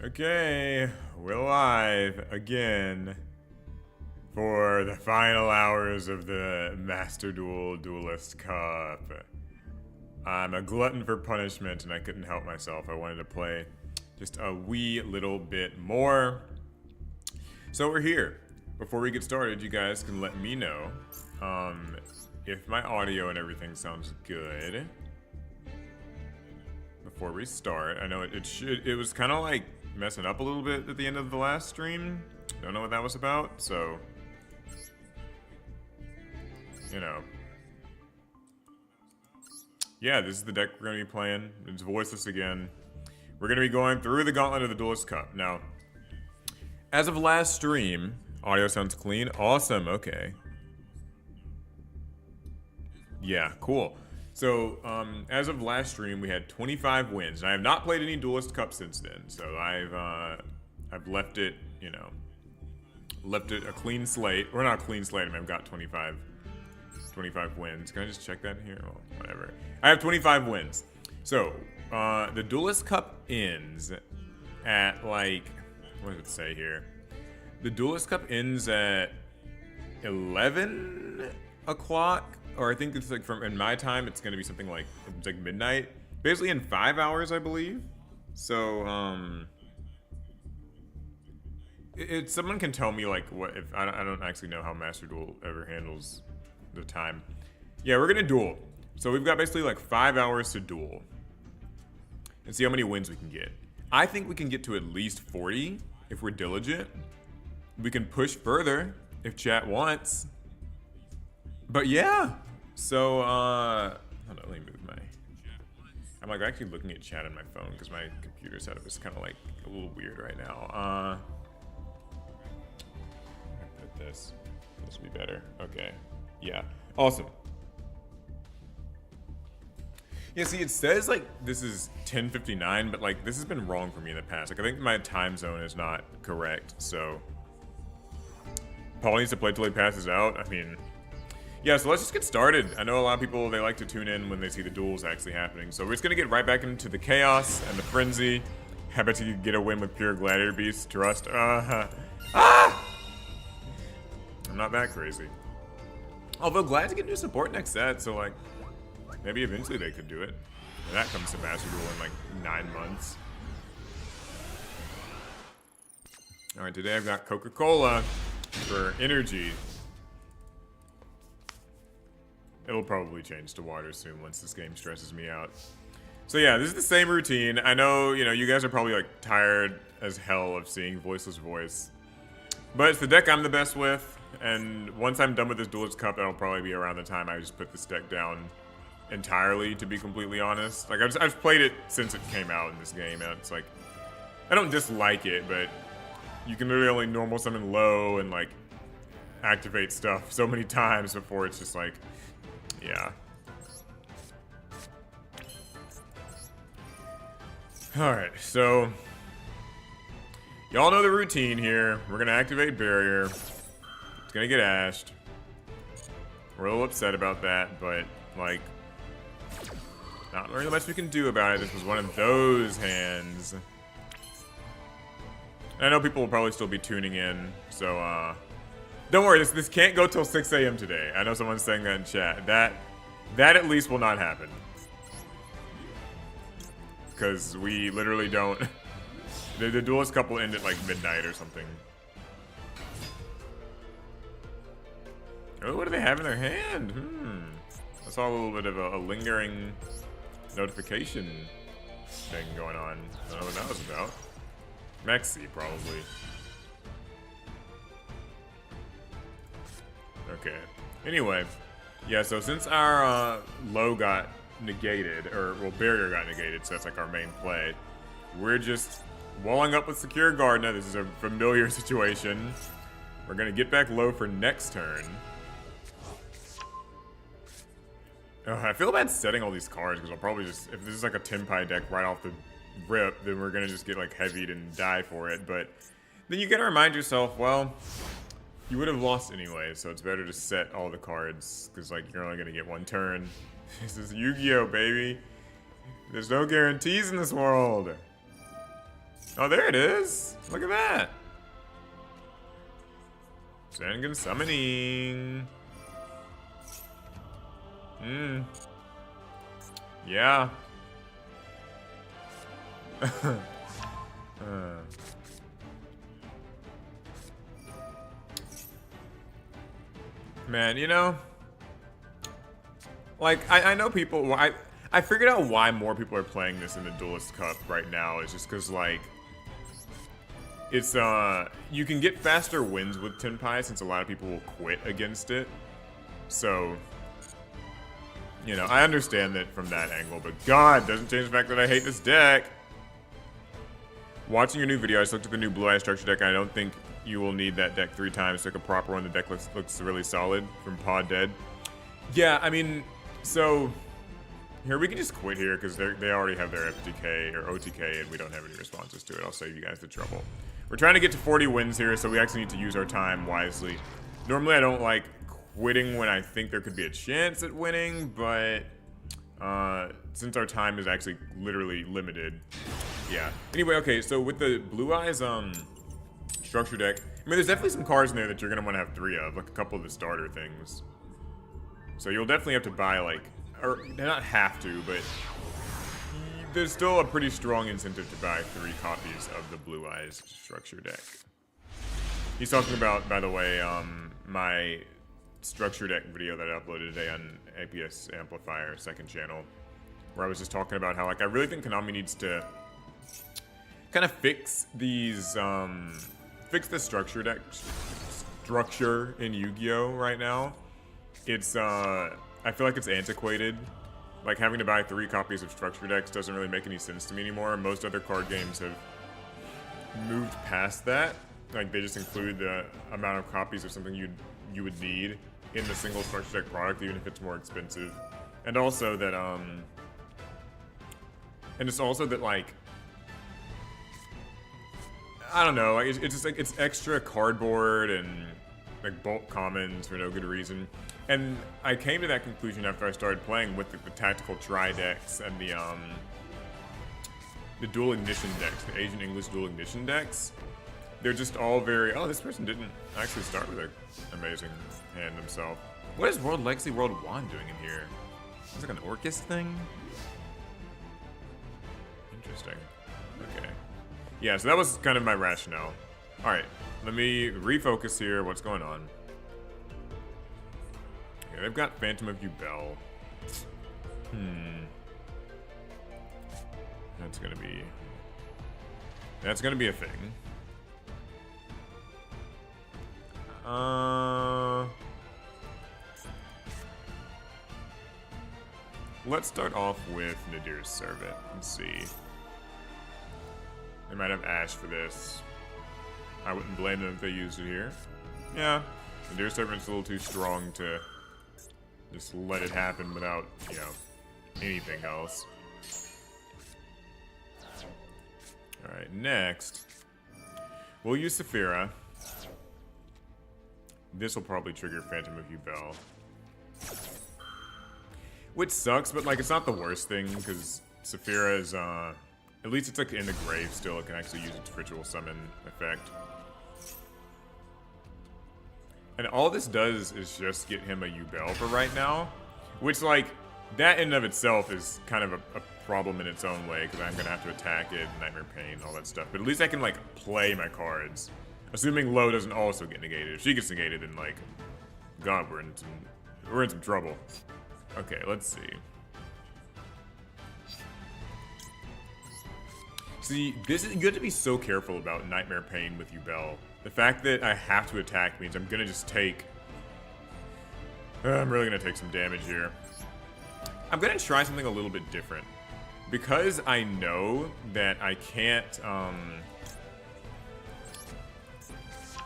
Okay, we're live again for the final hours of the Master Duelist Cup. I'm a glutton for punishment and I couldn't help myself. I wanted to play just a wee little bit more. So we're here. Before we get started, you guys can let me know if my audio and everything sounds good. Before we start, I know it was kind of like messing up a little bit at the end of the last stream. Don't know what that was about, so you know. Yeah, this is the deck we're gonna be playing. It's voiceless again. We're gonna be going through the gauntlet of the Duelist Cup. Now, as of last stream, audio sounds clean. Awesome, okay. Yeah, cool. So, as of last stream, we had 25 wins. And I have not played any Duelist Cup since then. So I've left it, you know, left it a clean slate. Or not a clean slate, I mean, I've got 25 wins. Can I just check that here? Well, whatever. I have 25 wins. So, the Duelist Cup ends at, like, what does it say here? The Duelist Cup ends at 11 o'clock. Or I think it's like from, in my time, it's going to be something like, it's like midnight. Basically in 5 hours, I believe. So, someone can tell me like what, if, I don't actually know how Master Duel ever handles the time. Yeah, we're going to duel. So we've got basically like 5 hours to duel. And see how many wins we can get. I think we can get to at least 40 if we're diligent. We can push further if chat wants. But yeah. So, hold on, let me move my... I'm like actually looking at chat on my phone because my computer setup is kind of like a little weird right now. Put this. This will be better. Okay. Yeah. Awesome. Yeah, see, it says like this is 10:59, but like this has been wrong for me in the past. Like I think my time zone is not correct, so... Paul needs to play till he passes out. I mean... Yeah, so let's just get started. I know a lot of people, they like to tune in when they see the duels actually happening. So we're just going to get right back into the chaos and the frenzy. I bet you get a win with pure gladiator beasts. Trust. I'm not that crazy. Although glad to get new support next set, so like, maybe eventually they could do it. And that comes to Master Duel in like 9 months. Alright, today I've got Coca-Cola for energy. It'll probably change to water soon once this game stresses me out. So yeah, this is the same routine. I know, you guys are probably like tired as hell of seeing Voiceless Voice. But it's the deck I'm the best with, and once I'm done with this Duelist Cup, that'll probably be around the time I just put this deck down entirely, to be completely honest. Like, I've played it since it came out in this game, and it's like, I don't dislike it, but you can literally only normal summon low and like activate stuff so many times before it's just like, yeah. Alright, so y'all know the routine here. We're gonna activate barrier. It's gonna get ashed. We're a little upset about that, but like, not really much we can do about it. This was one of those hands. I know people will probably still be tuning in, so don't worry, this can't go till 6 a.m. today. I know someone's saying that in chat. That at least will not happen. Because we literally don't... The Duelist Cup will end at like midnight or something. Oh, what do they have in their hand? I saw a little bit of a lingering notification thing going on. I don't know what that was about. Mexi, probably. Okay. Anyway, yeah, so since our low got negated, or, well, barrier got negated, so that's like our main play, we're just walling up with Secure Gardener. This is a familiar situation. We're going to get back low for next turn. I feel bad setting all these cards, because I'll probably just, if this is like a Tenpai deck right off the rip, then we're going to just get like heavied and die for it, but then you got to remind yourself, well, you would have lost anyway, so it's better to set all the cards, because like you're only going to get one turn. This is Yu-Gi-Oh, baby. There's no guarantees in this world. Oh, there it is. Look at that. Zangan summoning. Yeah. Man, you know, like, I know people, I figured out why more people are playing this in the Duelist Cup right now. It's just because, like, it's, you can get faster wins with Tenpai since a lot of people will quit against it. So, you know, I understand that from that angle, but God, doesn't change the fact that I hate this deck. Watching your new video, I just looked at the new Blue Eye structure deck, and I don't think you will need that deck 3 times to make a proper one. The deck looks really solid from Pod Dead. Yeah, I mean, so here we can just quit here because they already have their FTK or OTK, and we don't have any responses to it. I'll save you guys the trouble. We're trying to get to 40 wins here, so we actually need to use our time wisely. Normally, I don't like quitting when I think there could be a chance at winning, but since our time is actually literally limited, yeah. Anyway, okay, so with the Blue Eyes structure deck, I mean, there's definitely some cards in there that you're gonna want to have 3 of, like a couple of the starter things. So you'll definitely have to buy, like, or not have to, but there's still a pretty strong incentive to buy 3 copies of the Blue Eyes structure deck. He's talking about, by the way, my structure deck video that I uploaded today on APS Amplifier 2nd channel, where I was just talking about how, like, I really think Konami needs to kind of fix these, fix the structure deck structure in Yu-Gi-Oh right now. It's, I feel like it's antiquated. Like, having to buy 3 copies of structure decks doesn't really make any sense to me anymore. Most other card games have moved past that. Like, they just include the amount of copies of something you would need in the single structure deck product, even if it's more expensive. And also that, and it's also that, like, I don't know, like, it's just like, it's extra cardboard and, like, bulk commons for no good reason. And I came to that conclusion after I started playing with the tactical tri decks and the dual ignition decks, the Asian English dual ignition decks. They're just all very, oh, this person didn't actually start with an amazing hand himself. What is World Legacy World 1 doing in here? It's like an Orcus thing? Interesting. Okay. Yeah, so that was kind of my rationale. Alright, let me refocus here. What's going on? Okay, they've got Phantom of Yubel. That's gonna be a thing. Let's start off with Nadir's Servant and see. They might have Ash for this. I wouldn't blame them if they used it here. Yeah, Nadir's Servant's a little too strong to just let it happen without, you know, anything else. Alright, next, we'll use Saphira. This will probably trigger Phantom of Yubel. Which sucks, but, like, it's not the worst thing, because Saphira is, at least it's, like, in the grave still. It can actually use its ritual summon effect. And all this does is just get him a Yubel for right now. Which, like, that in and of itself is kind of a problem in its own way, because I'm going to have to attack it, Nightmare Pain, all that stuff. But at least I can, like, play my cards. Assuming Lo doesn't also get negated. If she gets negated, then, like, God, we're in some trouble. Okay, let's see. See, you have to be so careful about Nightmare Pain with Yubel. The fact that I have to attack means I'm gonna just take... I'm really gonna take some damage here. I'm gonna try something a little bit different. Because I know that I can't,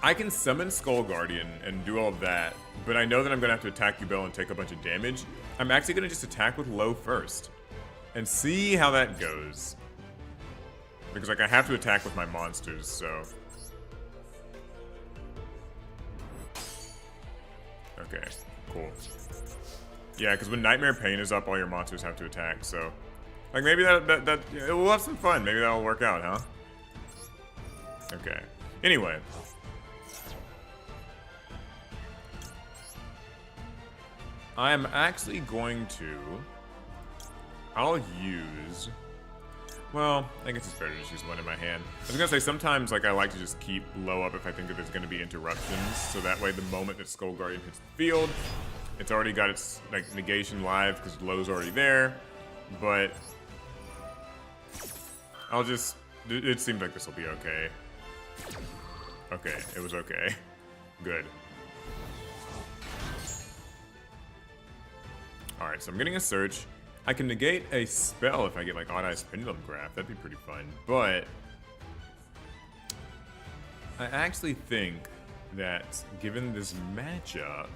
I can summon Skull Guardian and do all of that, but I know that I'm gonna have to attack Yubel and take a bunch of damage. I'm actually gonna just attack with Lo first and see how that goes. Because, like, I have to attack with my monsters, so. Okay, cool. Yeah, because when Nightmare Pain is up, all your monsters have to attack, so. Like, maybe we'll have some fun. Maybe that'll work out, huh? Okay. Anyway. I'm actually going to... I'll use... Well, I guess it's better to just use one in my hand. I was gonna say, sometimes like I like to just keep low up if I think that there's gonna be interruptions, so that way the moment that Skull Guardian hits the field, it's already got its like negation live because low's already there. But I'll just... It seems like this will be okay. Okay, it was okay. Good. Alright, so I'm getting a search. I can negate a spell if I get like Odd Eyes Pendulum Graph. That'd be pretty fun. But I actually think that given this matchup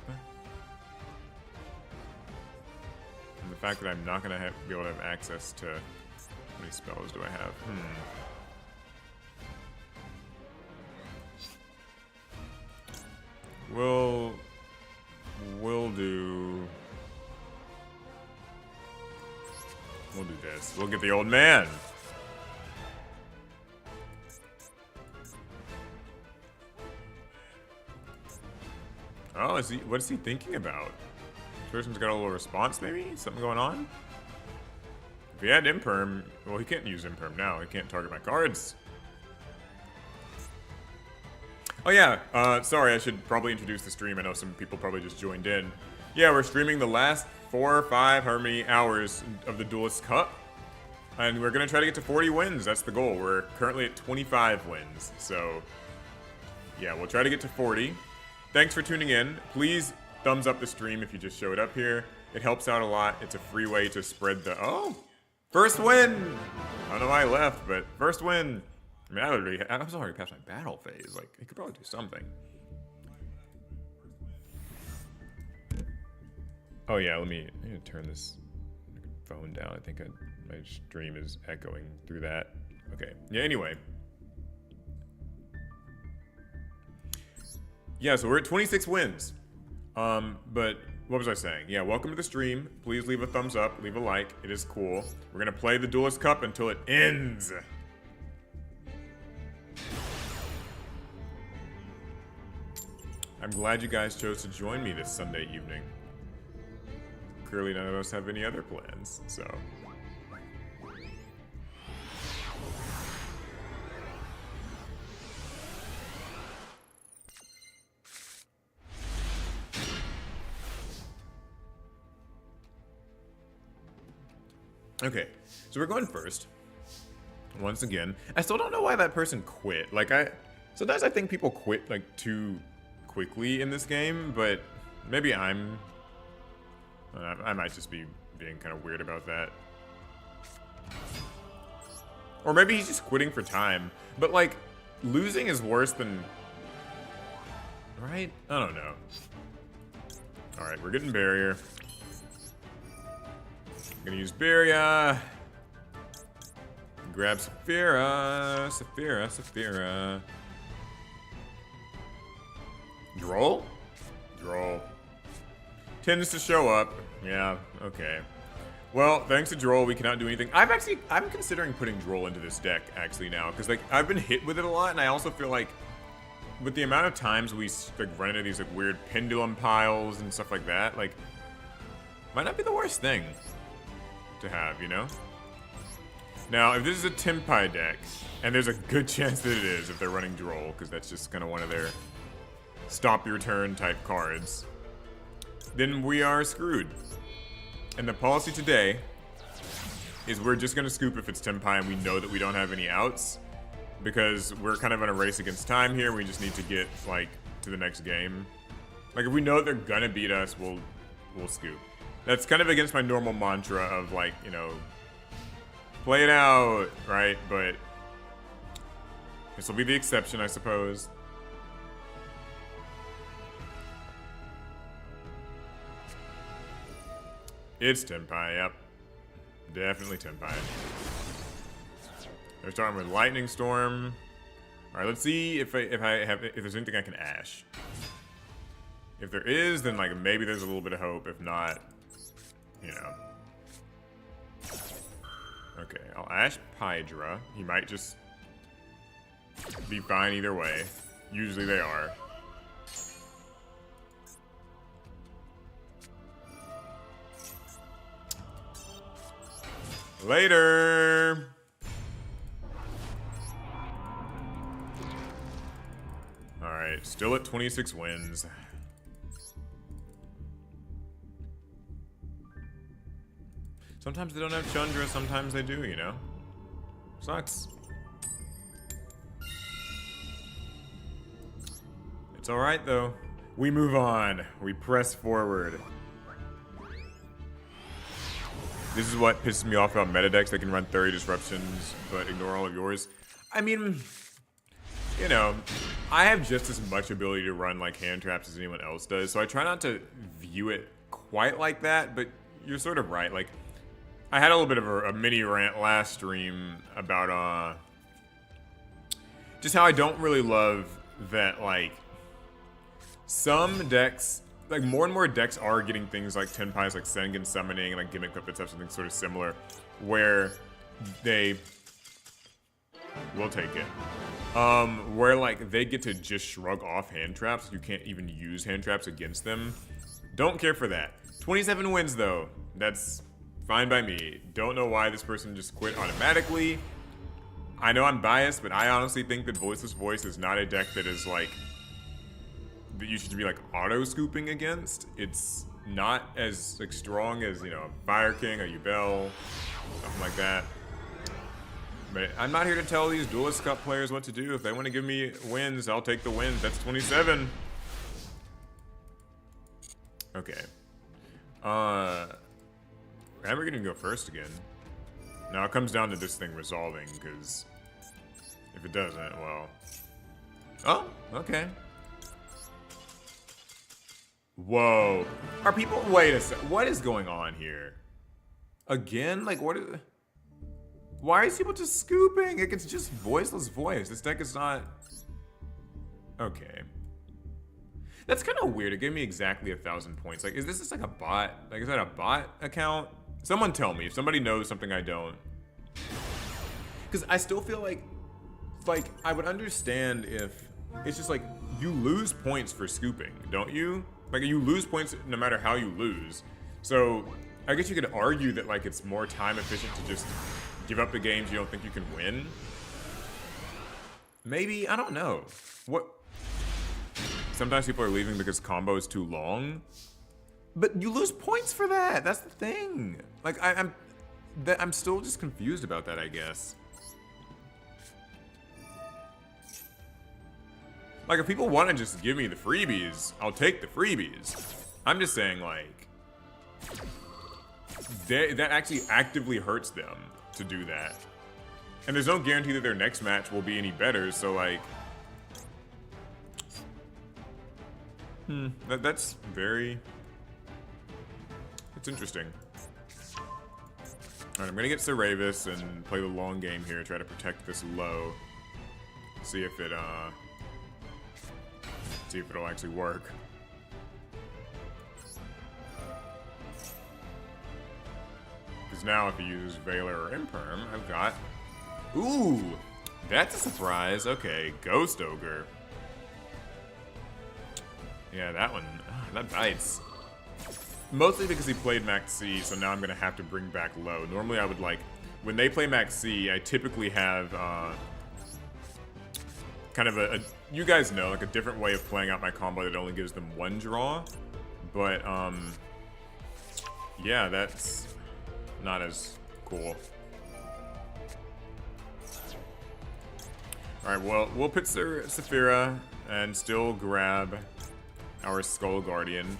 and the fact that I'm not gonna be able to have access to... How many spells do I have? We'll do this. We'll get the old man. Oh, what is he thinking about? This person's got a little response, maybe? Something going on? If he had Imperm, well, he can't use Imperm now. He can't target my cards. Oh yeah, sorry, I should probably introduce the stream. I know some people probably just joined in. Yeah, we're streaming the last 4 or 5, however many hours of the Duelist Cup. And we're gonna try to get to 40 wins, that's the goal. We're currently at 25 wins, so yeah, we'll try to get to 40. Thanks for tuning in. Please thumbs up the stream if you just showed up here. It helps out a lot. It's a free way to spread the... Oh! First win! I don't know why I left, but first win. I mean, I was already past my battle phase. Like, he could probably do something. Oh yeah, let me turn this phone down. I think my stream is echoing through that. Okay. Yeah, anyway. Yeah, so we're at 26 wins. But what was I saying? Yeah, welcome to the stream. Please leave a thumbs up, leave a like. It is cool. We're gonna play the Duelist Cup until it ends. I'm glad you guys chose to join me this Sunday evening. Clearly none of us have any other plans, so. Okay, so we're going first. Once again, I still don't know why that person quit. Like, sometimes I think people quit, like, too quickly in this game, but maybe I might just be being kind of weird about that. Or maybe he's just quitting for time. But, like, losing is worse than... Right? I don't know. Alright, we're getting barrier. I'm gonna use Barrier. Grab Saphira. Saphira. Droll? Droll. Tends to show up. Yeah, okay. Well, thanks to Droll, we cannot do anything. I'm considering putting Droll into this deck, actually, now. Because, like, I've been hit with it a lot, and I also feel like with the amount of times we, like, run into these, like, weird pendulum piles and stuff like that, like, might not be the worst thing to have, you know? Now, if this is a Tempai deck, and there's a good chance that it is if they're running Droll, because that's just kind of one of their stop your turn type cards, then we are screwed. And the policy today is we're just going to scoop if it's Tempai and we know that we don't have any outs, because we're kind of in a race against time here. We just need to get, like, to the next game. Like, if we know that they're going to beat us, we'll scoop. That's kind of against my normal mantra of, like, you know, play it out, right? But this will be the exception, I suppose. It's Tempai, yep. Definitely Tempai. They're starting with Lightning Storm. Alright, let's see if there's anything I can Ash. If there is, then, like, maybe there's a little bit of hope. If not, you know. Okay, I'll Ash Pydra. He might just... Be fine either way. Usually they are. Later. All right, still at 26 wins. Sometimes they don't have Chandra, sometimes they do, you know? Sucks. It's alright though. We move on. We press forward. This is what pisses me off about meta decks. They can run 30 disruptions, but ignore all of yours. I mean, you know, I have just as much ability to run like hand traps as anyone else does, so I try not to view it quite like that, but you're sort of right. Like, I had a little bit of a mini rant last stream about just how I don't really love that, like, some decks, like more and more decks are getting things like Tenpai's like Sengen summoning and like Gimmick Puppets have something sort of similar where they will take it. Where like they get to just shrug off hand traps. You can't even use hand traps against them. Don't care for that. 27 wins though. That's fine by me. Don't know why this person just quit automatically. I know I'm biased, but I honestly think that Voiceless Voice is not a deck that is like that you should be like auto scooping against. It's not as like strong as, you know, a Fire King, a Yubel, something like that. But I'm not here to tell these Duelist Cup players what to do. If they want to give me wins, I'll take the wins. That's 27. Okay. And we're gonna go first again. Now it comes down to this thing resolving, because if it doesn't, well. Oh, okay. Whoa. Are people, wait a sec, what is going on here? Again? Like, what is, why are people just scooping? Like, it's just Voiceless Voice. This deck is not, okay. That's kind of weird. It gave me exactly 1,000 points. Like, is this just like a bot? Like, is that a bot account? Someone tell me if somebody knows something I don't. Because I still feel like I would understand if it's just like you lose points for scooping, don't you? Like you lose points no matter how you lose. So I guess you could argue that like it's more time efficient to just give up the games you don't think you can win. Maybe, I don't know. What? Sometimes people are leaving because combo is too long. But you lose points for that. That's the thing. Like I'm still just confused about that, I guess. Like if people want to just give me the freebies, I'll take the freebies. I'm just saying like that actually actively hurts them to do that. And there's no guarantee that their next match will be any better, so like that's very, it's interesting. Alright, I'm gonna get Sir Ravis and play the long game here, try to protect this low. See if it'll actually work. Because now if he uses Veiler or Imperm, I've got, ooh, that's a surprise. Okay, Ghost Ogre. Yeah, that one, that bites. Mostly because he played Max C, so now I'm gonna have to bring back low. Normally I would like, when they play Max C, I typically have kind of a, you guys know, like a different way of playing out my combo that only gives them one draw. But yeah, that's not as cool. Alright, well, we'll put Saphira and still grab our Skull Guardian.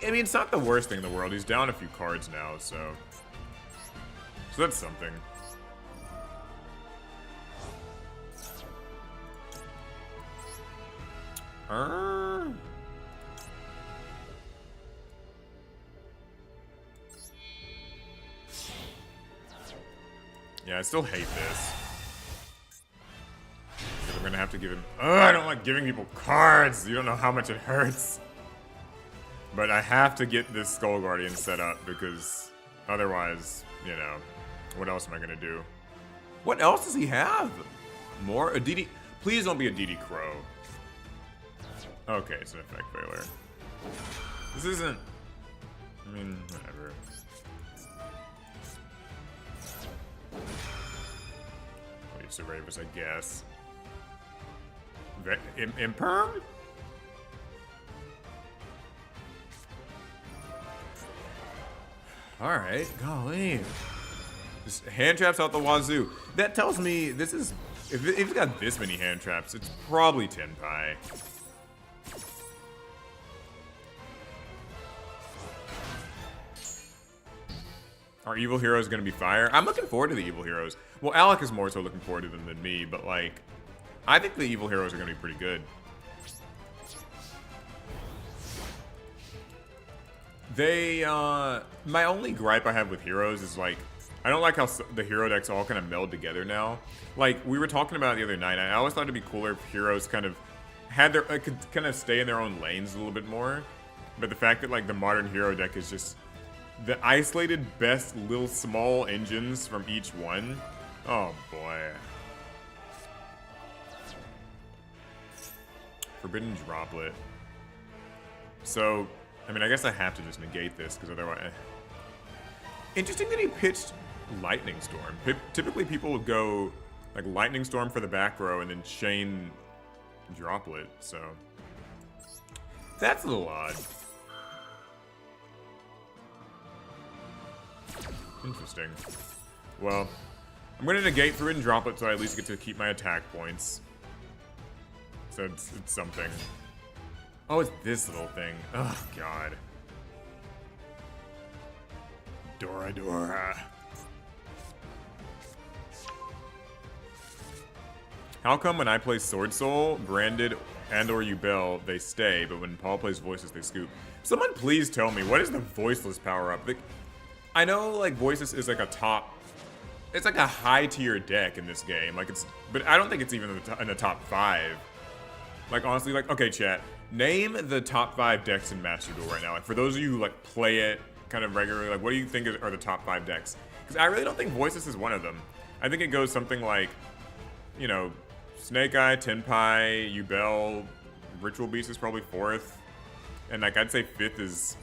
I mean, it's not the worst thing in the world. He's down a few cards now, so that's something. Yeah, I still hate this. Because I'm gonna have to give him. I don't like giving people cards. You don't know how much it hurts. But I have to get this Skull Guardian set up because otherwise, you know, what else am I gonna do? What else does he have? More Aditi. Please don't be a DD Crow. Okay, it's an effect failure. This isn't... I mean, whatever. Waves of Ravus, I guess. Imperm? Alright, golly. Just hand traps out the wazoo. That tells me this is... If it's got this many hand traps, it's probably Tenpai. Our evil hero is going to be fire. I'm looking forward to the evil heroes. Well, Alec is more so looking forward to them than me, but like, I think the evil heroes are going to be pretty good. They, my only gripe I have with heroes is like, I don't like how the hero decks all kind of meld together now. Like, we were talking about it the other night, I always thought it'd be cooler if heroes kind of had their, could kind of stay in their own lanes a little bit more. But the fact that like the modern hero deck is just the isolated best little small engines from each one. Oh boy. Forbidden Droplet. So, I mean, I guess I have to just negate this because otherwise... Interesting that he pitched Lightning Storm. Typically people would go like Lightning Storm for the back row and then chain Droplet, so... That's a little odd. Interesting. Well, I'm going to negate Forbidden Droplet so I at least get to keep my attack points. So it's something. Oh, it's this little thing. Oh, God. Dora Dora. How come when I play Sword Soul, Branded, and or Yubel, they stay, but when Paul plays Voices, they scoop? Someone please tell me, what is the Voiceless power-up? I know, like, Voices is like a top... It's like a high-tier deck in this game. Like, it's... But I don't think it's even in the top 5. Like, honestly, like... Okay, chat. Name the top 5 decks in Master Duel right now. Like, for those of you who, like, play it kind of regularly, like, what do you think are the top 5 decks? Because I really don't think Voices is one of them. I think it goes something like, you know, Snake Eye, Tenpai, Yubel, Ritual Beast is probably 4th. And, like, I'd say 5th is...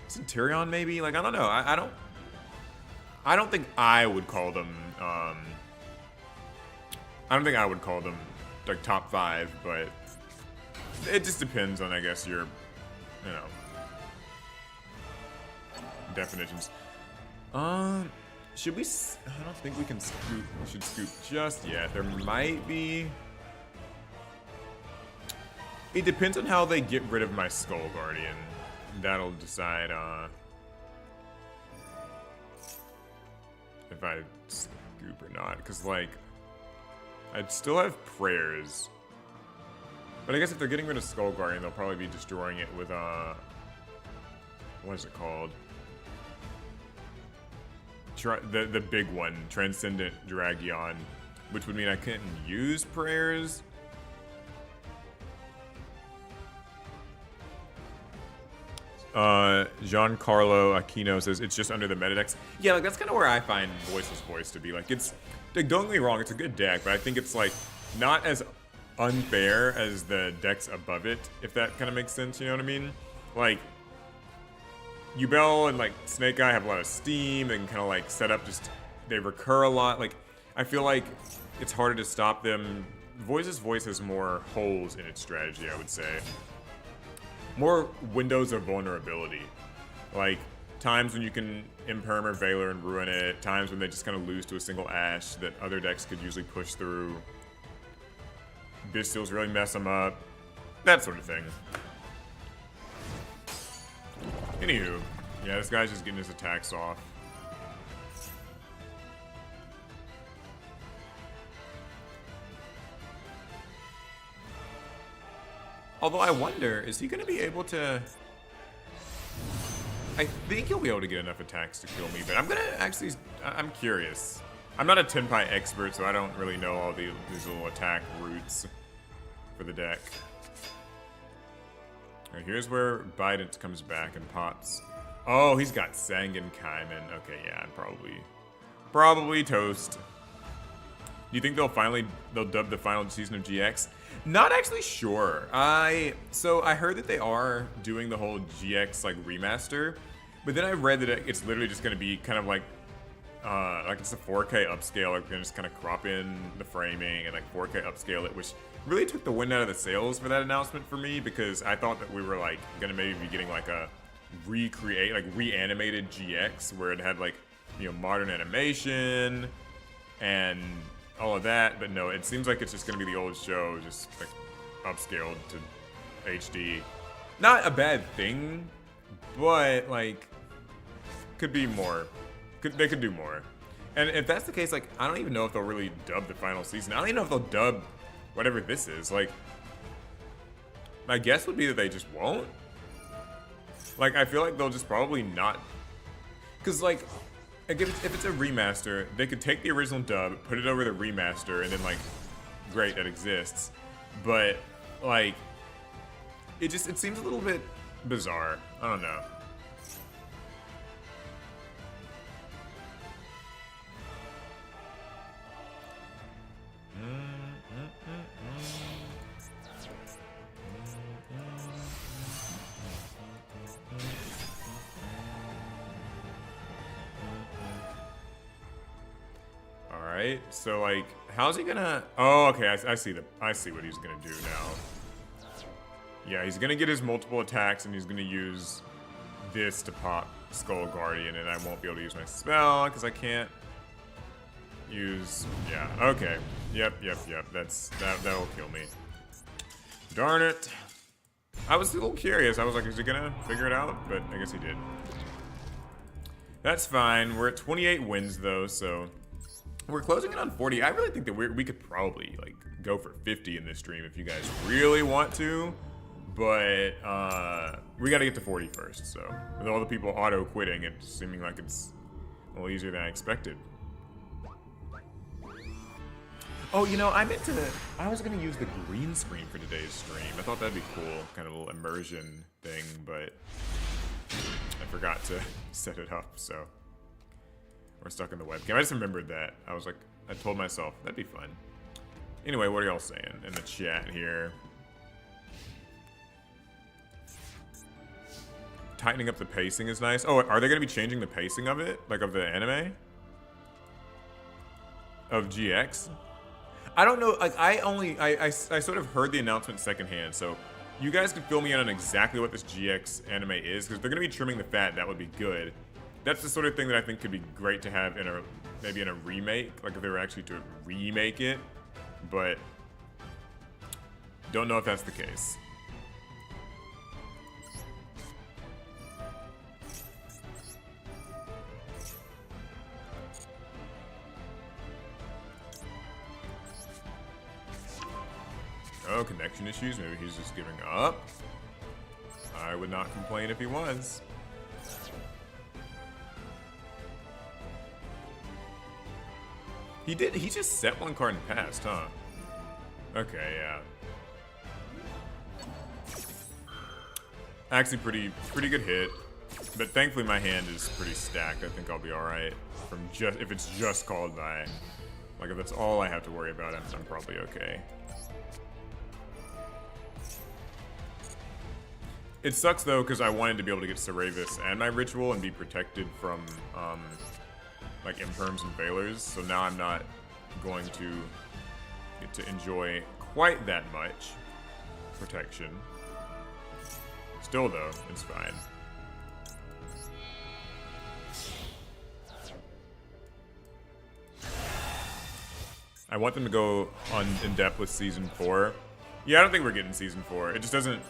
Centurion, maybe? Like, I don't know. I don't think I would call them, I don't think I would call them, like, top 5, but it just depends on, I guess, your, you know, definitions. Should we, I don't think we can scoop, we should scoop just yet. There might be, it depends on how they get rid of my Skull Guardian. That'll decide, if I scoop or not, because, like, I'd still have prayers. But I guess if they're getting rid of Skull Guardian, they'll probably be destroying it with, what is it called? The big one, Transcendent Dragion, which would mean I couldn't use prayers. Giancarlo Aquino says it's just under the meta decks. Yeah, like that's kind of where I find Voiceless Voice to be. Like it's, like, don't get me wrong, it's a good deck, but I think it's like not as unfair as the decks above it, if that kind of makes sense, you know what I mean? Like, Yubel and like Snake Eye have a lot of steam and kind of like set up just, they recur a lot. Like, I feel like it's harder to stop them. Voiceless Voice has more holes in its strategy, I would say. More windows of vulnerability. Like, times when you can Imperm or Valor and ruin it, times when they just kind of lose to a single Ash that other decks could usually push through. Bystials really mess them up. That sort of thing. Anywho, yeah, this guy's just getting his attacks off. Although I wonder, is he going to be able to... I think he'll be able to get enough attacks to kill me, but I'm going to actually... I'm curious. I'm not a Tenpai expert, so I don't really know all these little attack routes for the deck. All right, here's where Bident comes back and pops. Oh, he's got Sangan Kaiman. Okay, yeah, I'm probably toast. Do you think they'll dub the final season of GX? Not actually sure. So I heard that they are doing the whole GX like remaster, but then I read that it's literally just gonna be kind of like it's a 4K upscale. Like, they're just kind of crop in the framing and like 4K upscale it, which really took the wind out of the sails for that announcement for me, because I thought that we were like gonna maybe be getting like a reanimated GX where it had like, you know, modern animation and all of that, but no, it seems like it's just gonna be the old show, just like upscaled to HD. Not a bad thing, but like could be more. They could do more. And if that's the case, like, I don't even know if they'll really dub the final season. I don't even know if they'll dub whatever this is. Like, my guess would be that they just won't. Like, I feel like they'll just probably not. Because, like, if it's a remaster, they could take the original dub, put it over the remaster, and then, like, great, that exists. But, like, it seems a little bit bizarre. I don't know. Alright, so like, how's he gonna... Oh, okay, I see what he's gonna do now. Yeah, he's gonna get his multiple attacks and he's gonna use this to pop Skull Guardian, and I won't be able to use my spell because I can't use... Yeah, okay. Yep. That'll kill me. Darn it. I was a little curious. I was like, is he gonna figure it out? But I guess he did. That's fine. We're at 28 wins though, so we're closing in on 40. I really think that we could probably like go for 50 in this stream if you guys really want to, but we got to get to 40 first. So with all the people auto quitting, it's seeming like it's a little easier than I expected. Oh, you know, I was gonna use the green screen for today's stream. I thought that'd be cool, kind of a little immersion thing, but I forgot to set it up, so we're stuck in the webcam. I just remembered that. I was like, I told myself, that'd be fun. Anyway, what are y'all saying in the chat here? Tightening up the pacing is nice. Oh, are they gonna be changing the pacing of it? Like of the anime? Of GX? I don't know, like I sort of heard the announcement secondhand, so you guys can fill me in on exactly what this GX anime is, because they're gonna be trimming the fat, that would be good. That's the sort of thing that I think could be great to have in maybe in a remake, like if they were actually to remake it, but don't know if that's the case. Oh, connection issues. Maybe he's just giving up. I would not complain if he was. He did. He just set one card and passed, huh? Okay, yeah. Actually, pretty good hit. But thankfully, my hand is pretty stacked. I think I'll be all right. If it's just called by, like if that's all I have to worry about, I'm probably okay. It sucks though, because I wanted to be able to get Ceravis and my ritual and be protected from like imperms and failures, so now I'm not going to get to enjoy quite that much protection. Still though, it's fine. I want them to go on in depth with season 4. Yeah, I don't think we're getting season 4. It just doesn't.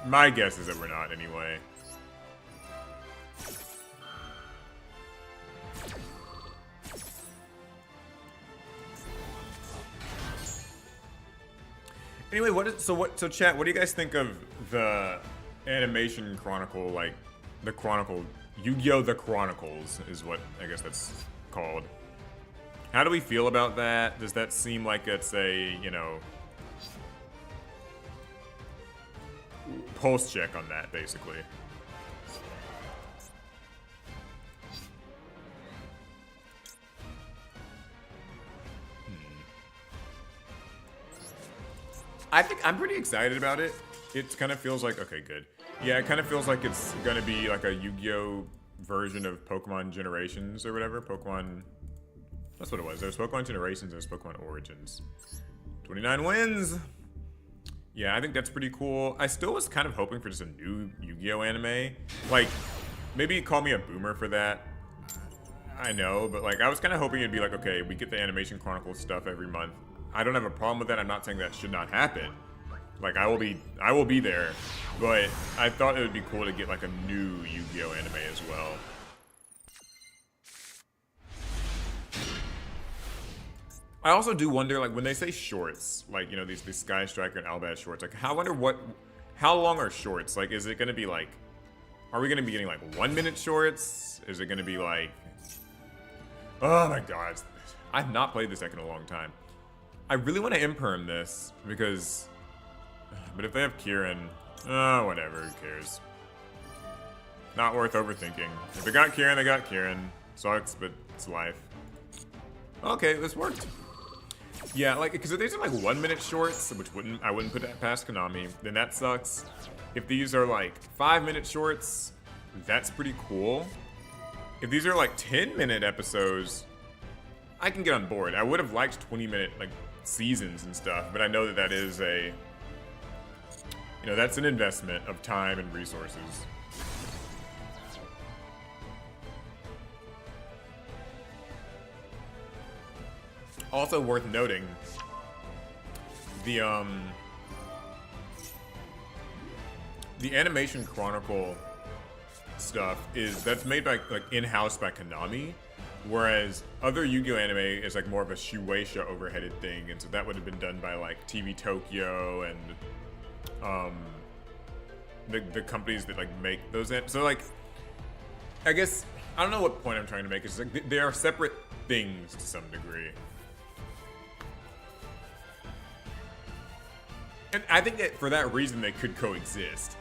My guess is that we're not anyway. Anyway, so chat, what do you guys think of the animation chronicle, like the chronicle, Yu-Gi-Oh the Chronicles is what I guess that's called. How do we feel about that? Does that seem like it's a, you know, pulse check on that, basically? I think I'm pretty excited about it. It kind of feels like, okay, good. Yeah, it kind of feels like it's gonna be like a Yu-Gi-Oh version of Pokemon Generations or whatever. Pokemon, that's what it was. There's Pokemon Generations, there's Pokemon Origins. 29 wins! Yeah, I think that's pretty cool. I still was kind of hoping for just a new Yu-Gi-Oh anime. Like, maybe call me a boomer for that. I know, but like, I was kind of hoping it'd be like, okay, we get the Animation Chronicles stuff every month. I don't have a problem with that. I'm not saying that should not happen. Like, I will be there. But I thought it would be cool to get like a new Yu-Gi-Oh anime as well. I also do wonder, like, when they say shorts, like, you know, these Sky Striker and Albaz shorts, like, I wonder how long are shorts? Like, is it gonna be like, are we gonna be getting like 1 minute shorts? Is it gonna be like, oh my god, I've not played this deck in a long time. I really want to imperm this because, but if they have Kieran, whatever, who cares? Not worth overthinking. If they got Kieran, they got Kieran. Sucks, but it's life. Okay, this worked. Yeah, like, because if these are like 1 minute shorts, which I wouldn't put that past Konami, then that sucks. If these are like 5 minute shorts, that's pretty cool. If these are like 10-minute episodes, I can get on board. I would have liked 20-minute like seasons and stuff, but I know that is a, you know, that's an investment of time and resources. Also worth noting, the Animation Chronicle stuff that's made by like in-house by Konami, whereas other Yu-Gi-Oh anime is like more of a Shueisha overheaded thing, and so that would have been done by like TV Tokyo and the companies that like make those. So like, I guess I don't know what point I'm trying to make. It's like they are separate things to some degree. And I think that for that reason they could coexist,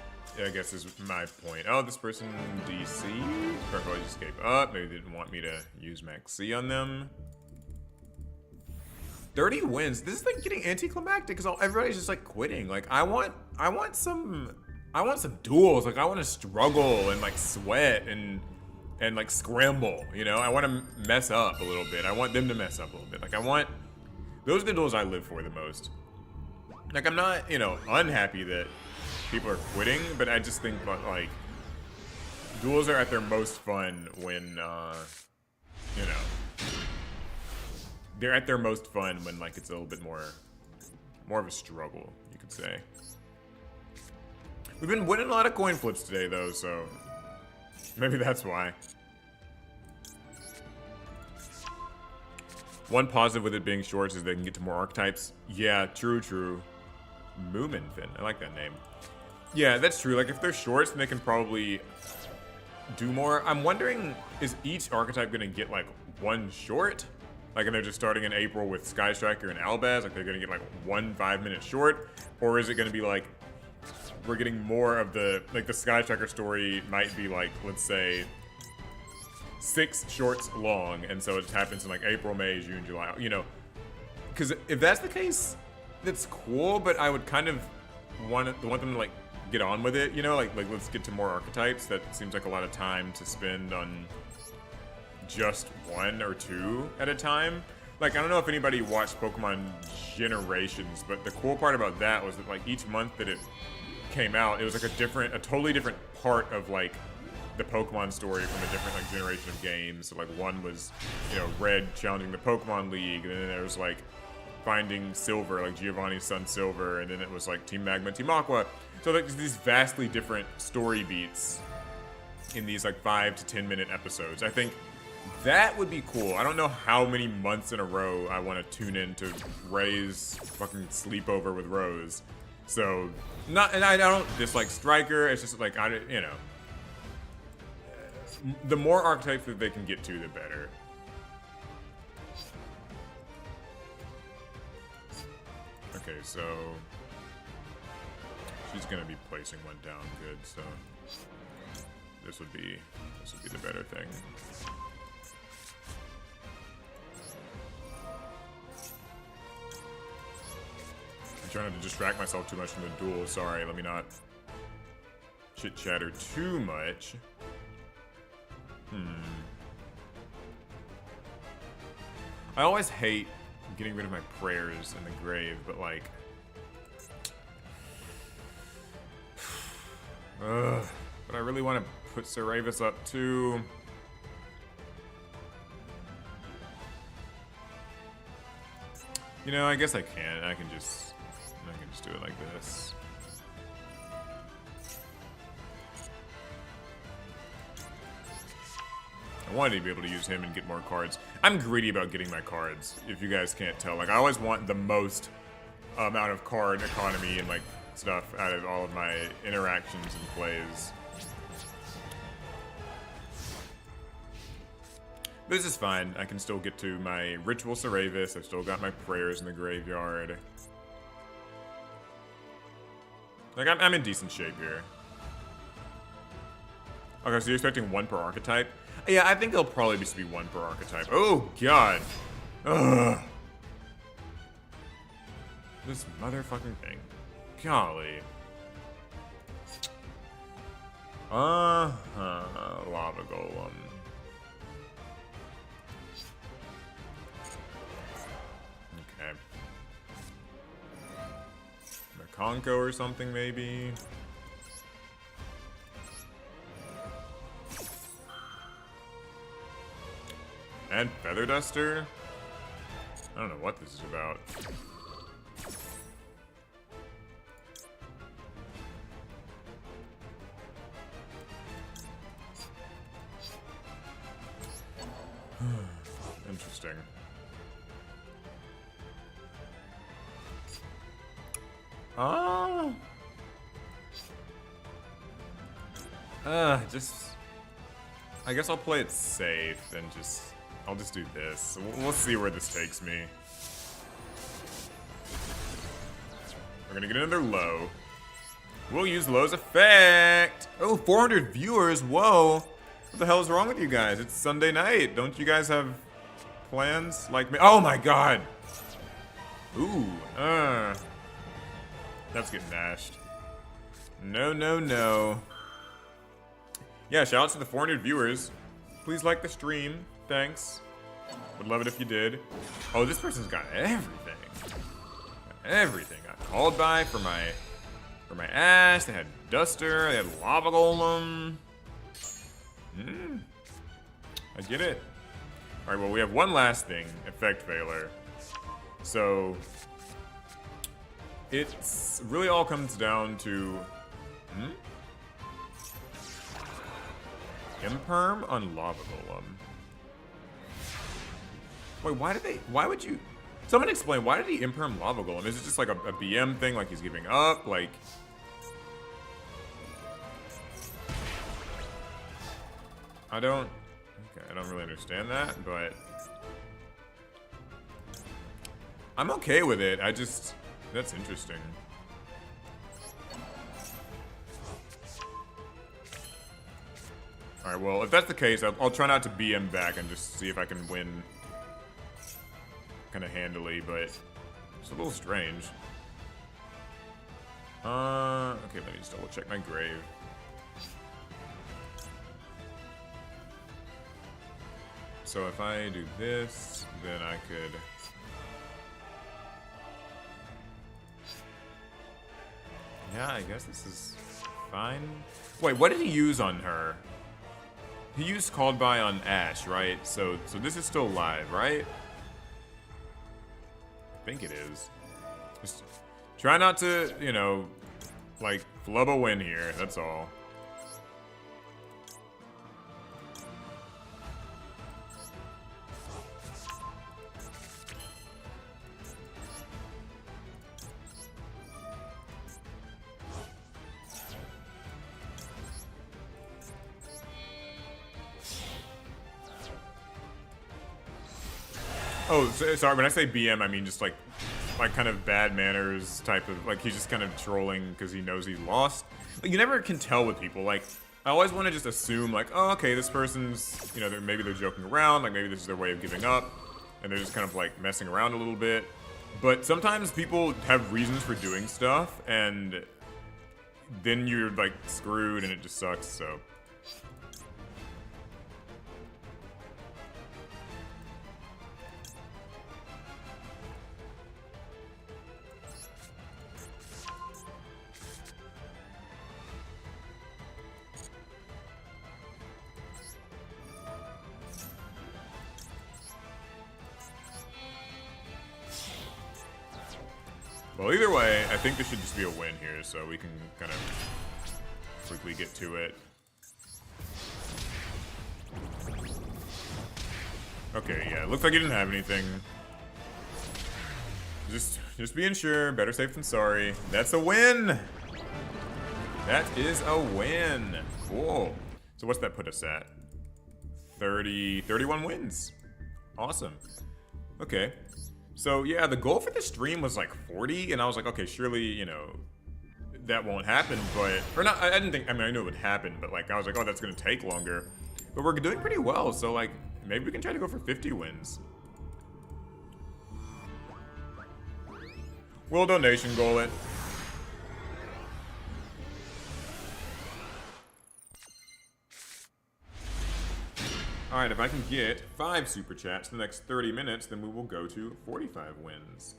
I guess is my point. Oh, this person DC? Probably just escape up. Maybe they didn't want me to use Max C on them. 30 wins. This is like getting anticlimactic because everybody's just like quitting. Like I want some duels. Like I want to struggle and like sweat and like scramble. You know, I want to mess up a little bit. I want them to mess up a little bit. Like those are the duels I live for the most. Like, I'm not, you know, unhappy that people are quitting, but I just think, like, duels are at their most fun when, you know, they're at their most fun when, like, it's a little bit more of a struggle, you could say. We've been winning a lot of coin flips today, though, so maybe that's why. One positive with it being shorts is they can get to more archetypes. Yeah, true. Moominfin, I like that name. Yeah, that's true. Like, if they're shorts, then they can probably do more. I'm wondering, is each archetype gonna get, like, one short? Like, and they're just starting in April with Sky Striker and Albaz, like, they're gonna get, like, 1 5-minute short? Or is it gonna be, like, we're getting more of the, like, the Sky Striker story might be, like, let's say, 6 shorts long, and so it happens in, like, April, May, June, July, you know? Because if that's the case, that's cool, but I would kind of want them to, like, get on with it, you know? Like let's get to more archetypes. That seems like a lot of time to spend on just 1 or 2 at a time. Like, I don't know if anybody watched Pokemon Generations, but the cool part about that was that, like, each month that it came out, it was, like, a totally different part of, like, the Pokemon story from a different, like, generation of games. So, like, one was, you know, Red challenging the Pokemon League, and then there was, like, finding Silver, like Giovanni's son Silver, and then it was like Team Magma, Team Aqua. So like these vastly different story beats in these like 5 to 10 minute episodes. I think that would be cool. I don't know how many months in a row I want to tune in to Ray's fucking sleepover with Rose. So and I don't dislike Striker. It's just like you know, the more archetypes that they can get to, the better. Okay, so she's gonna be placing one down good, so this would be the better thing. I'm trying to distract myself too much from the duel. Sorry, let me not chit-chatter too much. I always hate getting rid of my prayers in the grave, but like... but I really want to put Saravis up too. You know, I guess I can. I can just do it like this. I wanted to be able to use him and get more cards. I'm greedy about getting my cards, if you guys can't tell. Like, I always want the most amount of card economy and, like, stuff out of all of my interactions and plays. This is fine. I can still get to my Ritual Saravis. I've still got my prayers in the graveyard. Like, I'm in decent shape here. Okay, so you're expecting one per archetype? Yeah, I think it'll probably just be one per archetype. Oh, God. Ugh. This motherfucking thing. Golly. Lava Golem. Okay. Conco or something, maybe? And Feather Duster? I don't know what this is about. Interesting. Just... I guess I'll play it safe and just... I'll just do this. We'll see where this takes me. We're gonna get another low. We'll use Low's effect! Oh, 400 viewers, whoa! What the hell is wrong with you guys? It's Sunday night. Don't you guys have plans like me? Oh my god! Ooh, that's getting dashed. No, no, no. Yeah, shout out to the 400 viewers. Please like the stream. Thanks. Would love it if you did. Oh, this person's got everything. Got everything. Got called by for my ass. They had Duster. They had Lava Golem. I get it. All right. Well, we have one last thing. Effect Veiler. So it's really all comes down to Imperm on Lava Golem. Wait, why would you... Someone explain, why did he Imperm Lava Golem? Is it just like a BM thing, like he's giving up? Like... I don't really understand that, but... I'm okay with it, that's interesting. Alright, well, if that's the case, I'll try not to BM back and just see if I can win kind of handily, but it's a little strange. Okay, let me just double check my grave. So if I do this, then I could... Yeah, I guess this is fine. Wait, what did he use on her? He used Called By on Ash, right? So this is still live, right? I think it is. Just try not to, you know, like, flub a win here, that's all. Oh, sorry, when I say BM, I mean just like kind of bad manners type of, like, he's just kind of trolling because he knows he lost. Like, you never can tell with people. Like, I always want to just assume, like, oh, okay, this person's, you know, maybe they're joking around, like maybe this is their way of giving up, and they're just kind of like messing around a little bit. But sometimes people have reasons for doing stuff, and then you're like screwed, and it just sucks. So. Well, either way, I think this should just be a win here, so we can kind of quickly get to it. Okay, yeah, looks like he didn't have anything. Just being sure, better safe than sorry. That's a win! That is a win! Cool. So what's that put us at? 31 wins. Awesome. Okay. So yeah, the goal for the stream was like 40, and I was like, okay, surely, you know, that won't happen, but, or not, I didn't think, I mean, I knew it would happen, but like, I was like, oh, that's gonna take longer. But we're doing pretty well, so like, maybe we can try to go for 50 wins. We'll donation goal it. Alright, if I can get 5 super chats in the next 30 minutes, then we will go to 45 wins.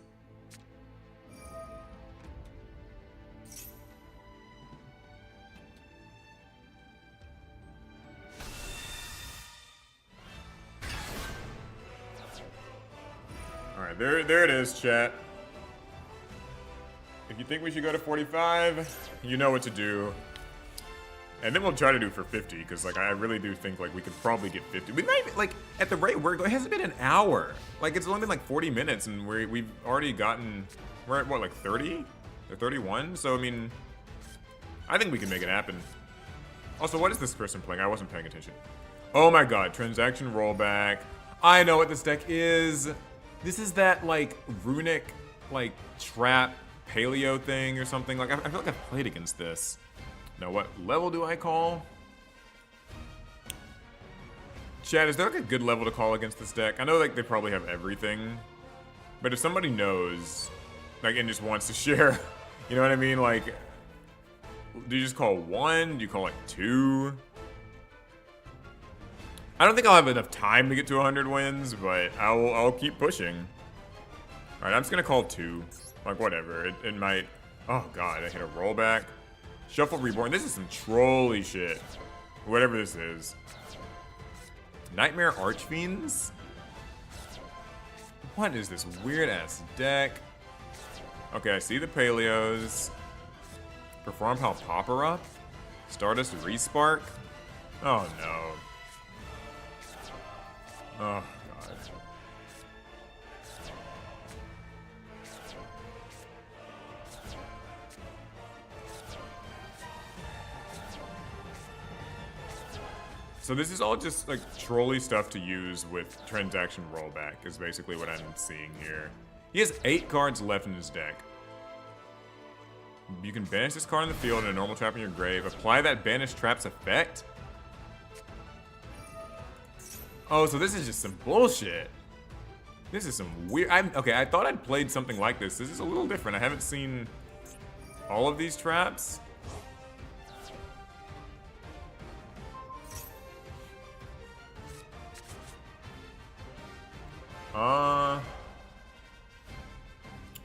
Alright, there it is, chat. If you think we should go to 45, you know what to do. And then we'll try to do for 50, because like I really do think like we could probably get 50. We might like at the rate we're going, it hasn't been an hour. Like it's only been like 40 minutes, and we've already gotten, we're at what, like 30 or 31. So I mean, I think we can make it happen. Also, what is this person playing? I wasn't paying attention. Oh my god, transaction rollback. I know what this deck is. This is that like runic like trap paleo thing or something. Like I feel like I've played against this. Now, what level do I call? Chad, is there like a good level to call against this deck? I know like they probably have everything, but if somebody knows, like, and just wants to share, you know what I mean? Like, do you just call 1? Do you call like 2? I don't think I'll have enough time to get to 100 wins, but I'll keep pushing. All right, I'm just gonna call 2. Like whatever, it might. Oh god, I hit a rollback. Shuffle Reborn. This is some trolly shit. Whatever this is. Nightmare Archfiends? What is this weird ass deck? Okay, I see the Paleos. Perform Palpapara? Stardust Respark? Oh no. Oh god. So this is all just like trolley stuff to use with transaction rollback is basically what I'm seeing here. He has 8 cards left in his deck. You can banish this card in the field and a normal trap in your grave. Apply that banished trap's effect. Oh, so this is just some bullshit. This is some weird. Okay, I thought I'd played something like this. This is a little different. I haven't seen all of these traps.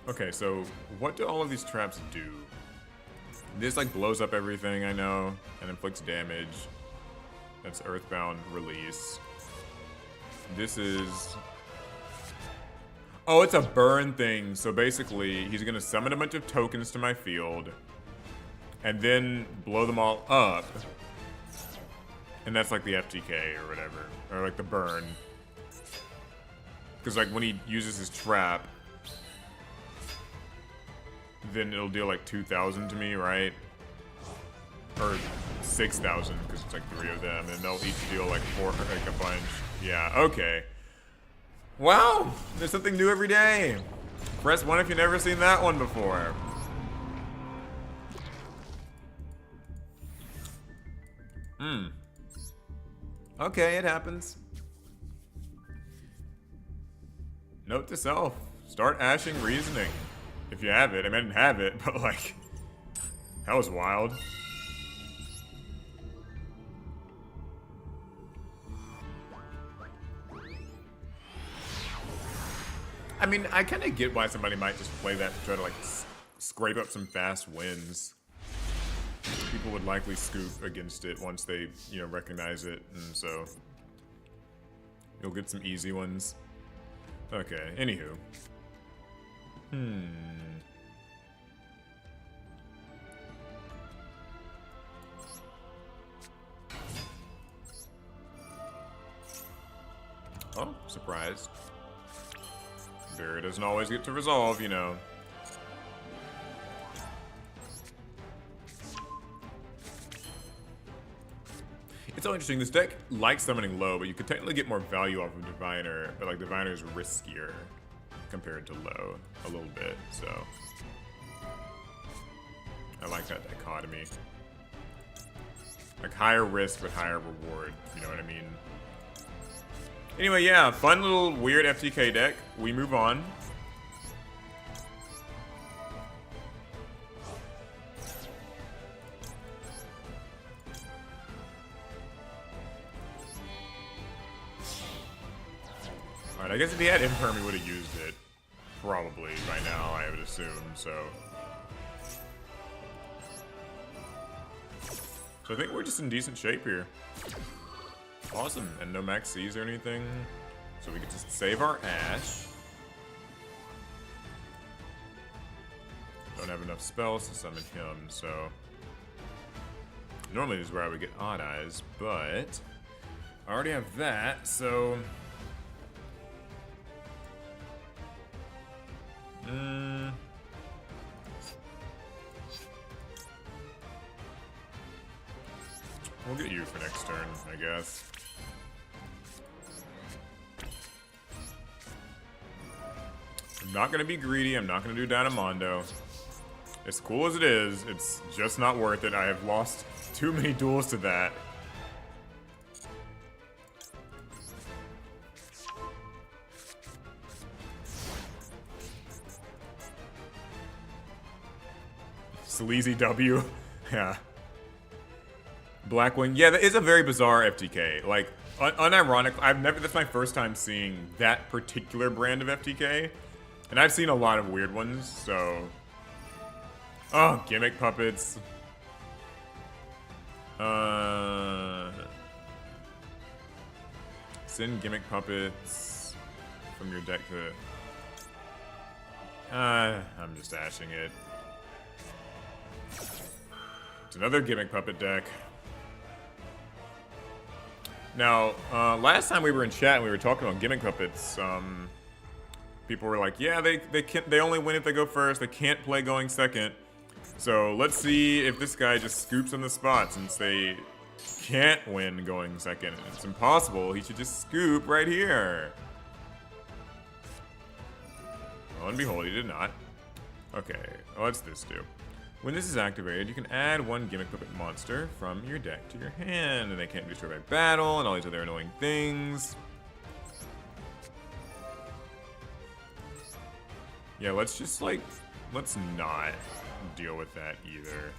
Okay, so what do all of these traps do? This like blows up everything, I know, and inflicts damage. That's Earthbound Release. This is... Oh, it's a burn thing. So basically, he's gonna summon a bunch of tokens to my field, and then blow them all up. And that's like the FTK or whatever, or like the burn. Because like when he uses his trap, then it'll deal like 2,000 to me, right? Or 6,000 because it's like 3 of them, and they'll each deal like 4, like a bunch. Yeah, okay. Wow, there's something new every day. Press 1 if you've never seen that one before. Okay, it happens. Note to self, Start ashing reasoning. If you have it. I mean, I didn't have it, but like, that was wild. I mean, I kind of get why somebody might just play that to try to like scrape up some fast wins. People would likely scoop against it once they, you know, recognize it, and so you'll get some easy ones. Okay, anywho. Oh, surprised. Barrier doesn't always get to resolve, you know. It's so interesting. This deck likes summoning low, but you could technically get more value off of Diviner, but like Diviner is riskier compared to low a little bit, so I like that dichotomy. Like higher risk but higher reward, you know what I mean? Anyway, yeah, fun little weird FTK deck. We move on. Alright, I guess if he had Imperm, he would have used it. Probably by now, I would assume, so. So I think we're just in decent shape here. Awesome, and no max C's or anything. So we can just save our Ash. Don't have enough spells to summon him, so. Normally this is where I would get Odd Eyes, but I already have that, so. We'll get you for next turn, I guess. I'm not gonna be greedy, I'm not gonna do Dynamondo. As cool as it is, it's just not worth it. I have lost too many duels to that. Sleazy W. Yeah. Blackwing. Yeah, that is a very bizarre FTK. Like, unironic, that's my first time seeing that particular brand of FTK. And I've seen a lot of weird ones, so. Oh, gimmick puppets. Send gimmick puppets from your deck to. I'm just ashing it. It's another gimmick puppet deck. Now, last time we were in chat and we were talking about gimmick puppets, people were like, yeah, they only win if they go first. They can't play going second. So let's see if this guy just scoops on the spot since they can't win going second. It's impossible. He should just scoop right here. Lo and behold, he did not. Okay, what's this do? When this is activated, you can add one gimmick puppet monster from your deck to your hand, and they can't be destroyed by battle, and all these other annoying things. Yeah, let's just, like, let's not deal with that either.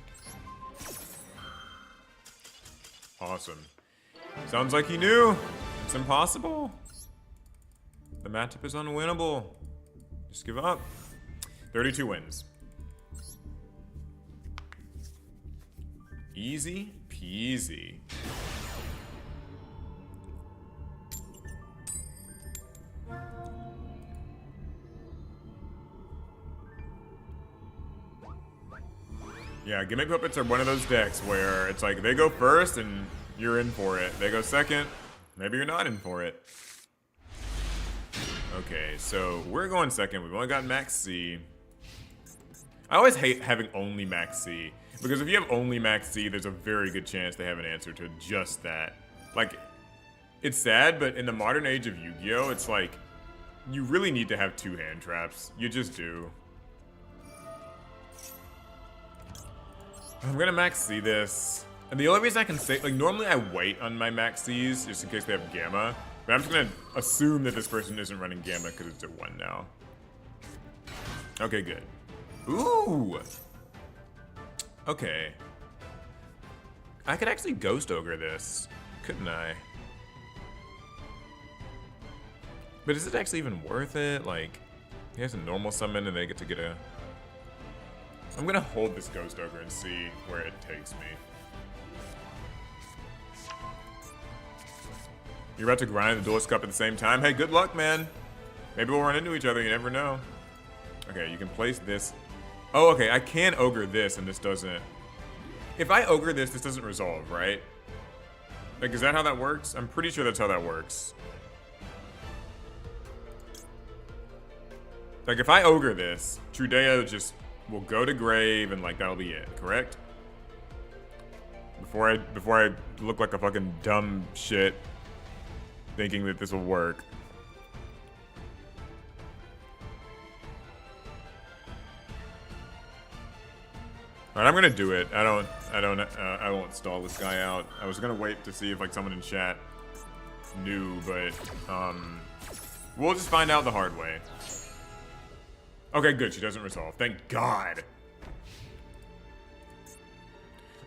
Awesome. Sounds like he knew. It's impossible. The matchup is unwinnable. Just give up. 32 wins. Easy peasy. Yeah, gimmick puppets are one of those decks where it's like they go first and you're in for it. They go second, maybe you're not in for it. Okay, so we're going second. We've only got max C. I always hate having only max C. Because if you have only max C, there's a very good chance they have an answer to just that. Like, it's sad, but in the modern age of Yu-Gi-Oh, it's like, you really need to have two hand traps. You just do. I'm gonna max C this. And the only reason I can say, like, normally I wait on my max Cs just in case they have Gamma. But I'm just gonna assume that this person isn't running Gamma because it's at 1 now. Okay, good. Ooh! Okay. I could actually Ghost Ogre this, couldn't I? But is it actually even worth it? Like, he has a normal summon and they get to get a... I'm gonna hold this Ghost Ogre and see where it takes me. You're about to grind the Duelist Cup at the same time? Hey, good luck, man. Maybe we'll run into each other, you never know. Okay, you can place this. Oh, okay, I can Ogre this and this doesn't. If I Ogre this, this doesn't resolve, right? Like, is that how that works? I'm pretty sure that's how that works. Like, if I Ogre this, Trudeo just will go to grave and, like, that'll be it, correct? Before I look like a fucking dumb shit thinking that this will work. Alright, I'm gonna do it. I won't stall this guy out. I was gonna wait to see if, like, someone in chat knew, but, we'll just find out the hard way. Okay, good. She doesn't resolve. Thank God.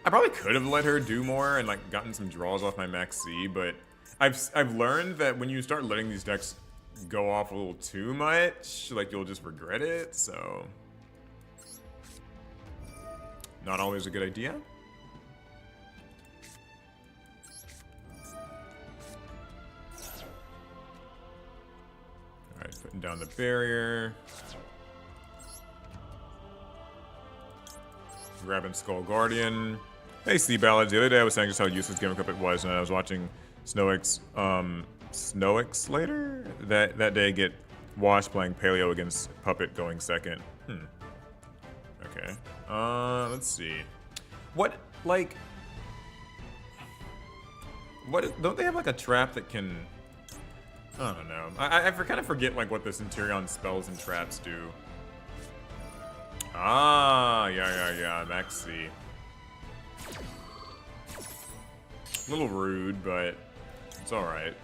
I probably could have let her do more and, like, gotten some draws off my Max C, but I've learned that when you start letting these decks go off a little too much, like, you'll just regret it, so... Not always a good idea. Alright, putting down the barrier. Grabbing Skull Guardian. Hey, Sea Ballads. The other day I was saying just how useless Gamer Cup it was, and I was watching Snowix later that day get washed playing Paleo against Puppet going second. Okay. Let's see. What don't they have like a trap that can... I don't know. I kind of forget like what the Centurion spells and traps do. Ah, yeah, Max C. A little rude, but it's alright.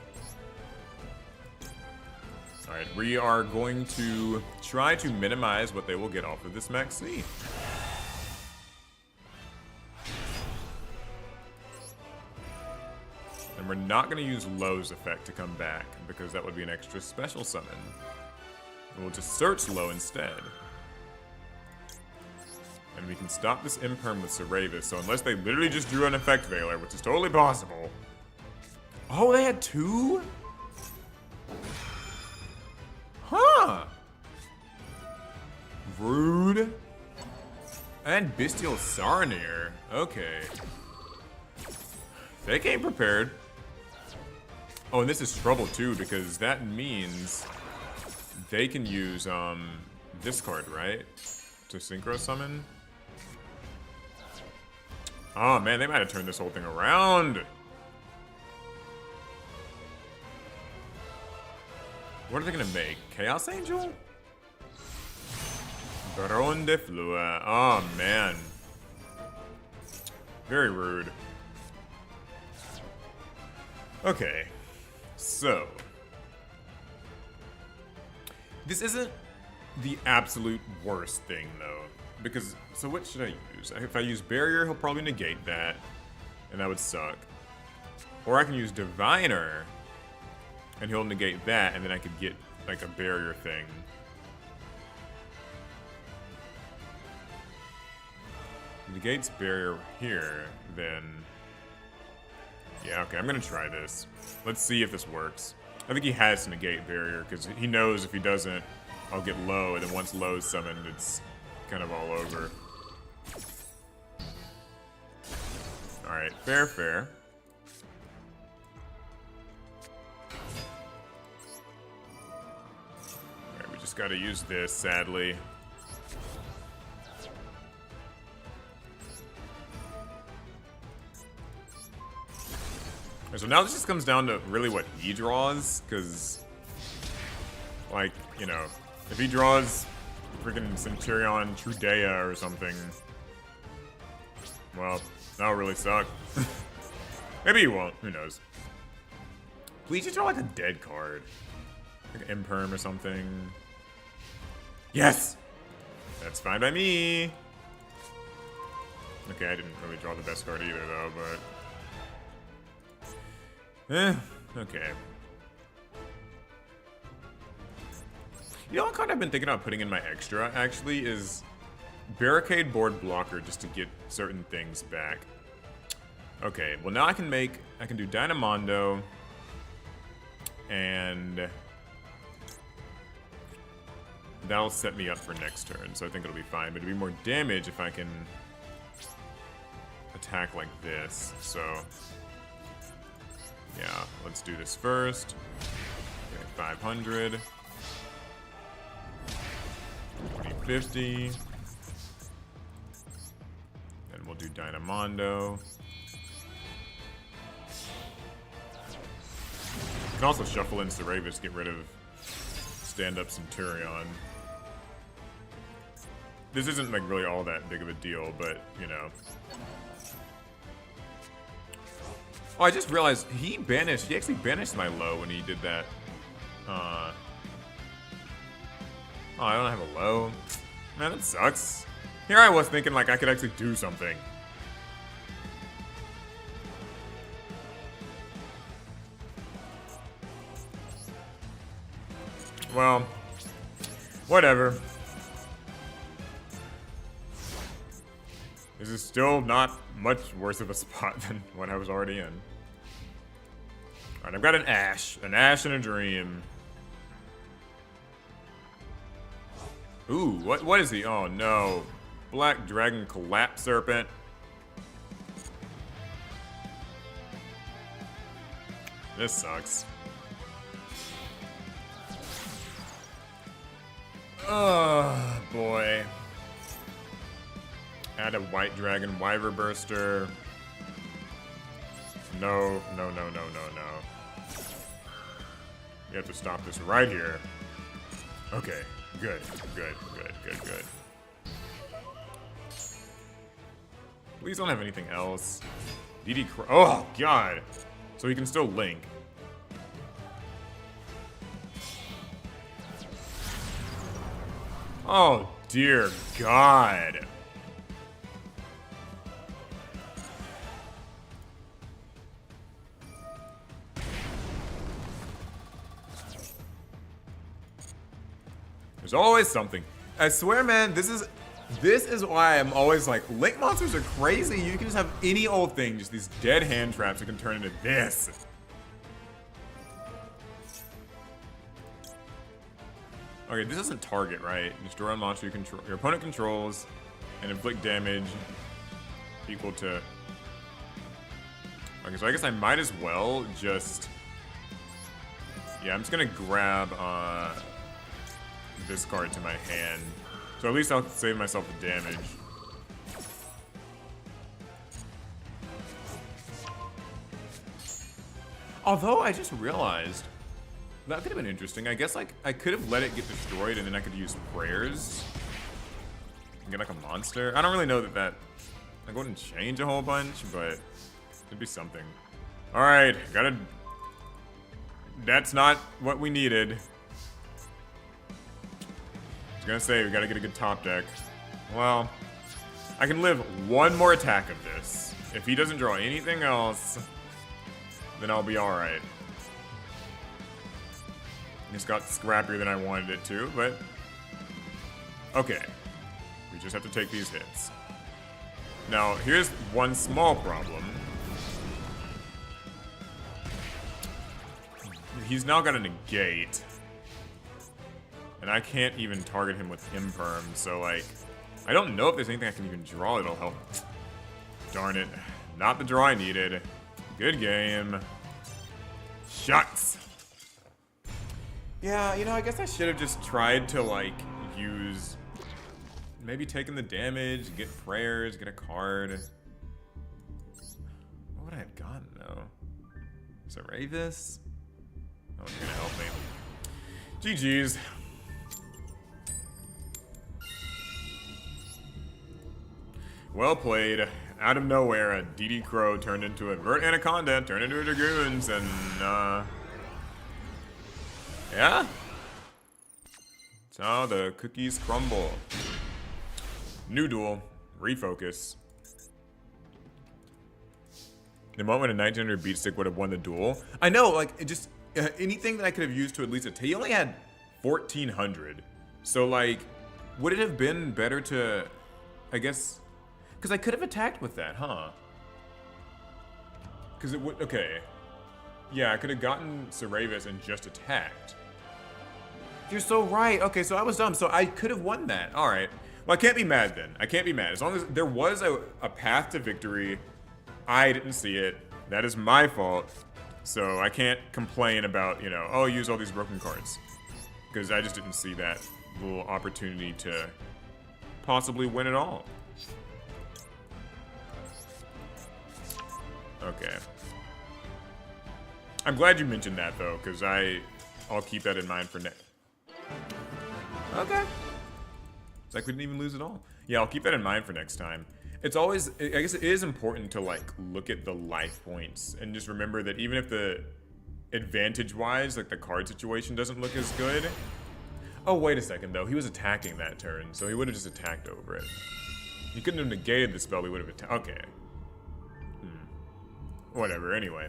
Alright, we are going to try to minimize what they will get off of this Max C. And we're not going to use Low's effect to come back, because that would be an extra special summon. We'll just search Low instead. And we can stop this Imperm with Seravis, so unless they literally just drew an Effect Veiler, which is totally possible. Oh, they had two? Huh. Rude. And Bestial Sarnier. Okay. They came prepared. Oh, and this is trouble too, because that means they can use discard, right? To synchro summon. Oh man, they might have turned this whole thing around. What are they gonna make? Chaos Angel? Baron de Flua. Oh man. Very rude. Okay. So. This isn't the absolute worst thing though. Because, so what should I use? If I use Barrier, he'll probably negate that. And that would suck. Or I can use Diviner. And he'll negate that, and then I could get, like, a Barrier thing. Negates Barrier here, then... Yeah, okay, I'm gonna try this. Let's see if this works. I think he has to negate Barrier, because he knows if he doesn't, I'll get Low, and then once Low's summoned, it's kind of all over. Alright, fair. Alright, we just gotta use this, sadly. So now this just comes down to really what he draws, because, like, you know, if he draws freaking Centurion Trudea or something, well, that'll really suck. Maybe he won't, who knows. Please just draw like a dead card. Like an Imperm or something. Yes! That's fine by me. Okay, I didn't really draw the best card either, though, but... okay. You know what card I've been thinking about putting in my extra, actually, is Barricade Board Blocker, just to get certain things back. Okay, well now I can do Dynamondo, and that'll set me up for next turn, so I think it'll be fine, but it'll be more damage if I can attack like this, so yeah, let's do this first. Okay, 500. 2050. Then we'll do Dynamondo. You can also shuffle in Ceravis, get rid of stand-up Centurion. This isn't like really all that big of a deal, but you know. Oh, I just realized he actually banished my low when he did that. Oh, I don't have a low. Man, that sucks. Here I was thinking like I could actually do something. Well, whatever. This is still not much worse of a spot than what I was already in. Alright, I've got an Ash and a Dream. Ooh, what is he? Oh no. Black Dragon Collapse Serpent. This sucks. Oh boy. Add a White Dragon Wyver Burster. No. You have to stop this right here. Okay. Good. Please don't have anything else. Oh, God. So he can still link. Oh, dear God. There's always something. I swear, man, this is why I'm always like, link monsters are crazy. You can just have any old thing, just these dead hand traps that can turn into this. Okay, this doesn't target, right? Destroy a monster your opponent controls and inflict damage equal to... Okay, so I guess I might as well just... Yeah, I'm just gonna grab this card to my hand. So at least I'll save myself the damage. Although I just realized that could have been interesting. I guess like I could have let it get destroyed and then I could use prayers and get like a monster. I don't really know that wouldn't change a whole bunch, but it'd be something. All right, that's not what we needed. I was gonna say we gotta get a good top deck. Well, I can live one more attack of this. If he doesn't draw anything else, then I'll be all right. It's got scrappier than I wanted it to, but okay. We just have to take these hits. Now, here's one small problem. He's now got a negate. And I can't even target him with Imperm, so like, I don't know if there's anything I can even draw that'll help. Darn it. Not the draw I needed. Good game. Shucks. Yeah, you know, I guess I should have just tried to like use, maybe taking the damage, get prayers, get a card. What would I have gotten though? Ceravis? No one's gonna help me. GG's. Well played. Out of nowhere, a DD Crow turned into a Vert Anaconda, turned into a Dragoons, and yeah. That's how the cookies crumble. New duel. Refocus. The moment a 1900 beat stick would have won the duel. I know, like, it just... anything that I could have used to at least attack. He only had 1400. So, like, would it have been better to... I guess... Because I could have attacked with that, huh? Because it would... Okay. Yeah, I could have gotten Saravis and just attacked. You're so right. Okay, so I was dumb. So I could have won that. All right. Well, I can't be mad then. I can't be mad. As long as there was a path to victory, I didn't see it. That is my fault. So I can't complain about, you know, oh, use all these broken cards. Because I just didn't see that little opportunity to possibly win it all. Okay. I'm glad you mentioned that, though, because I'll keep that in mind for next. Okay. It's like we didn't even lose at all. Yeah, I'll keep that in mind for next time. It's always, I guess it is important to, like, look at the life points and just remember that even if the advantage-wise, like, the card situation doesn't look as good. Oh, wait a second, though. He was attacking that turn, so he would have just attacked over it. He couldn't have negated the spell, he would have attacked. Okay. Whatever, anyway.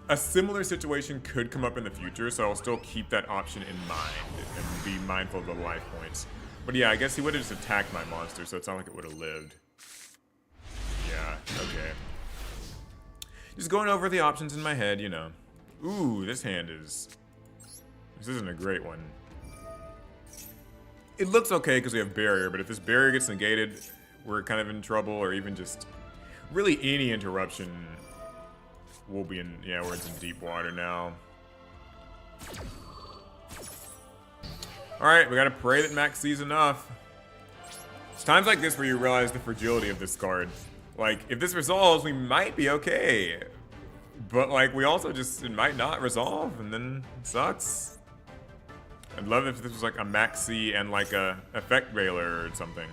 A similar situation could come up in the future, so I'll still keep that option in mind and be mindful of the life points. But yeah, I guess he would have just attacked my monster, so it's not like it would have lived. Yeah, okay. Just going over the options in my head, you know. Ooh, this hand is... This isn't a great one. It looks okay because we have barrier, but if this barrier gets negated, we're kind of in trouble, or even just... Really any interruption... We'll be in... Yeah, we're in some deep water now. Alright, we gotta pray that Max sees enough. It's times like this where you realize the fragility of this card. Like, if this resolves, we might be okay. But, like, we also just... It might not resolve, and then it sucks. I'd love if this was like a Maxi and like a Effect Veiler or something.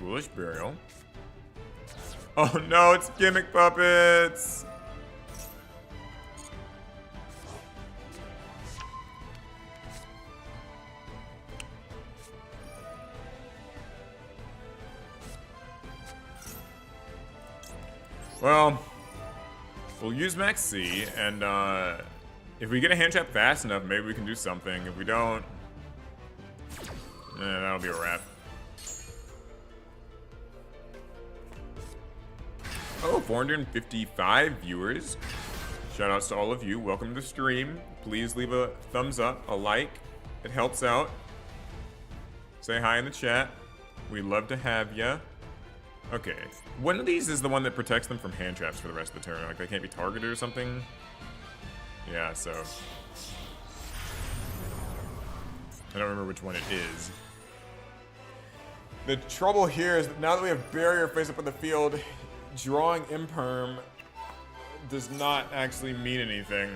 Foolish Burial. Oh no, it's Gimmick Puppets! Well, we'll use Max C, and if we get a hand trap fast enough, maybe we can do something. If we don't, that'll be a wrap. Oh, 455 viewers. Shoutouts to all of you. Welcome to the stream. Please leave a thumbs up, a like. It helps out. Say hi in the chat. We'd love to have ya. Okay. One of these is the one that protects them from hand traps for the rest of the turn. Like, they can't be targeted or something. Yeah, so... I don't remember which one it is. The trouble here is that now that we have barrier face up on the field, drawing Imperm does not actually mean anything.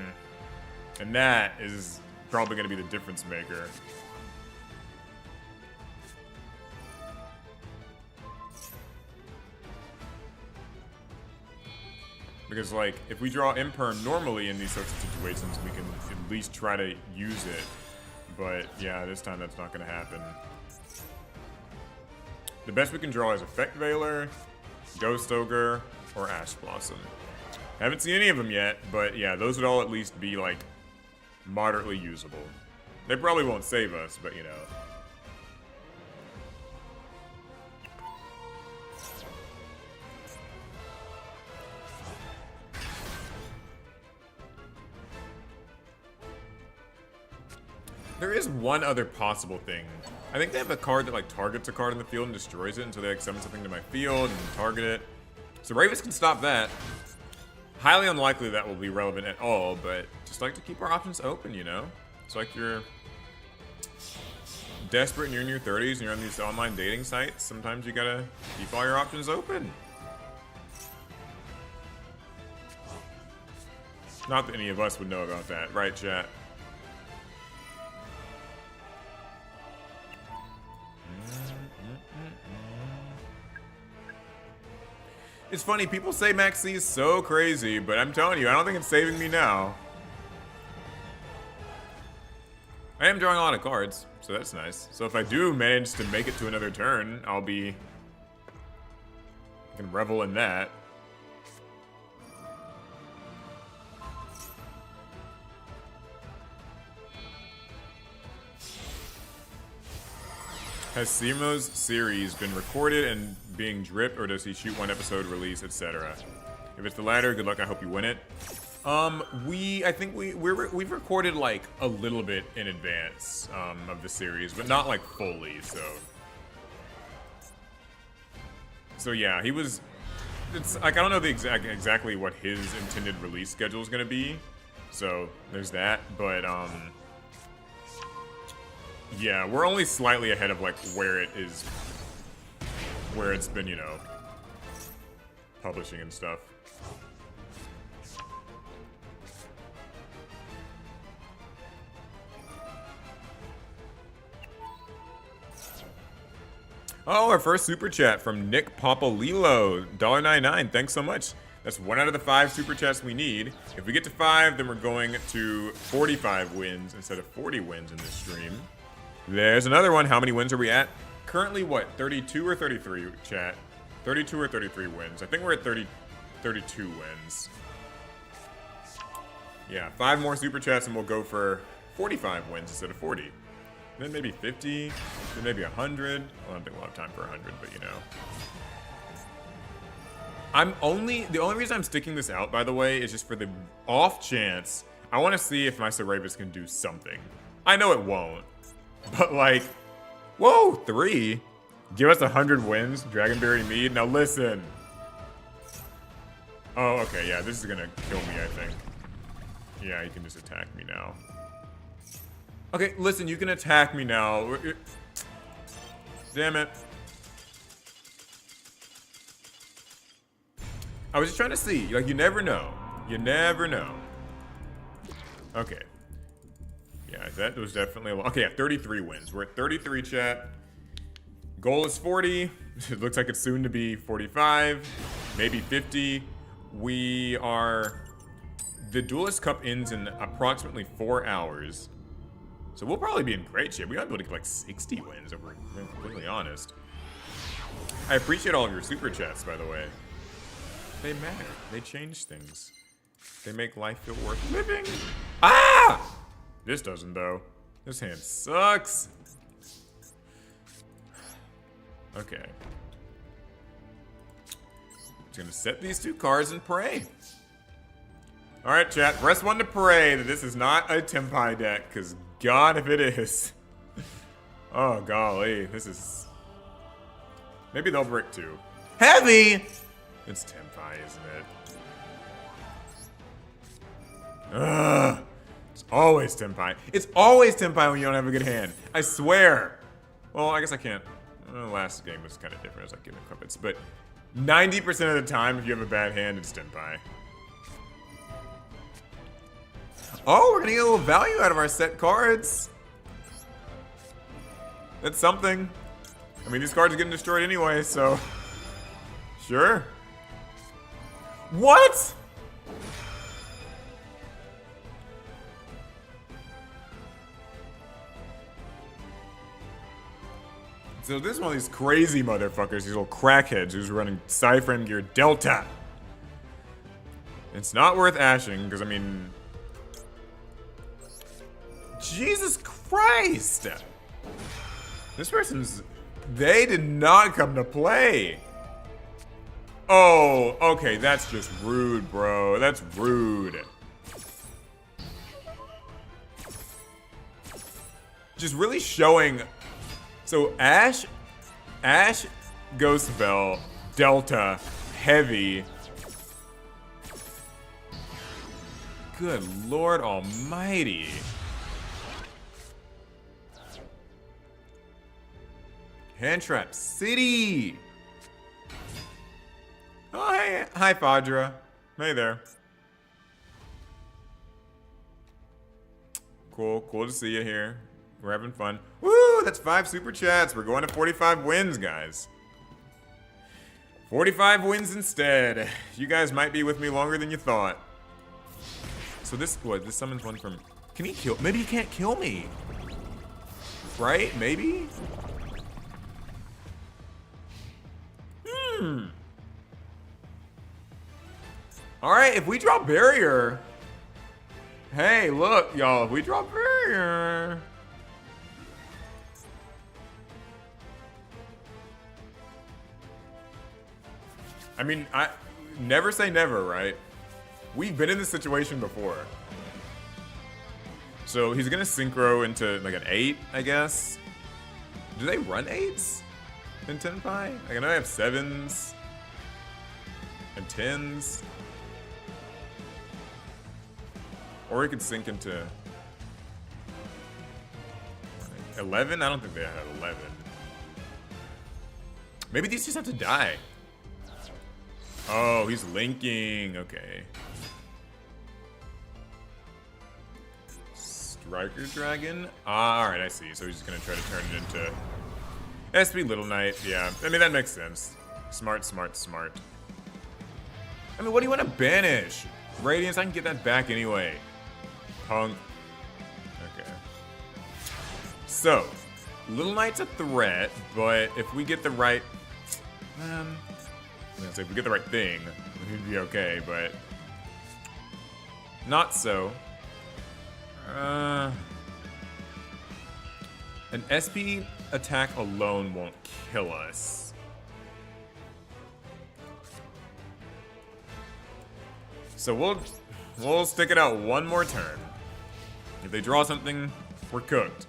And that is probably going to be the difference maker. Because, like, if we draw Imperm normally in these sorts of situations, we can at least try to use it. But, yeah, this time that's not going to happen. The best we can draw is Effect Veiler, Ghost Ogre, or Ash Blossom. Haven't seen any of them yet, but, yeah, those would all at least be, like, moderately usable. They probably won't save us, but, you know. There is one other possible thing. I think they have a card that like targets a card in the field and destroys it, and so they like summon something to my field and target it. So Ravis can stop that. Highly unlikely that will be relevant at all, but just like to keep our options open, you know? It's like you're desperate and you're in your 30s and you're on these online dating sites. Sometimes you gotta keep all your options open. Not that any of us would know about that, right, chat? It's funny, people say Max C is so crazy, but I'm telling you, I don't think it's saving me now. I am drawing a lot of cards, so that's nice. So if I do manage to make it to another turn, I can revel in that. Has Simo's series been recorded and being dripped, or does he shoot one episode, release, etc.? If it's the latter, good luck. I hope you win it. I think we've recorded like a little bit in advance of the series, but not like fully. So yeah, he was. It's like I don't know the exactly what his intended release schedule is gonna be. So there's that, but yeah, we're only slightly ahead of like where it's been, you know, publishing and stuff. Oh, our first super chat from Nick Popolilo, $1.99. Thanks so much. That's 1 out of the 5 super chats we need. If we get to 5, then we're going to 45 wins instead of 40 wins in this stream. There's another one. How many wins are we at? Currently, what, 32 or 33, chat? 32 or 33 wins. I think we're at 32 wins. Yeah, 5 more super chats and we'll go for 45 wins instead of 40. Then maybe 50, then maybe 100. Well, I don't think we'll have time for 100, but you know. The only reason I'm sticking this out, by the way, is just for the off chance. I want to see if my Cerebus can do something. I know it won't, but like, whoa, 3. Give us 100 wins, Dragonberry Mead. Now listen. Oh, okay, yeah, this is gonna kill me, I think. Yeah, he can just attack me now. Okay, listen, you can attack me now. Damn it. I was just trying to see. Like, you never know. You never know. Okay. Yeah, that was definitely a lot. Okay, yeah, 33 wins. We're at 33, chat. Goal is 40. It looks like it's soon to be 45. Maybe 50. The Duelist Cup ends in approximately 4 hours. So we'll probably be in great shape. We might be able to get like 60 wins if we're completely honest. I appreciate all of your super chats, by the way. They matter. They change things. They make life feel worth living. Ah! This doesn't, though. This hand sucks. Okay. Just gonna set these 2 cards and pray. Alright, chat. Press 1 to pray that this is not a Tempai deck, because God, if it is. Oh, golly. This is... Maybe they'll brick 2. Heavy! It's Tempai, isn't it? Ugh. It's always Tempai. It's always Tempai when you don't have a good hand. I swear. Well, I guess I can't. Last game was kind of different. It was like giving crumpets. But 90% of the time, if you have a bad hand, it's Tempai. Oh, we're gonna get a little value out of our set cards. That's something. I mean, these cards are getting destroyed anyway, so... Sure. What? So this is one of these crazy motherfuckers, these little crackheads who's running Cyframe Gear Delta. It's not worth ashing, because I mean... Jesus Christ! This person's... They did not come to play. Oh, okay, that's just rude, bro. That's rude. Just really showing... So, Ash, Ghost Bell, Delta, Heavy. Good Lord Almighty. Hand Trap City. Oh, hey. Hi, Fadra. Hey there. Cool to see you here. We're having fun. Woo, that's 5 super chats. We're going to 45 wins, guys. 45 wins instead. You guys might be with me longer than you thought. So this summons one from... Can he kill? Maybe he can't kill me. right? Maybe? Alright, if we draw barrier. Hey, look, y'all, if we draw barrier. I mean, I never say never, right? We've been in this situation before. So he's gonna synchro into like an 8, I guess. Do they run 8s in Tenpai? Like, I know I have 7s and 10s. Or he could sink into 11? I don't think they had 11. Maybe these just have to die. Oh, he's linking. Okay. Striker Dragon? Alright, I see. So he's just gonna try to turn it into SP Little Knight. Yeah, I mean, that makes sense. Smart, smart, smart. I mean, what do you want to banish? Radiance, I can get that back anyway. Punk. Okay. So, Little Knight's a threat, but if we get the right... I'm gonna say if we get the right thing, we'd be okay, but... Not so. An SP attack alone won't kill us. So we'll stick it out one more turn. If they draw something, we're cooked.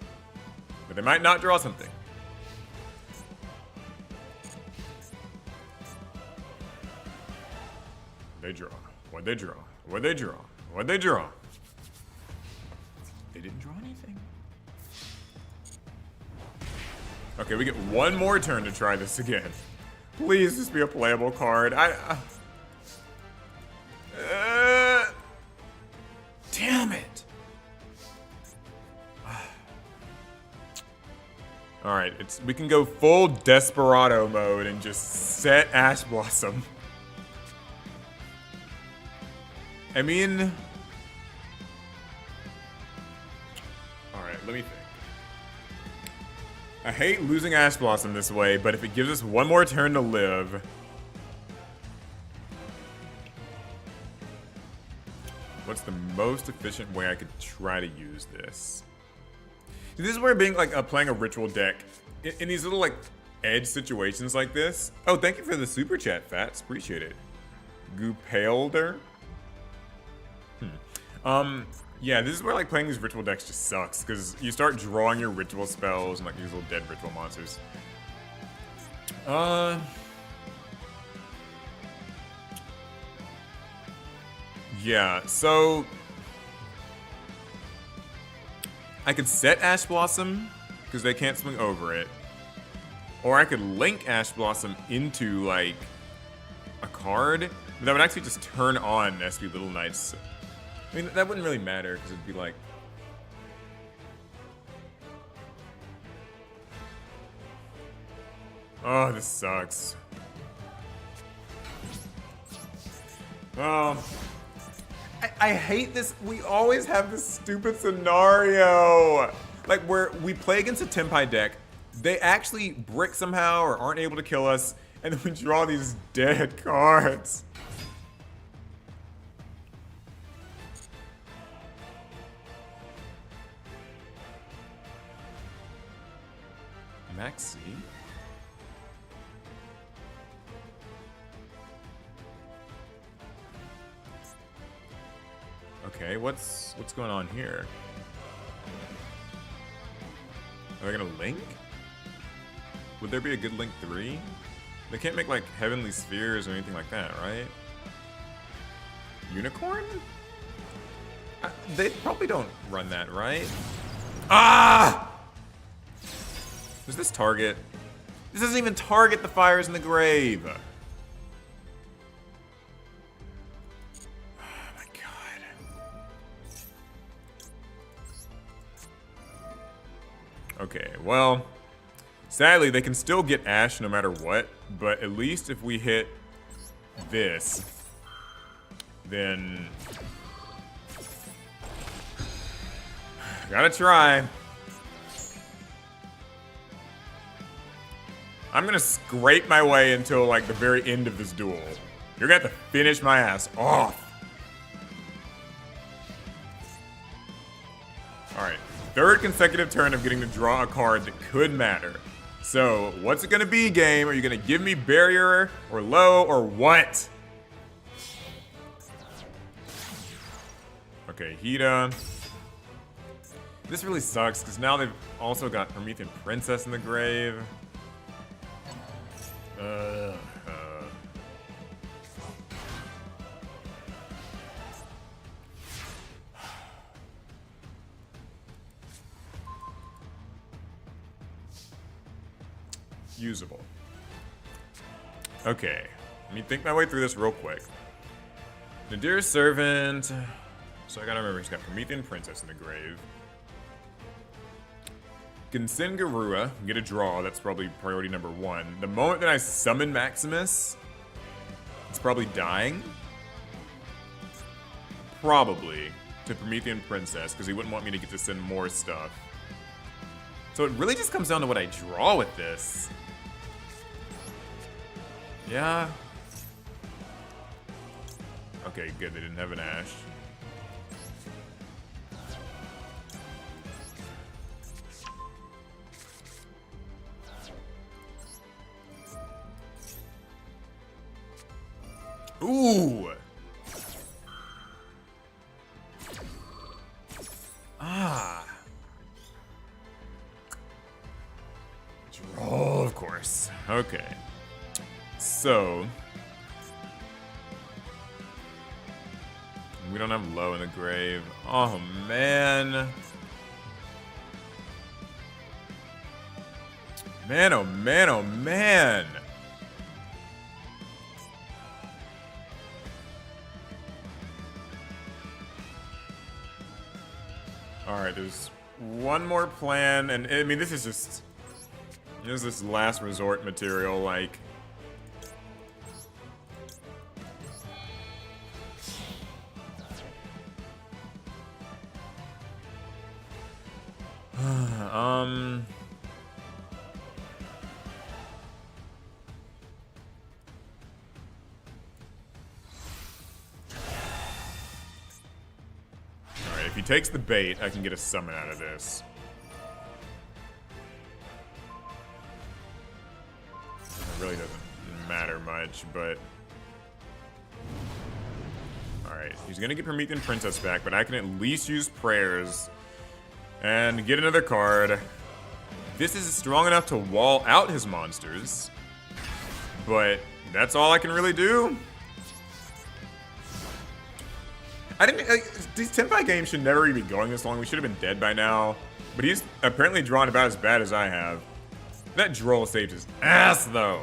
But they might not draw something. They draw. What'd they draw? What'd they draw? What'd they draw? They didn't draw anything. Okay, we get one more turn to try this again. Please just be a playable card. Damn it. Alright, we can go full Desperado mode and just set Ash Blossom. I mean... Alright, let me think. I hate losing Ash Blossom this way, but if it gives us one more turn to live... What's the most efficient way I could try to use this? See, this is where being like playing a ritual deck in these little like edge situations like this. Oh, thank you for the super chat, Fats. Appreciate it. Goopalder. Yeah, this is where like playing these ritual decks just sucks because you start drawing your ritual spells and like these little dead ritual monsters. Yeah, so I could set Ash Blossom because they can't swing over it, or I could link Ash Blossom into like a card, but that would actually just turn on SP Little Knights. I mean, that wouldn't really matter because it'd be like, oh, this sucks. Oh. I hate this. We always have this stupid scenario. Like where we play against a Tenpai deck, they actually brick somehow or aren't able to kill us, and then we draw these dead cards. Maxi? Okay, what's going on here? Are they gonna link? Would there be a good link 3? They can't make like heavenly spheres or anything like that, right? Unicorn? They probably don't run that, right? Ah! Does this target? This doesn't even target the fires in the grave. Okay, well, sadly, they can still get Ash no matter what, but at least if we hit this, then... Gotta try. I'm gonna scrape my way until like the very end of this duel. You're gonna have to finish my ass off. Alright, third consecutive turn of getting to draw a card that could matter. So, what's it gonna be, game? Are you gonna give me barrier or low or what? Okay, Hida. This really sucks because now they've also got Promethean Princess in the grave. Usable. Okay, let me think my way through this real quick. Nadir's Servant. So I gotta remember he's got Promethean Princess in the grave. Can send Garua, get a draw, that's probably priority number 1. The moment that I summon Maximus, it's probably dying. Probably to Promethean Princess, because he wouldn't want me to get to send more stuff. So it really just comes down to what I draw with this. Yeah. Okay, good, they didn't have an Ash. Ooh! Ah. Draw, of course. Okay. So. We don't have low in the grave. Oh, man. Man, oh, man, oh, man. Alright, there's one more plan, and I mean, this is this last resort material, like. If he takes the bait, I can get a summon out of this. It really doesn't matter much, but... Alright, he's gonna get Promethean Princess back, but I can at least use prayers and get another card. This is strong enough to wall out his monsters, but that's all I can really do. I didn't. These Tenpai games should never even be going this long. We should have been dead by now. But he's apparently drawn about as bad as I have. That Droll saved his ass, though.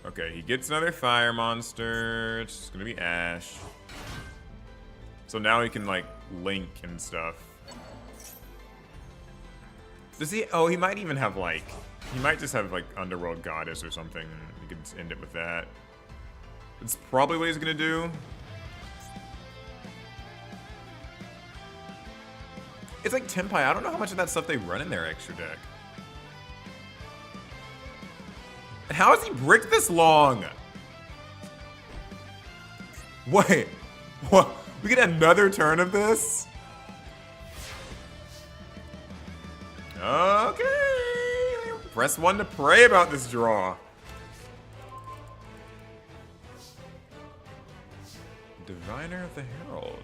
Okay, he gets another fire monster. It's gonna be Ash. So now he can, like, link and stuff. Does he? Oh, he might even have, like... He might just have, like, Underworld Goddess or something. He could end it with that. It's probably what he's gonna do. It's like Tenpai. I don't know how much of that stuff they run in their extra deck. And how has he bricked this long? Wait. What? We get another turn of this? Okay. Press 1 to pray about this draw. Diviner of the Herald.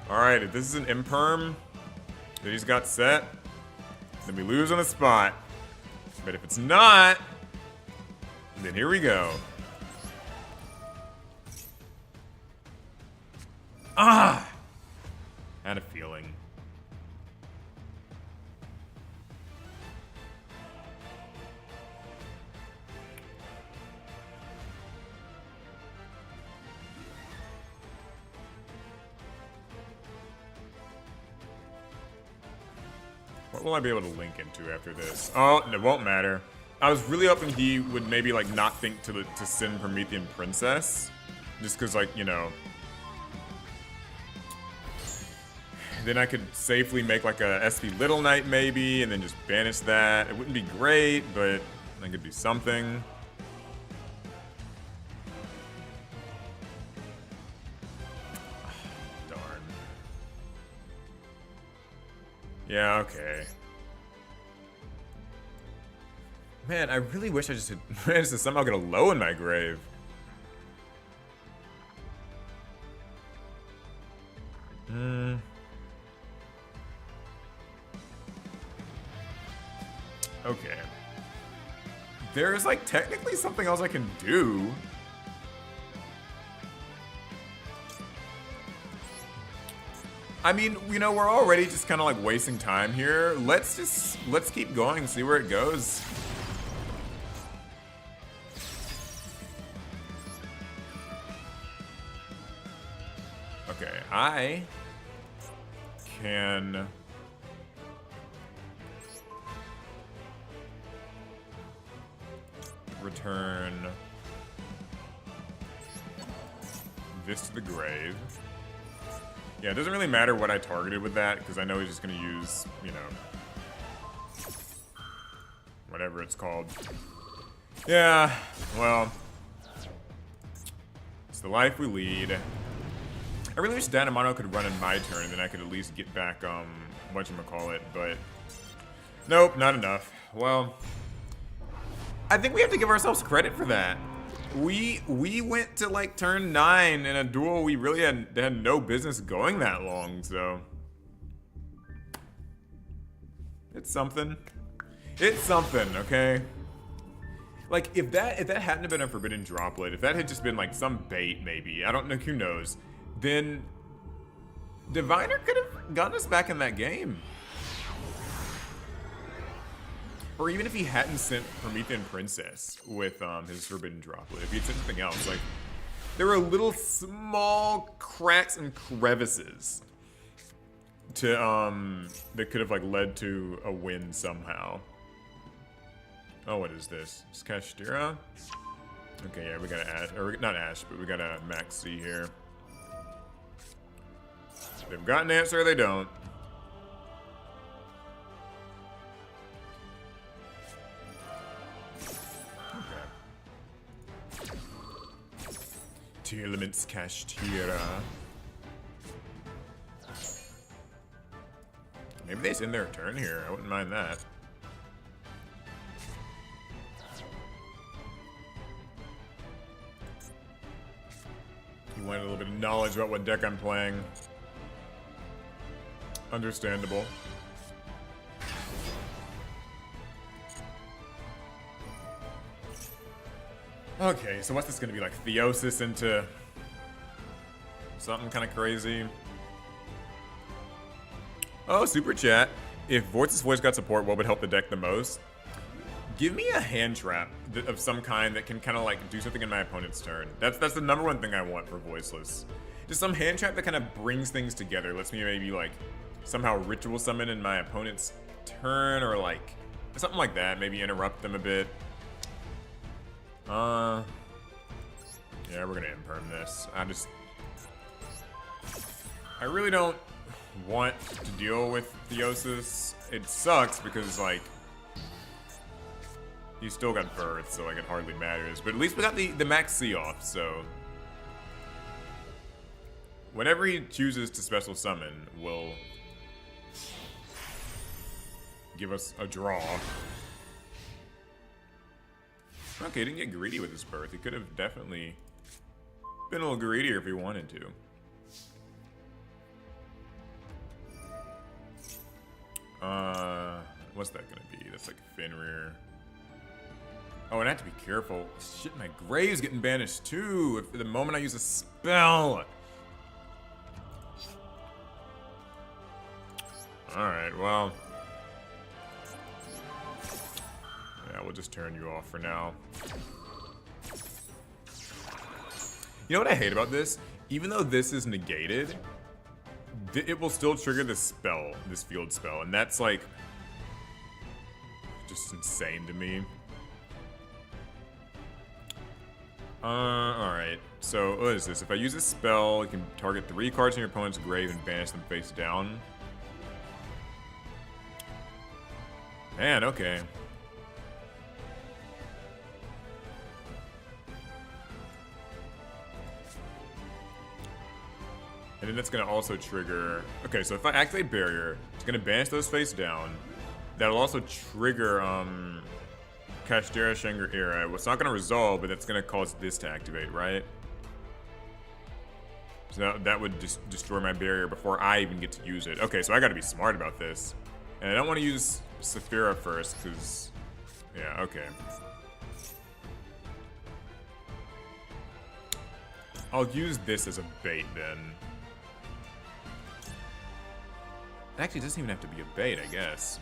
Alright, if this is an imperm that he's got set, then we lose on the spot. But if it's not, then here we go. Ah! Had a feeling. What will I be able to link into after this? Oh, it won't matter. I was really hoping he would maybe like not think to send Promethean Princess, just because like, you know, Then I could safely make like a SP Little Knight maybe, and then just banish that. It wouldn't be great, but I could do something. Darn. Yeah, okay. Man, I really wish I just had managed to somehow get a low in my grave. Okay. There's like technically something else I can do. I mean, you know, we're already just kind of like wasting time here. Let's keep going, see where it goes. Okay, I can return this to the grave. Yeah, it doesn't really matter what I targeted with that, because I know he's just going to use, you know, whatever it's called. Yeah, well, it's the life we lead. I really wish Danamano could run in my turn, and then I could at least get back, whatchamacallit, but nope, not enough. Well, I think we have to give ourselves credit for that. We went to like turn 9 in a duel we really had no business going that long, so it's something. It's something, okay? Like if that hadn't been a forbidden droplet, if that had just been like some bait maybe, I don't know, who knows, then Diviner could have gotten us back in that game. Or even if he hadn't sent Promethean Princess with his Forbidden Droplet, if he had sent something else, like, there were little small cracks and crevices to, that could have, like, led to a win somehow. Oh, what is this? It's Kashtira? Okay, yeah, we got Ash, or not Ash, but we got a Max C here. They've got an answer, or they don't. Two elements, Kashtira. Maybe they end their turn here. I wouldn't mind that. You wanted a little bit of knowledge about what deck I'm playing. Understandable. Okay, so what's this gonna be, like Theosis into something kind of crazy? Oh, super chat. If Voice's Voice got support, what would help the deck the most? Give me a hand trap of some kind that can kind of like do something in my opponent's turn. That's the #1 thing I want for Voiceless. Just some hand trap that kind of brings things together. Lets me maybe like somehow ritual summon in my opponent's turn, or like something like that. Maybe interrupt them a bit. Yeah, we're gonna imperm this. I really don't want to deal with Theosis. It sucks because, like, he's still got birth, so like it hardly matters. But at least we got the Max C off, so whenever he chooses to special summon will give us a draw. Okay, he didn't get greedy with his birth. He could have definitely been a little greedier if he wanted to. What's that gonna be? That's like Fenrir. Oh, and I have to be careful. Shit, my Grave's getting banished too. If the moment I use a spell. Alright, well. Yeah, we'll just turn you off for now. You know what I hate about this? Even though this is negated, it will still trigger this spell, this field spell, and that's like just insane to me. Alright. So, what is this? If I use a spell, you can target 3 cards in your opponent's grave and banish them face down. Man, okay. And then that's going to also trigger... Okay, so if I activate Barrier, it's going to banish those face down. That'll also trigger Kashtira Shangri-Ira. Well, it's not going to resolve, but that's going to cause this to activate, right? So that would just destroy my Barrier before I even get to use it. Okay, so I got to be smart about this. And I don't want to use Saphira first, because... Yeah, okay. I'll use this as a bait, then. Actually, it doesn't even have to be a bait, I guess.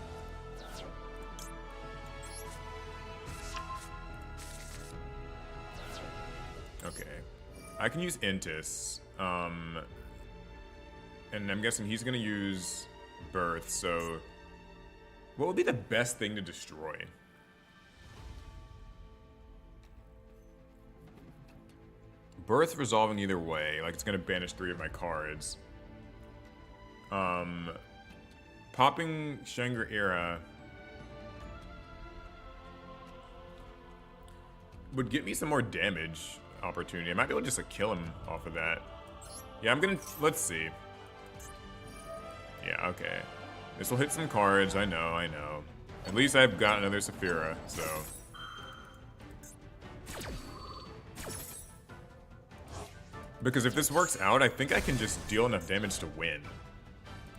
Okay. I can use Intis. And I'm guessing he's going to use Birth, so... What would be the best thing to destroy? Birth resolving either way. Like, it's going to banish 3 of my cards. Popping Shangri-Ira would get me some more damage opportunity. I might be able to just like, kill him off of that. Yeah, I'm gonna... Let's see. Yeah, okay. This will hit some cards. I know. At least I've got another Saphira, so... Because if this works out, I think I can just deal enough damage to win.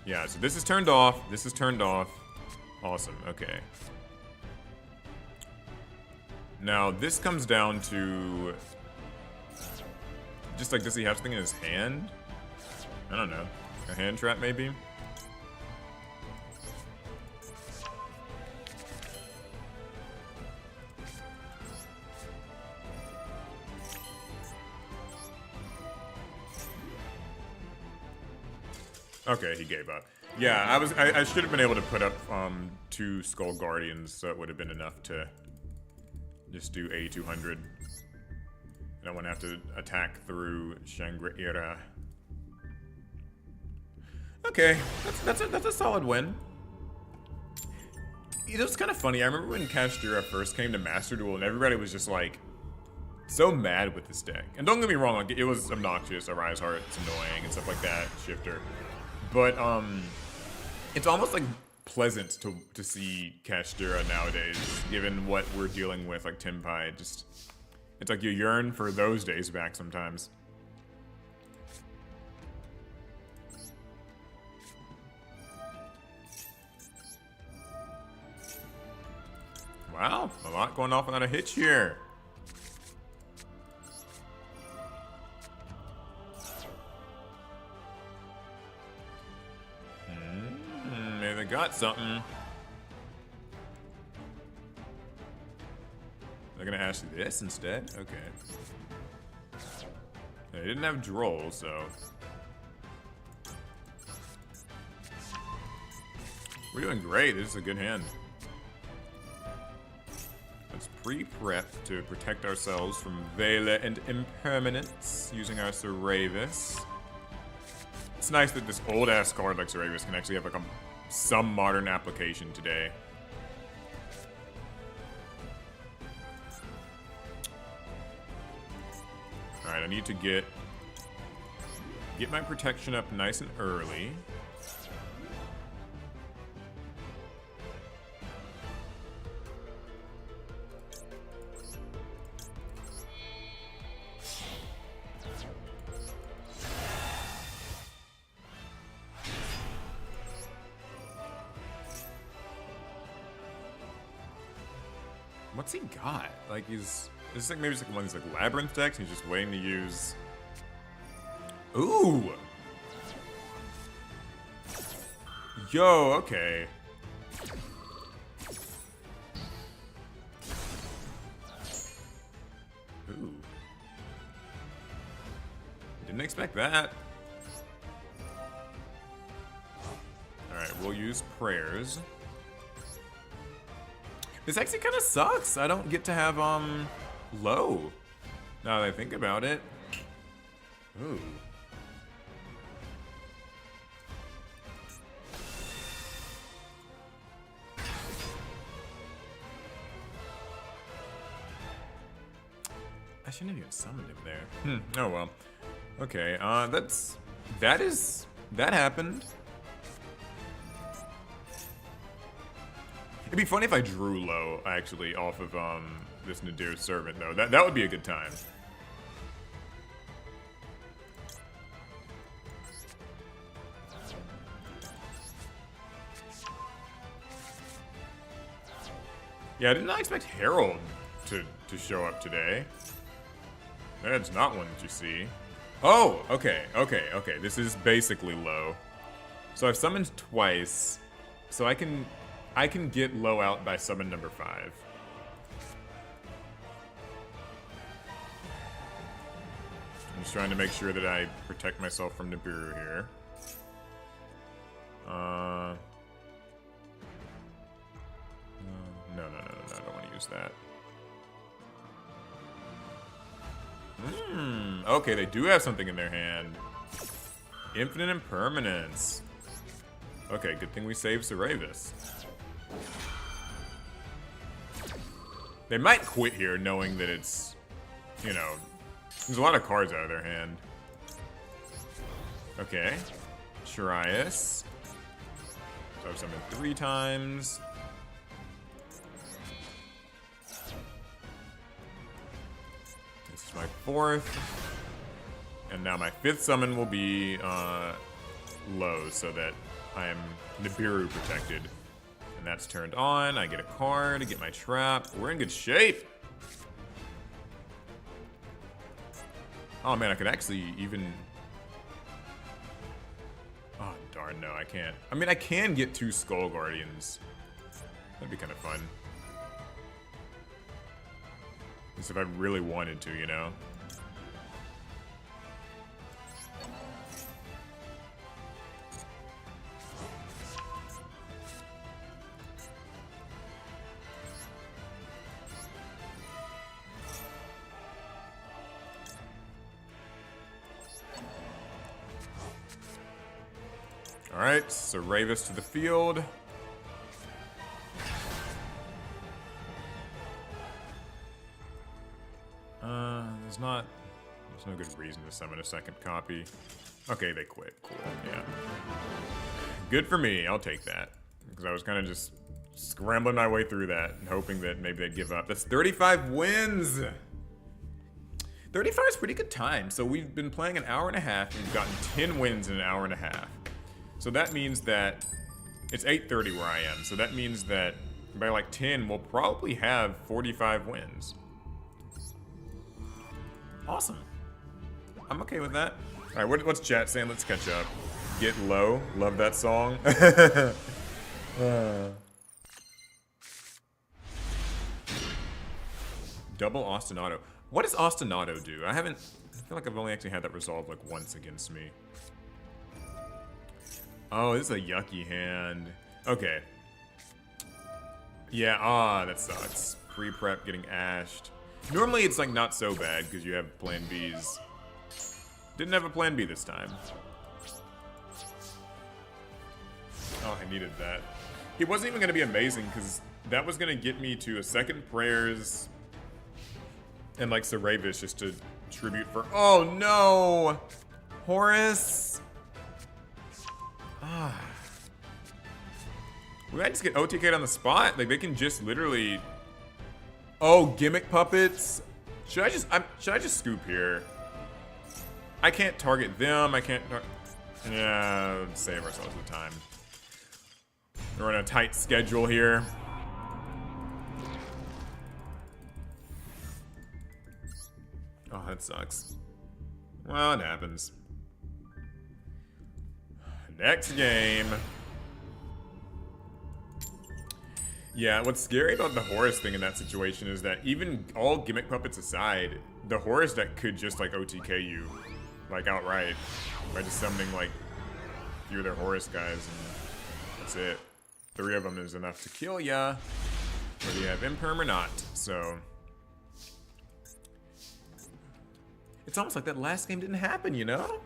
Yeah, so this is turned off. This is turned off. Awesome, okay. Now, this comes down to... Just like, does he have something in his hand? I don't know. A hand trap, maybe? Okay, he gave up. Yeah, I should have been able to put up 2 Skull Guardians, so it would have been enough to just do 8200. And I wouldn't have to attack through Shangri-Ira. Okay, that's a solid win. It was kind of funny. I remember when Kashtira first came to Master Duel, and everybody was just like so mad with this deck. And don't get me wrong, like it was obnoxious. A Rise Heart's annoying and stuff like that. Shifter. But it's almost like pleasant to see Kashtira nowadays, given what we're dealing with, like Tenpai. Just, it's like you yearn for those days back sometimes. Wow, a lot going off without a hitch here. Maybe they got something. They're gonna ask this instead? Okay. They didn't have Droll, so... We're doing great. This is a good hand. Let's pre-prep to protect ourselves from Vela and Impermanence using our Seravis. It's nice that this old-ass card like Seravis can actually have like some modern application today. Alright, I need to get my protection up nice and early. What's he got? Like is this like maybe just like one of these like labyrinth decks? He's just waiting to use. Ooh. Yo, okay. Ooh. Didn't expect that. All right, we'll use prayers. This actually kind of sucks. I don't get to have, low. Now that I think about it. Ooh. I shouldn't have even summoned him there. Oh well. Okay, that happened. It'd be funny if I drew low, actually, off of this Nadir's Servant, though. That would be a good time. Yeah, I did not expect Herald to show up today. That's not one that you see. Oh, okay. This is basically low. So I've summoned twice, so I can get low out by summon number 5. I'm just trying to make sure that I protect myself from Nibiru here. No, I don't want to use that. Okay, they do have something in their hand. Infinite Impermanence. Okay, good thing we saved Saravis. They might quit here knowing that it's, you know, there's a lot of cards out of their hand. Okay. Sharias. So I've summoned 3 times. This is my 4th. And now my 5th summon will be low so that I am Nibiru protected. And that's turned on. I get a card to get my trap. We're in good shape. Oh man, I could actually even... Oh darn, no, I can't. I mean, I can get 2 Skull Guardians. That'd be kind of fun. At least if I really wanted to, you know? Alright, so Ravis to the field. There's no good reason to summon a second copy. Okay, they quit. Cool, yeah. Good for me, I'll take that. Because I was kind of just scrambling my way through that and hoping that maybe they'd give up. That's 35 wins! 35 is pretty good time. So we've been playing an hour and a half and we've gotten 10 wins in an hour and a half. So that means that it's 8:30 where I am. So that means that by like 10, we'll probably have 45 wins. Awesome. I'm okay with that. All right, what's chat saying? Let's catch up. Get low. Love that song. Double Ostinato. What does Ostinato do? I feel like I've only actually had that resolve like once against me. Oh, this is a yucky hand. Okay. Yeah, that sucks. Pre-prep getting ashed. Normally it's like not so bad because you have plan Bs. Didn't have a plan B this time. Oh, I needed that. It wasn't even going to be amazing because that was going to get me to a second prayers and like Saravis just to tribute for... Oh no! Horus! Ah. We might just get OTK'd on the spot. Like they can just literally... Oh, gimmick puppets. Should I just scoop here? I can't target them. I can't. Yeah, let's save ourselves the time. We're on a tight schedule here. Oh, that sucks. Well, it happens. Next game. Yeah, what's scary about the Horus thing in that situation is that even all gimmick puppets aside, the Horus deck could just like OTK you, like outright, by just summoning like a few of their Horus guys, and that's it. 3 of them is enough to kill ya, whether you have Imperm or not, so. It's almost like that last game didn't happen, you know?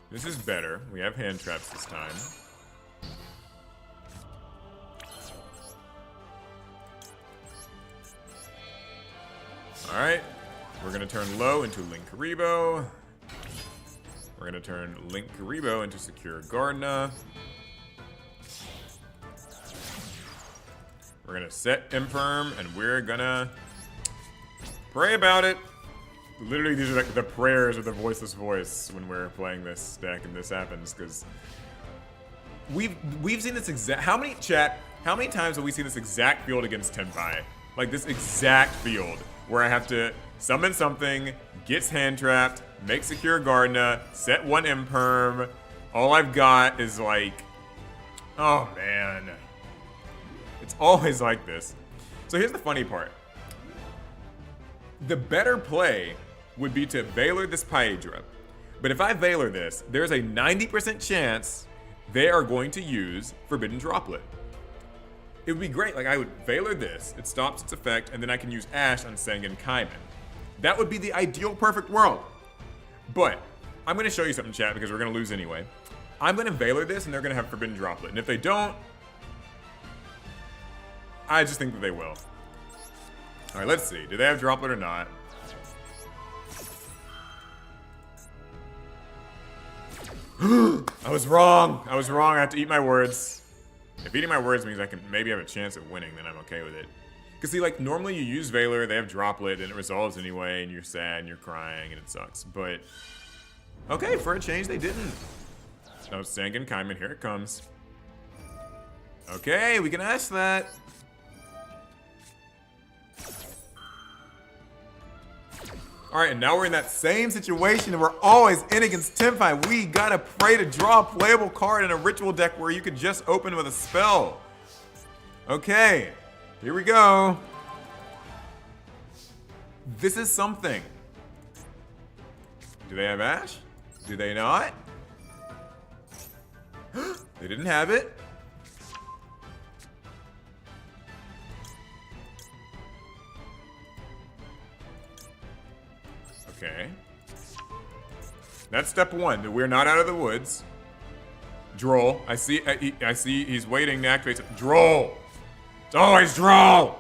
This is better. We have hand traps this time. Alright. We're going to turn Low into Linkuriboh. We're going to turn Linkuriboh into Secure Gardener. We're going to set Imperm, and we're going to pray about it. Literally, these are like the prayers of the Voiceless Voice when we're playing this deck and this happens, because we've seen this exact... How many times have we seen this exact field against Tenpai? Like, this exact field, where I have to summon something, gets hand trapped, make Secure Gardener, set one Imperm. All I've got is like... Oh, man. It's always like this. So here's the funny part. The better play would be to Valor this Pyaedra. But if I Valor this, there's a 90% chance they are going to use Forbidden Droplet. It would be great. Like, I would Valor this, it stops its effect, and then I can use Ash on Sangan Kaiman. That would be the ideal perfect world. But I'm going to show you something, chat, because we're going to lose anyway. I'm going to Valor this, and they're going to have Forbidden Droplet. And if they don't, I just think that they will. All right, let's see. Do they have Droplet or not? I was wrong. I was wrong. I have to eat my words. If eating my words means I can maybe have a chance at winning, then I'm okay with it. Because see, like, normally you use Valor, they have Droplet, and it resolves anyway, and you're sad, and you're crying, and it sucks. But, okay, for a change, they didn't. No, Sangan Kaiman, here it comes. Okay, we can ask that. Alright, and now we're in that same situation and we're always in against Tenpai. We gotta pray to draw a playable card in a ritual deck where you could just open with a spell. Okay, here we go. This is something. Do they have Ash? Do they not? They didn't have it. Okay. That's step one. We're not out of the woods. Droll. I see he's waiting to activate. Droll. It's always Droll.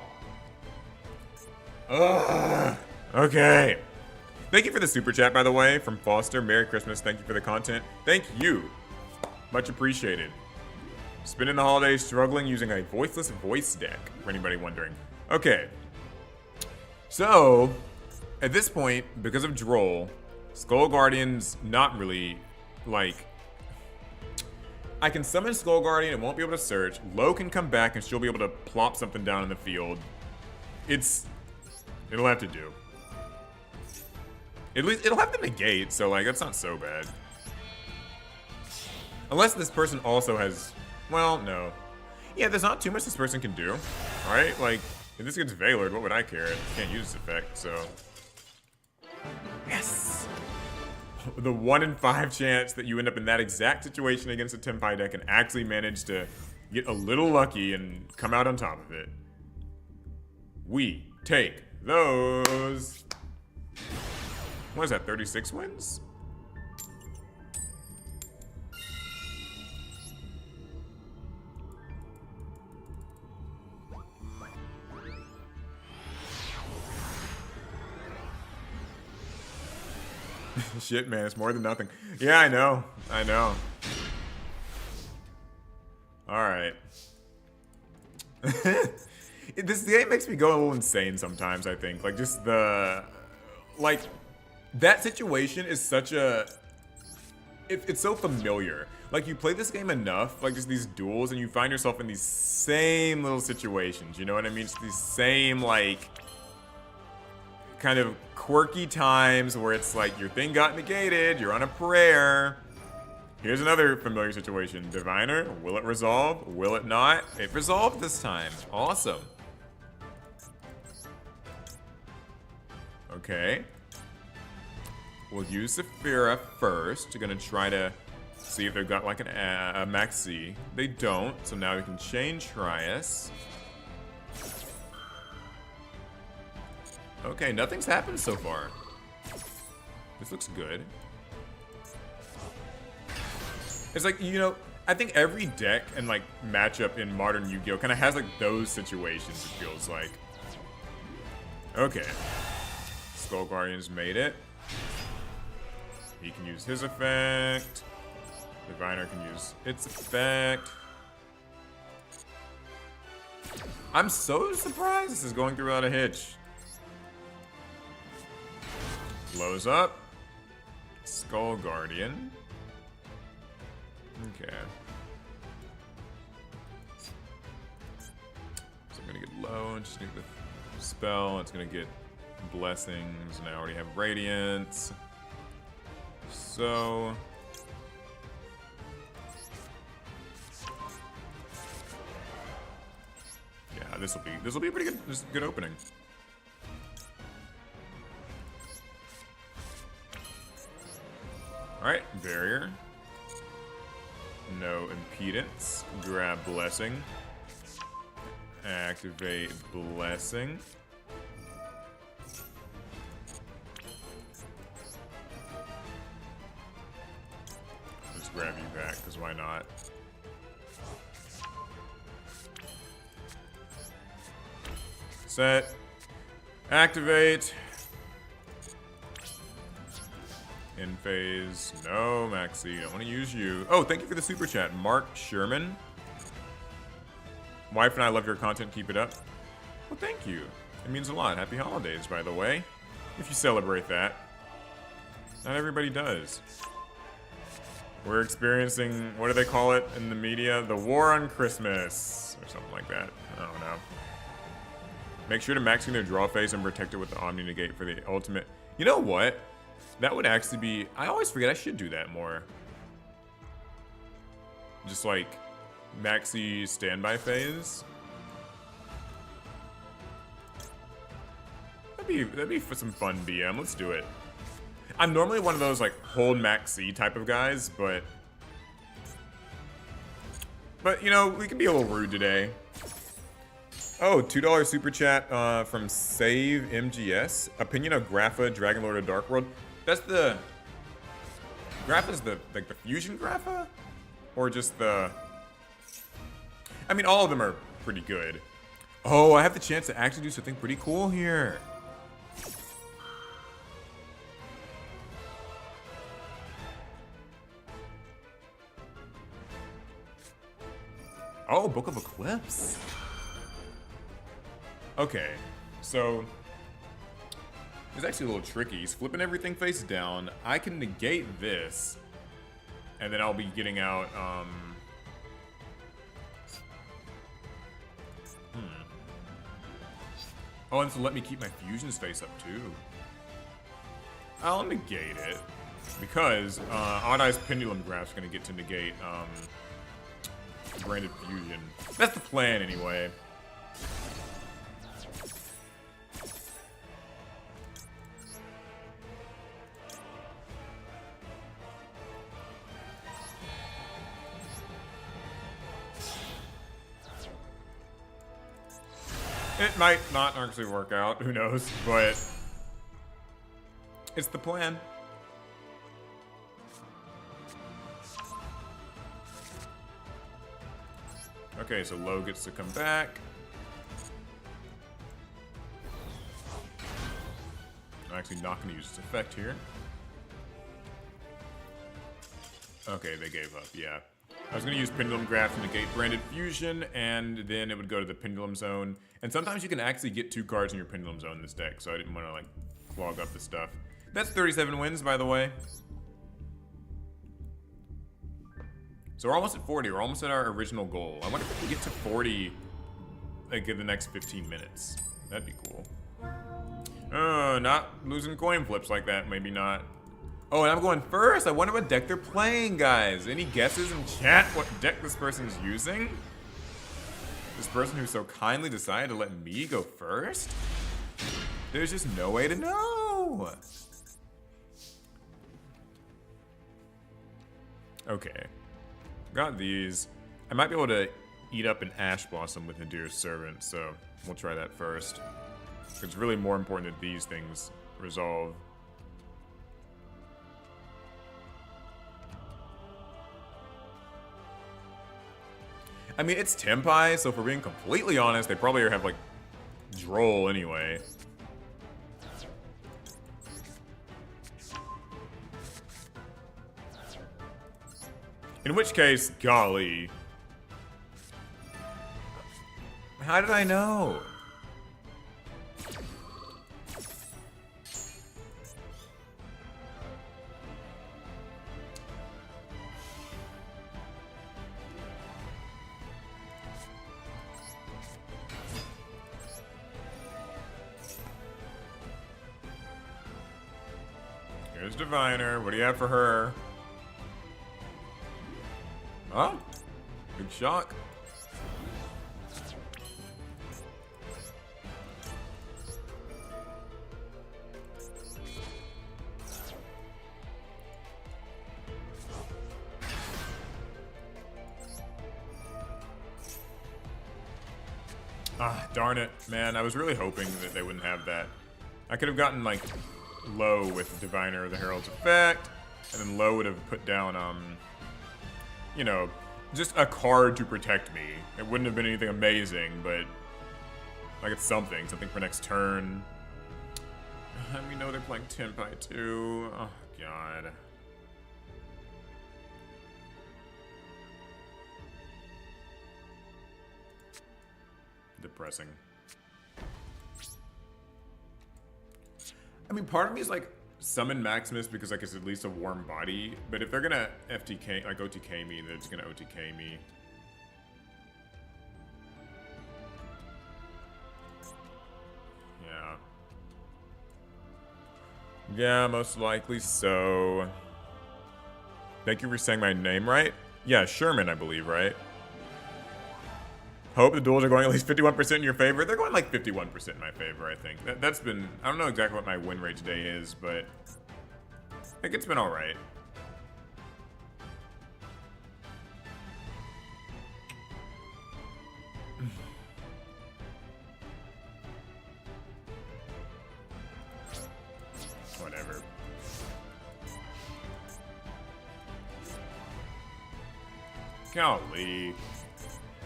Ugh. Okay. Thank you for the super chat, by the way, from Foster. Merry Christmas. Thank you for the content. Thank you. Much appreciated. Spending the holidays struggling using a voiceless voice deck, for anybody wondering. Okay. So, at this point, because of Droll, Skull Guardian's not really, like... I can summon Skull Guardian, it won't be able to search. Lo can come back and she'll be able to plop something down in the field. It'll have to do. At least, it'll have to negate, so, like, that's not so bad. Unless this person also has... Well, no. Yeah, there's not too much this person can do. Alright, like, if this gets Valored, what would I care? I can't use this effect, so... Yes! The 1 in 5 chance that you end up in that exact situation against a Tenpai deck and actually manage to get a little lucky and come out on top of it. We take those. What is that, 36 wins? Shit, man, it's more than nothing. Yeah, I know. I know. Alright. This game makes me go a little insane sometimes, I think. Like, just the... Like, that situation is such a... It's so familiar. Like, you play this game enough, like, just these duels, and you find yourself in these same little situations. You know what I mean? Just these same, like... kind of quirky times where it's like your thing got negated, you're on a prayer. Here's another familiar situation. Diviner, will it resolve? Will it not? It resolved this time. Awesome. Okay. We'll use Saphira first. We're gonna try to see if they've got like a Maxi. They don't, so now we can change Trias. Okay, nothing's happened so far. This looks good. It's like, you know, I think every deck and like matchup in modern Yu-Gi-Oh kind of has like those situations, it feels like. Okay. Skull Guardian's made it. He can use his effect. Diviner can use its effect. I'm so surprised this is going through without a hitch. Blows up. Skull Guardian. Okay. So I'm gonna get low, just need the spell. It's gonna get blessings, and I already have radiance. So yeah, this will be a pretty good, good opening. All right, barrier. No impedance. Grab blessing. Activate blessing. Let's grab you back, because why not? Set. Activate. In phase. No, Maxi. I don't want to use you. Oh, thank you for the super chat. Mark Sherman. Wife and I love your content. Keep it up. Well, thank you. It means a lot. Happy holidays, by the way. If you celebrate that. Not everybody does. We're experiencing, what do they call it in the media? The war on Christmas. Or something like that. I don't know. Make sure to maxing their draw phase and protect it with the Omni Negate for the ultimate. You know what? That would actually be... I always forget I should do that more. Just like maxi standby phase. That'd be for some fun BM. Let's do it. I'm normally one of those like hold maxi type of guys, but you know, we can be a little rude today. Oh, $2 super chat from Save MGS. Opinion of Grapha, Dragon Lord of Dark World. That's the... Grapha's the, like, the fusion Grapha? Or just the... I mean, all of them are pretty good. Oh, I have the chance to actually do something pretty cool here. Oh, Book of Eclipse. Okay, so... It's actually a little tricky. He's flipping everything face down. I can negate this, and then I'll be getting out, Oh, and so let me keep my fusions face up, too. I'll negate it, because, Odd Eye's Pendulum Graph's gonna get to negate, Branded Fusion. That's the plan, anyway. It might not actually work out, who knows, but it's the plan. Okay, so Low gets to come back. I'm actually not going to use its effect here. Okay, they gave up, yeah. I was going to use Pendulum Graph to negate Branded Fusion, and then it would go to the Pendulum Zone. And sometimes you can actually get 2 cards in your Pendulum Zone in this deck, so I didn't want to, like, clog up the stuff. That's 37 wins, by the way. So we're almost at 40. We're almost at our original goal. I wonder if we can get to 40, like, in the next 15 minutes. That'd be cool. Not losing coin flips like that. Maybe not. Oh, and I'm going first. I wonder what deck they're playing, guys. Any guesses in chat what deck this person's using? This person who so kindly decided to let me go first? There's just no way to know. Okay. Got these. I might be able to eat up an Ash Blossom with Nadir's Servant, so we'll try that first. It's really more important that these things resolve. I mean, it's Tempai, so if we're being completely honest, they probably have, like, Droll anyway. In which case, golly. How did I know? Here's Diviner. What do you have for her? Oh, big shock. Ah, darn it, man. I was really hoping that they wouldn't have that. I could have gotten, like, low with Diviner or the Herald's Effect, and then low would have put down, you know, just a card to protect me. It wouldn't have been anything amazing, but, like, it's something for next turn. And we know they're playing Tempai too. Oh, God. Depressing. I mean, part of me is like, summon Maximus because like it's at least a warm body, but if they're gonna FTK, like OTK me, they're just gonna OTK me. Yeah. Yeah, most likely so. Thank you for saying my name right. Yeah, Sherman, I believe, right? Hope the duels are going at least 51% in your favor. They're going like 51% in my favor, I think. That's been, I don't know exactly what my win rate today is, but I think it's been all right. Whatever. Golly.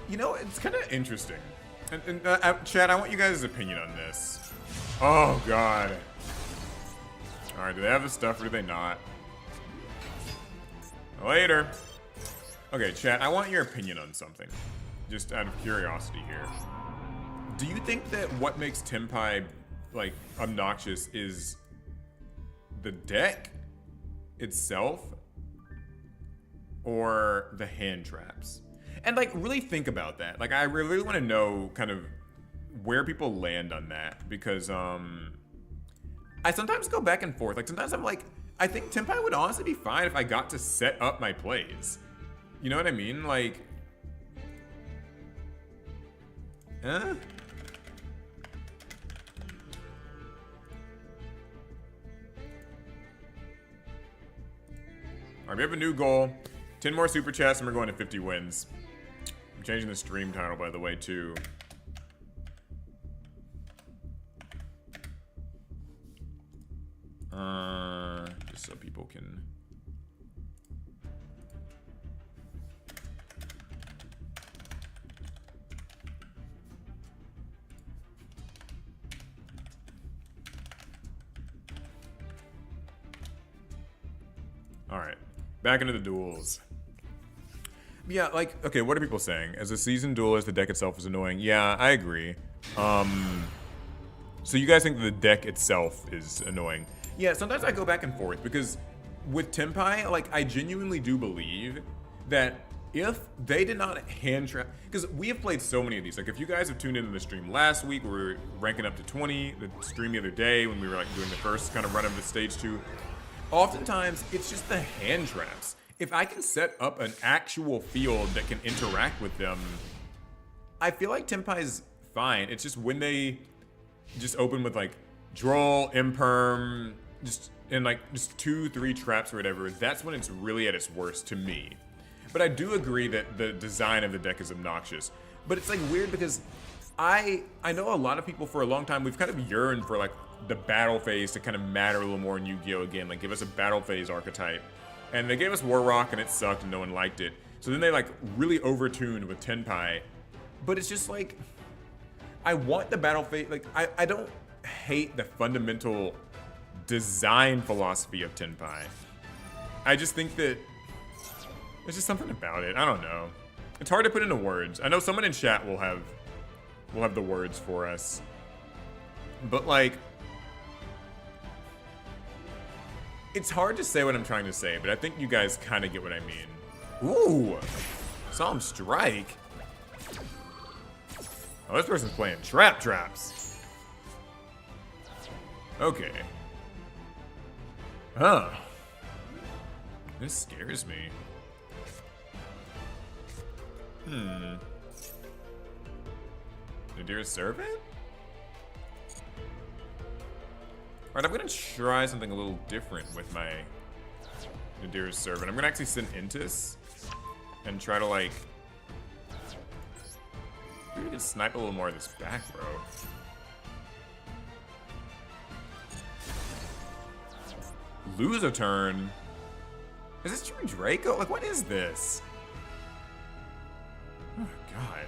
You know, it's kind of interesting. And Chad, I want you guys' opinion on this. Oh, God. All right, do they have the stuff or do they not? Later. Okay, Chad, I want your opinion on something. Just out of curiosity here. Do you think that what makes Tempai, like, obnoxious is the deck itself or the hand traps? And, like, really think about that. Like, I really want to know kind of where people land on that. Because, I sometimes go back and forth. Like, sometimes I'm like, I think Tempai would honestly be fine if I got to set up my plays. You know what I mean? Like, Alright, we have a new goal. 10 more super chats and we're going to 50 wins. I'm changing the stream title, by the way, too. Just so people can... Alright, back into the duels. Yeah, like, okay, what are people saying? As a seasoned duelist, the deck itself is annoying. Yeah, I agree. So you guys think the deck itself is annoying? Yeah, sometimes I go back and forth because with Tempai, like, I genuinely do believe that if they did not hand trap, because we have played so many of these. Like, if you guys have tuned into the stream last week, we were ranking up to 20. The stream the other day when we were like doing the first kind of run of the stage 2. Oftentimes, it's just the hand traps. If I can set up an actual field that can interact with them, I feel like Tempai's fine. It's just when they just open with like Droll, Imperm, just 2-3 traps or whatever, that's when it's really at its worst to me. But I do agree that the design of the deck is obnoxious. But it's like weird because I know a lot of people for a long time, we've kind of yearned for like the battle phase to kind of matter a little more in Yu-Gi-Oh! Again, like give us a battle phase archetype. And they gave us War Rock and it sucked and no one liked it. So then they like really overtune with Tenpai. But it's just like, I want the battle phase, like I don't hate the fundamental design philosophy of Tenpai. I just think that there's just something about it. I don't know. It's hard to put into words. I know someone in chat will have the words for us. But like, it's hard to say what I'm trying to say, but I think you guys kind of get what I mean. Ooh, Solemn Strike. Oh, this person's playing traps. Okay. Huh. This scares me. Nadir's Servant? Alright, I'm gonna try something a little different with my Nadir's Servant. I'm gonna actually send Intis and try to like, maybe we can snipe a little more of this back row. Lose a turn. Is this true Draco? Like, what is this? Oh, God.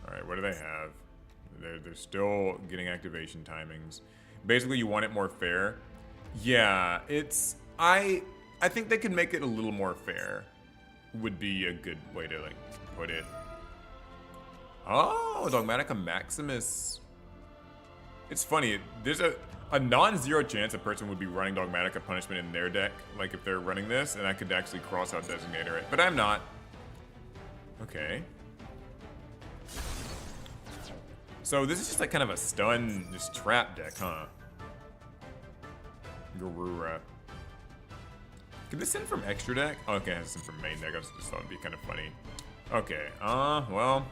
Alright, what do they have? They're still getting activation timings. Basically, you want it more fair. Yeah, it's... I think they could make it a little more fair. Would be a good way to, like, put it. Oh, Dogmatica Maximus. It's funny, there's a non-zero chance a person would be running Dogmatica Punishment in their deck, like if they're running this, and I could actually cross out Designator it, but I'm not. Okay. So this is just like kind of a stun, just trap deck, huh? Garura. Could this send from extra deck? Oh, okay, it has to send from main deck. I just thought it'd be kind of funny. Okay, well.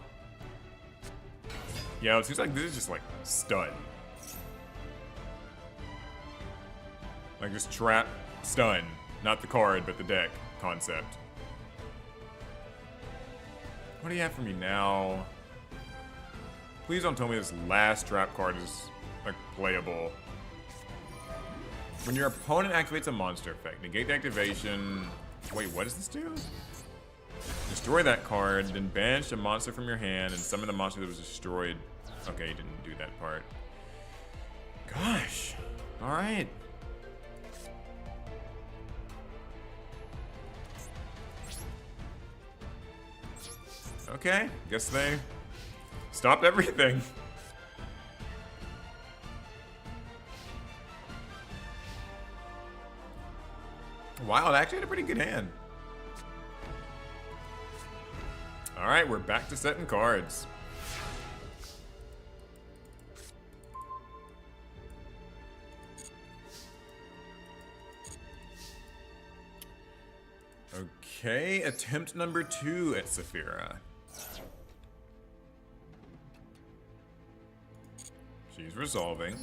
Yeah, it seems like this is just like stun. Like just trap, stun. Not the card, but the deck concept. What do you have for me now? Please don't tell me this last trap card is like playable. When your opponent activates a monster effect, negate the activation. Wait, what does this do? Destroy that card, then banish a monster from your hand and summon the monster that was destroyed. Okay, you didn't do that part. Gosh. Alright. Okay, guess they stopped everything. Wow, they actually had a pretty good hand. Alright, we're back to setting cards. Okay, attempt number 2 at Saphira. She's resolving.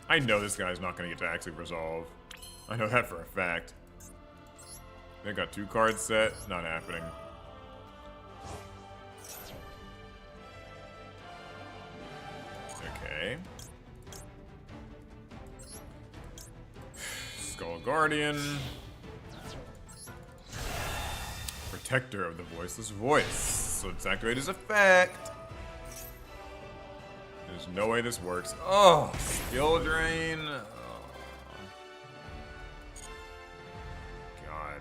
I know this guy's not going to get to actually resolve. I know that for a fact. They've got 2 cards set. Not happening. Okay. Skull Guardian. Protector of the Voiceless Voice. So it's activate his effect. There's no way this works. Oh, skill drain. Oh. God.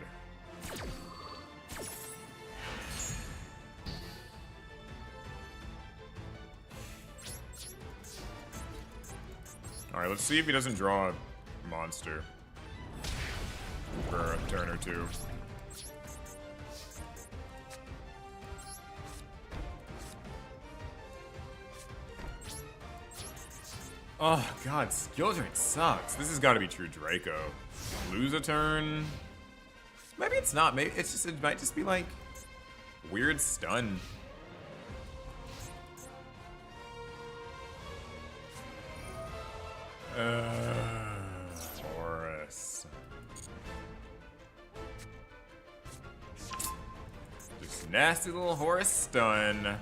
Alright, let's see if he doesn't draw a monster for a turn or 2. Oh, God, skill drain sucks. This has got to be true Draco. Lose a turn. Maybe it's not. Maybe it's just, it might just be like weird stun. Horus. Nasty little horse stun.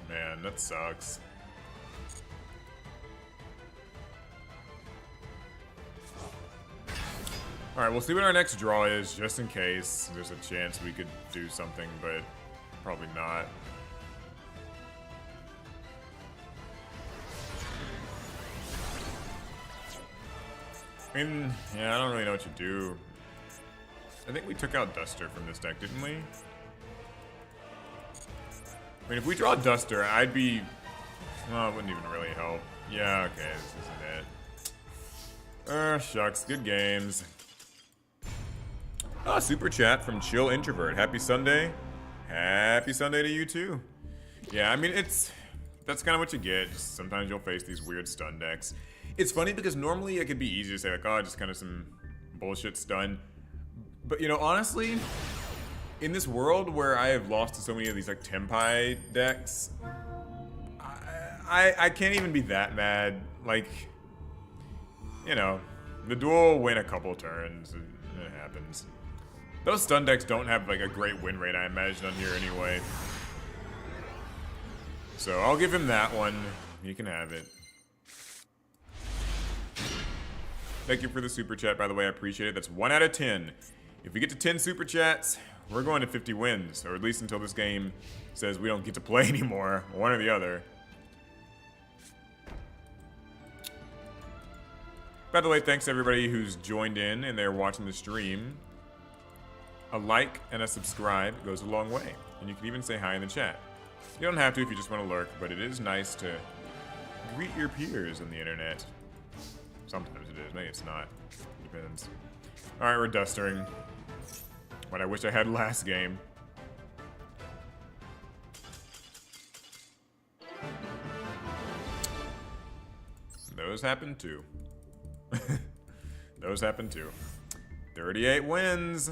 Man, that sucks. Alright, we'll see what our next draw is, just in case there's a chance we could do something, but probably not. I mean, yeah, I don't really know what to do. I think we took out Duster from this deck, didn't we? I mean, if we draw Duster, I'd be... Well, it wouldn't even really help. Yeah, okay, this isn't it. Shucks, good games. Ah, super chat from Chill Introvert. Happy Sunday. Happy Sunday to you too. Yeah, I mean, that's kind of what you get. Just sometimes you'll face these weird stun decks. It's funny because normally it could be easy to say like, oh, just kind of some bullshit stun. But you know, honestly, in this world where I have lost to so many of these like Tempai decks, I can't even be that mad. Like, you know, the duel will win a couple turns. It happens. Those stun decks don't have like a great win rate, I imagine, on here anyway. So I'll give him that one. He can have it. Thank you for the super chat, by the way. I appreciate it. That's 1 out of 10. If we get to 10 super chats, we're going to 50 wins, or at least until this game says we don't get to play anymore. One or the other. By the way, thanks to everybody who's joined in and they're watching the stream. A like and a subscribe goes a long way. And you can even say hi in the chat. You don't have to if you just want to lurk, but it is nice to greet your peers on the internet. Sometimes it is, maybe it's not. Depends. Alright, we're dustering. What I wish I had last game. Those happen too. Those happen too. 38 wins.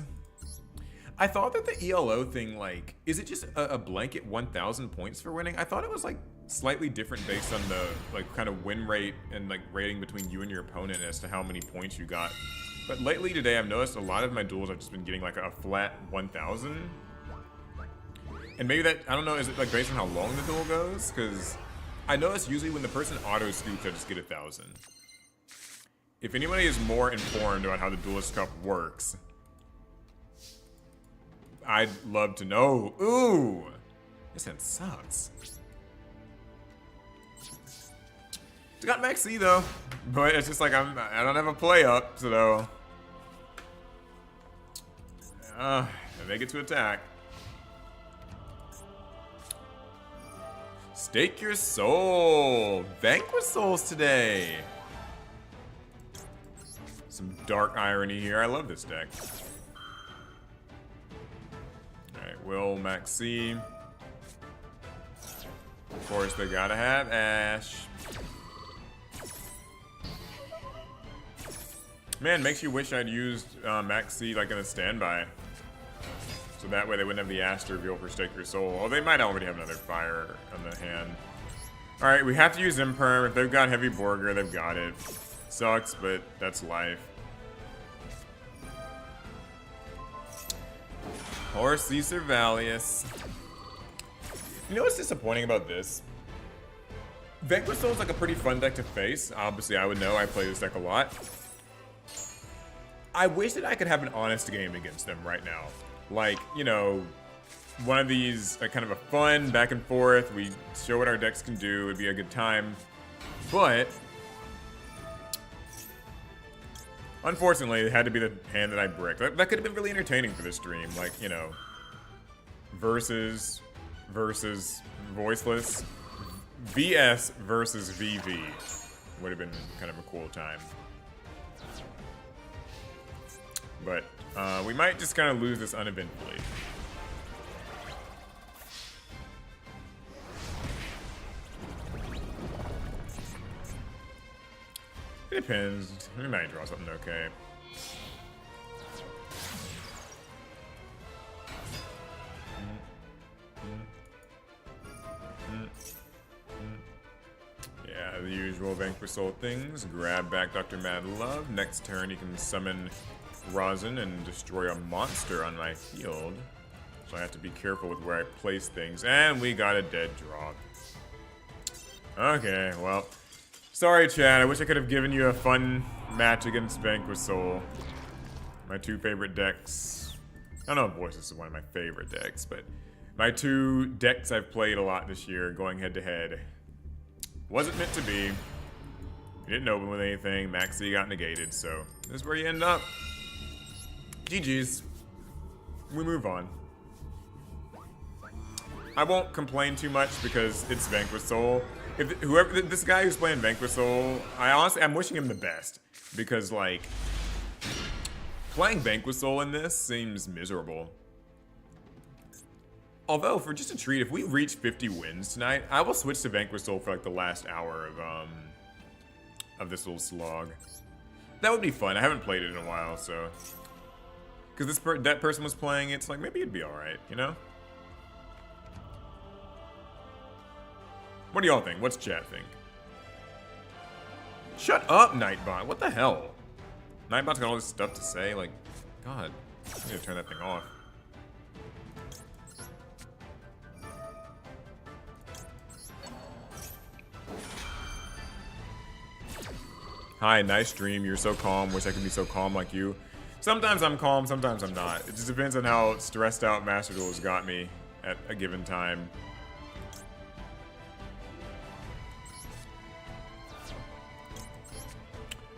I thought that the ELO thing, like, is it just a blanket 1,000 points for winning? I thought it was like slightly different based on the like kind of win rate and like rating between you and your opponent as to how many points you got. But lately today, I've noticed a lot of my duels I've just been getting like a flat 1,000. And maybe that, I don't know, is it like based on how long the duel goes? Because I notice usually when the person auto scoops, I just get 1,000. If anybody is more informed about how the Duelist Cup works, I'd love to know. Ooh, this hand sucks. It's got Max C though, but it's just like I don't have a play up, so I make it to attack. Stake your soul. Vanquish souls today. Some dark irony here. I love this deck. Alright, Will, Max C. Of course, they gotta have Ash. Man, makes you wish I'd used Max C like in a standby. So that way they wouldn't have the Ash to reveal for Stake Your Soul. Oh, they might already have another Fire on the hand. Alright, we have to use Imperm. If they've got Heavy Borger, they've got it. Sucks, but that's life. Horsey Servalius. You know what's disappointing about this? Vanquish Soul is like a pretty fun deck to face. Obviously, I would know. I play this deck a lot. I wish that I could have an honest game against them right now. Like, you know, one of these, like, kind of a fun back and forth. We show what our decks can do. It'd be a good time. But unfortunately, it had to be the hand that I bricked. That could have been really entertaining for this stream. Like, you know, versus Voiceless. VS versus VV would have been kind of a cool time. But we might just kind of lose this uneventfully. It depends. We might draw something okay. Yeah, the usual Vanquish Soul things. Grab back Dr. Mad Love. Next turn, you can summon Rosin and destroy a monster on my field. So I have to be careful with where I place things. And we got a dead draw. Okay, well. Sorry, Chad. I wish I could have given you a fun match against Vanquish Soul. My two favorite decks. I don't know if Voices is one of my favorite decks, but my two decks I've played a lot this year going head to head. Wasn't meant to be. You didn't open with anything. Maxi got negated, so this is where you end up. GG's. We move on. I won't complain too much because it's Vanquish Soul. If whoever this guy who's playing Vanquish Soul, I'm wishing him the best because like playing Vanquish Soul in this seems miserable. Although, for just a treat, if we reach 50 wins tonight, I will switch to Vanquish Soul for like the last hour of this little slog. That would be fun. I haven't played it in a while, so because that person was playing it, it's like maybe it'd be all right, you know? What do y'all think? What's chat think? Shut up, Nightbot. What the hell? Nightbot's got all this stuff to say. Like, God, I need to turn that thing off. Hi, nice stream. You're so calm. Wish I could be so calm like you. Sometimes I'm calm, sometimes I'm not. It just depends on how stressed out Master Duel has got me at a given time.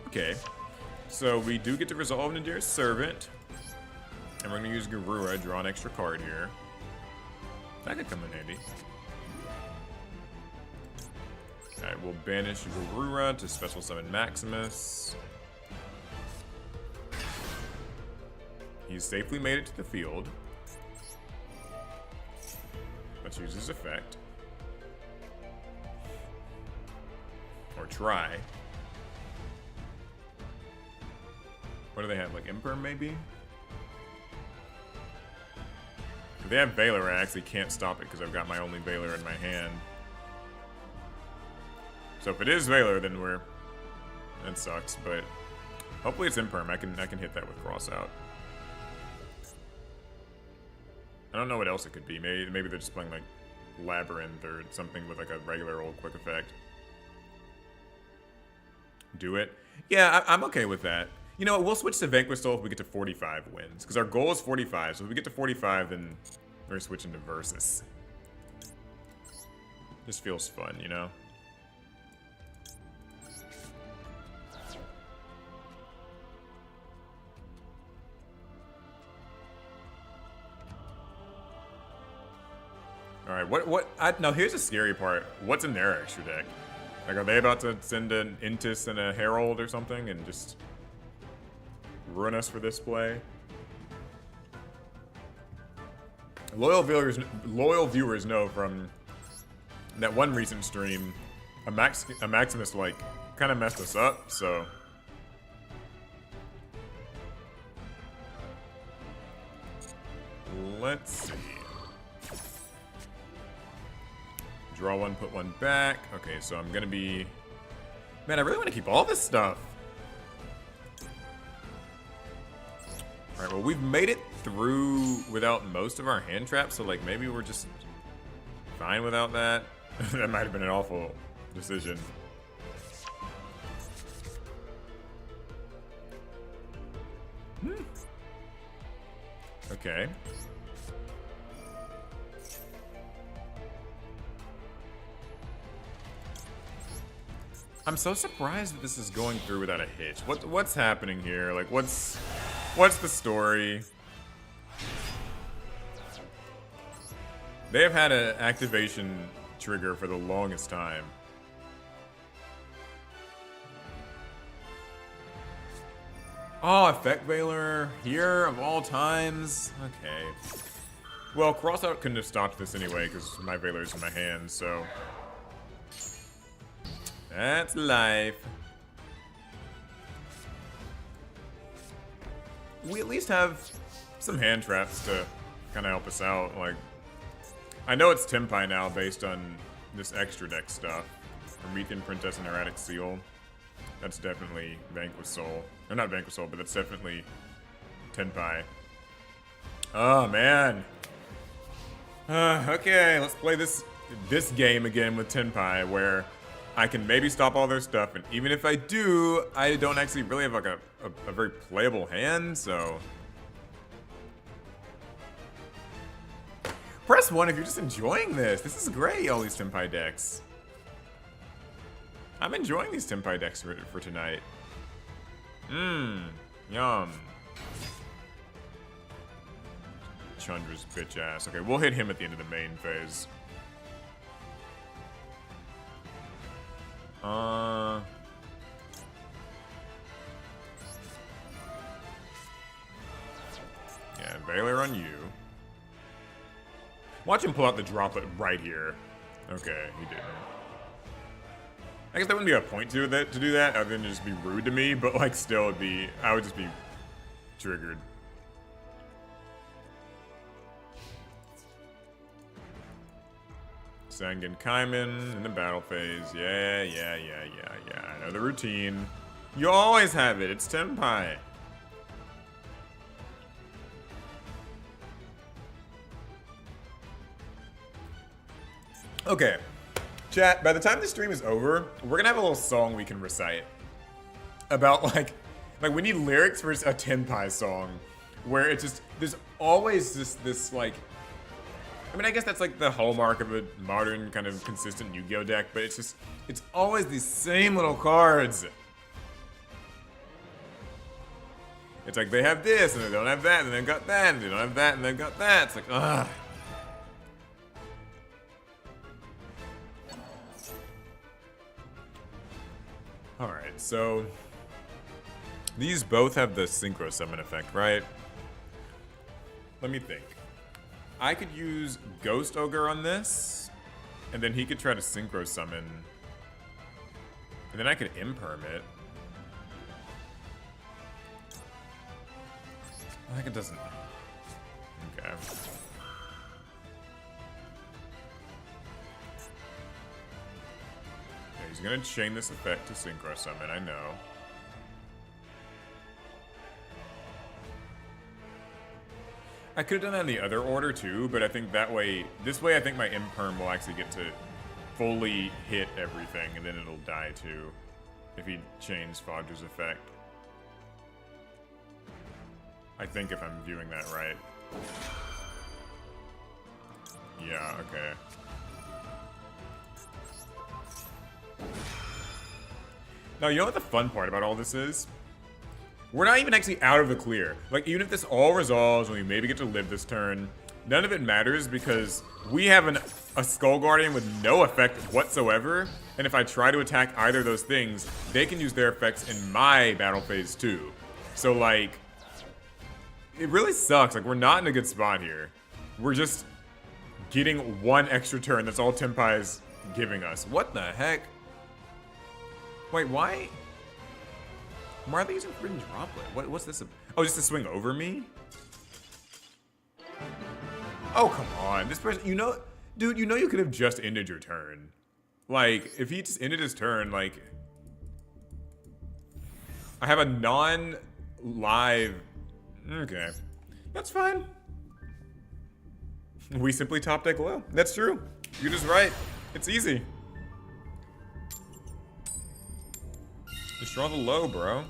Okay, so we do get to resolve Nadir's Servant. And we're going to use Garura, draw an extra card here. That could come in handy. Alright, we'll banish Garura to special summon Maximus. He's safely made it to the field. Let's use his effect. Or try. What do they have, like Imperm maybe? If they have Valor, I actually can't stop it because I've got my only Valor in my hand. So if it is Valor, then that sucks, but hopefully it's Imperm. I can hit that with Cross Out. I don't know what else it could be. Maybe they're just playing like Labyrinth or something with like a regular old quick effect. Do it? Yeah, I'm okay with that. You know what, we'll switch to Vanquish Soul if we get to 45 wins. Because our goal is 45, so if we get to 45, then we're switching to Versus. Just feels fun, you know? Alright, now here's the scary part. What's in their extra deck? Like, are they about to send an Intis and a Herald or something and just ruin us for this play? Loyal viewers know from that one recent stream, a Maximus like kind of messed us up. So let's see. Draw one, put one back. Okay, so I'm gonna be. Man, I really want to keep all this stuff. Alright, well, we've made it through without most of our hand traps, so, like, maybe we're just fine without that. That might have been an awful decision. Okay. I'm so surprised that this is going through without a hitch. What's happening here? Like, what's the story? They have had an activation trigger for the longest time. Oh, Effect Veiler here of all times? Okay. Well, Crossout couldn't have stopped this anyway because my Veiler's in my hand, so that's life. We at least have some hand traps to kind of help us out. Like, I know it's Tempai now based on this extra deck stuff. Promethean Princess and Erratic Seal. That's definitely Vanquish Soul. Or not Vanquish Soul, but that's definitely Tenpai. Oh, man. Okay, let's play this game again with Tenpai, where I can maybe stop all their stuff, and even if I do, I don't actually really have like a very playable hand, so... Press 1 if you're just enjoying this. This is great, all these Tenpai decks. I'm enjoying these Tenpai decks for tonight. Yum. Chandra's bitch ass. Okay, we'll hit him at the end of the main phase. Yeah, Valor on you. Watch him pull out the droplet right here. Okay, he didn't. I guess that wouldn't be a point to do that, other than just be rude to me, but like still it'd be, I would just be triggered. Sangan Kaiman in the battle phase. Yeah. I know the routine. You always have it. It's Tenpai. Okay. Chat, by the time this stream is over, we're gonna have a little song we can recite. About like we need lyrics for a Tenpai song. Where it's just, there's always this like, I mean, I guess that's like the hallmark of a modern kind of consistent Yu-Gi-Oh deck, but it's just, it's always these same little cards. It's like they have this, and they don't have that, and they've got that, and they don't have that, and they've got that. It's like, ugh. Alright, so these both have the Synchro Summon effect, right? Let me think. I could use Ghost Ogre on this, and then he could try to Synchro Summon. And then I could Imperm it. I think it doesn't. Okay. Yeah, he's gonna chain this effect to Synchro Summon, I know. I could have done that in the other order too, but I think that way, this way I think my Imperm will actually get to fully hit everything, and then it'll die too, if he chains Fodra's effect. I think if I'm viewing that right. Yeah, okay. Now, you know what the fun part about all this is? We're not even actually out of the clear. Like, even if this all resolves and we maybe get to live this turn, none of it matters because we have a Skull Guardian with no effect whatsoever, and if I try to attack either of those things, they can use their effects in my battle phase too. So, like, it really sucks. Like, we're not in a good spot here. We're just getting one extra turn. That's all Tenpai's giving us. What the heck? Wait, why? Why are they using Forbidden Droplet? What's this? Oh, just to swing over me? Oh, come on. This person, you know, dude, you know you could have just ended your turn. Like, if he just ended his turn, like, I have a non-live, okay, that's fine. We simply top deck low. That's true. You're just right. It's easy. Just draw the low, bro.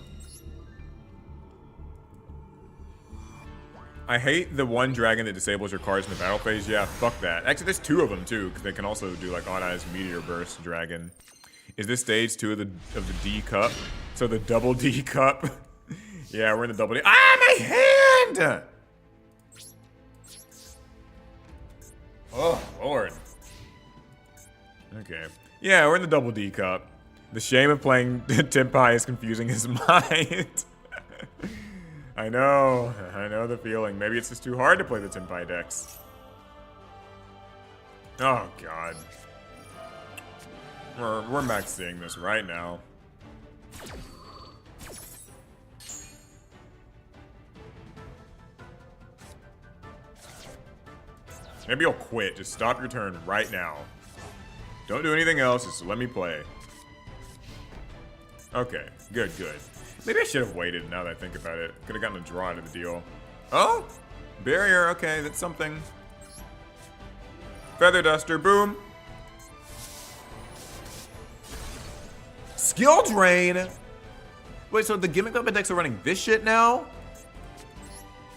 I hate the one dragon that disables your cards in the battle phase. Yeah, fuck that. Actually, there's two of them too, because they can also do like Odd Eyes Meteor Burst dragon. Is this stage 2 of the D cup? So the double D cup. Yeah, we're in the double D. Ah, my hand! Oh, Lord. Okay. Yeah, we're in the double D cup. The shame of playing Tenpai is confusing his mind. I know the feeling. Maybe it's just too hard to play the Tenpai decks. Oh, God. We're max seeing this right now. Maybe you'll quit. Just stop your turn right now. Don't do anything else. Just let me play. Okay, good. Maybe I should have waited now that I think about it. Could have gotten a draw out of the deal. Oh! Barrier, okay, that's something. Feather Duster, boom. Skill Drain! Wait, so the Gimmick Puppet decks are running this shit now?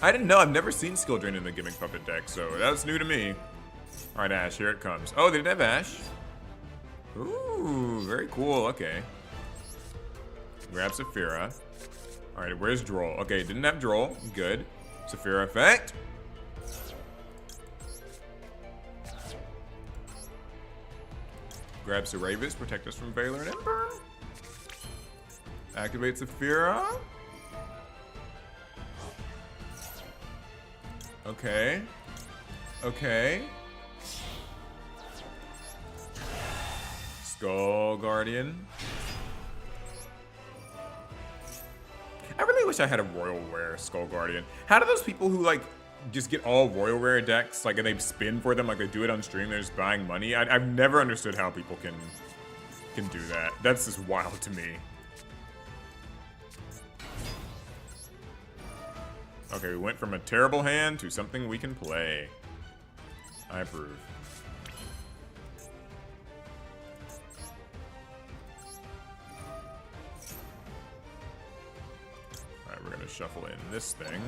I didn't know. I've never seen Skill Drain in the Gimmick Puppet deck, so that's new to me. Alright, Ash, here it comes. Oh, they didn't have Ash. Ooh, very cool, okay. Grab Saphira. Alright, where's Droll? Okay, didn't have Droll. Good. Saphira effect. Grab Saravis, protect us from Valor and Ember. Activate Saphira. Okay. Okay. Skull Guardian. I really wish I had a Royal Rare Skull Guardian. How do those people who like just get all Royal Rare decks, like, and they spin for them, like they do it on stream, they're just buying money? I've never understood how people can do that. That's just wild to me. Okay, we went from a terrible hand to something we can play. I approve. Alright, we're gonna shuffle in this thing.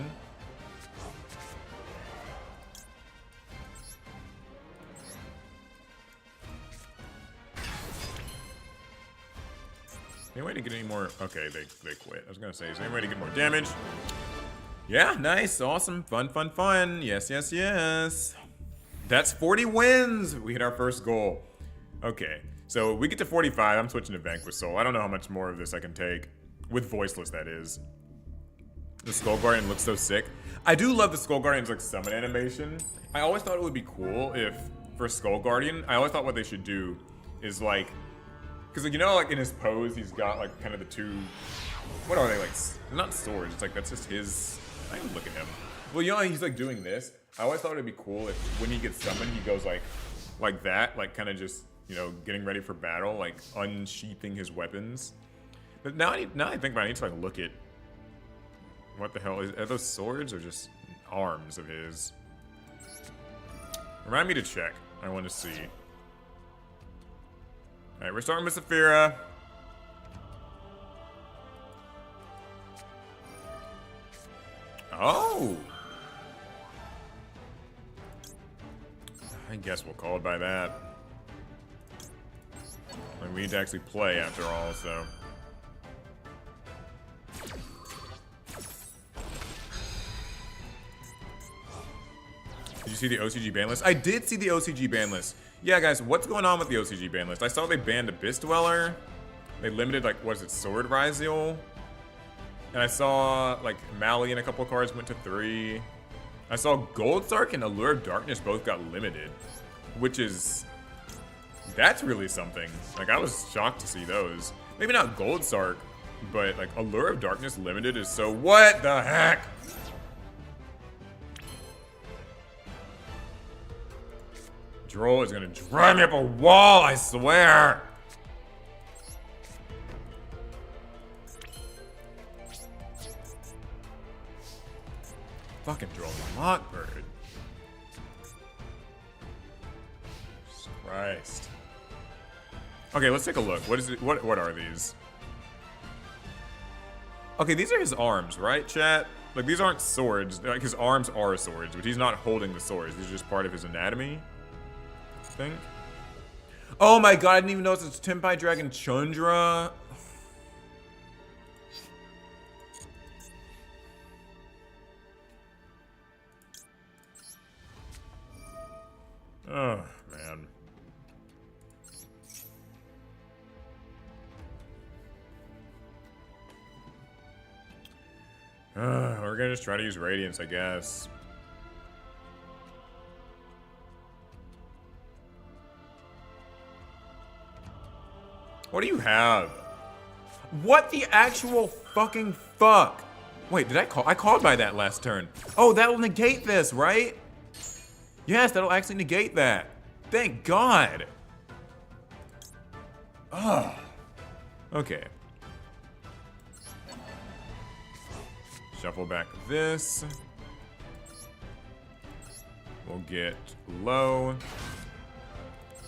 Any way to get any more? Okay, they quit. I was gonna say, is there any way to get more damage? Yeah, nice, awesome, fun. Yes. That's 40 wins. We hit our first goal. Okay, so we get to 45. I'm switching to Vanquish Soul. I don't know how much more of this I can take. With Voiceless, that is. The Skull Guardian looks so sick. I do love the Skull Guardian's like summon animation. I always thought it would be cool if, for Skull Guardian, I always thought what they should do is like, because like, you know, like in his pose, he's got like kind of the two, what are they, like, not swords, it's like that's just his, I can look at him. Well, you know, he's like doing this. I always thought it'd be cool if when he gets summoned, he goes like that, like kind of just, you know, getting ready for battle, like unsheathing his weapons. But now I think about it, I need to like look at what the hell are those swords or just arms of his? Remind me to check. I want to see. All right, we're starting with Saphira. Oh! I guess we'll call it by that. Like, we need to actually play after all, so. Did you see the OCG ban list? I did see the OCG ban list. Yeah, guys, what's going on with the OCG ban list? I saw they banned Abyss Dweller. They limited, like, what is it, Sword Ryziel? And I saw, like, Mali and a couple of cards went to 3. I saw Gold Sark and Allure of Darkness both got limited, which is, that's really something. Like, I was shocked to see those. Maybe not Gold Sark, but, like, Allure of Darkness limited is so, what the heck? Droll is gonna drive me up a wall, I swear! Fucking Droll Lockbird. Jesus Christ. Okay, let's take a look. What is it? What are these? Okay, these are his arms, right, chat? Like, these aren't swords. Like, his arms are swords, but he's not holding the swords. These are just part of his anatomy, I think. Oh my god, I didn't even notice it's Tempai Dragon Chundra. Oh, man. We're gonna just try to use Radiance, I guess. What do you have? What the actual fucking fuck? Wait, did I call? I called by that last turn. Oh, that'll negate this, right? Yes, that'll actually negate that. Thank God. Ugh. Okay. Shuffle back this. We'll get low.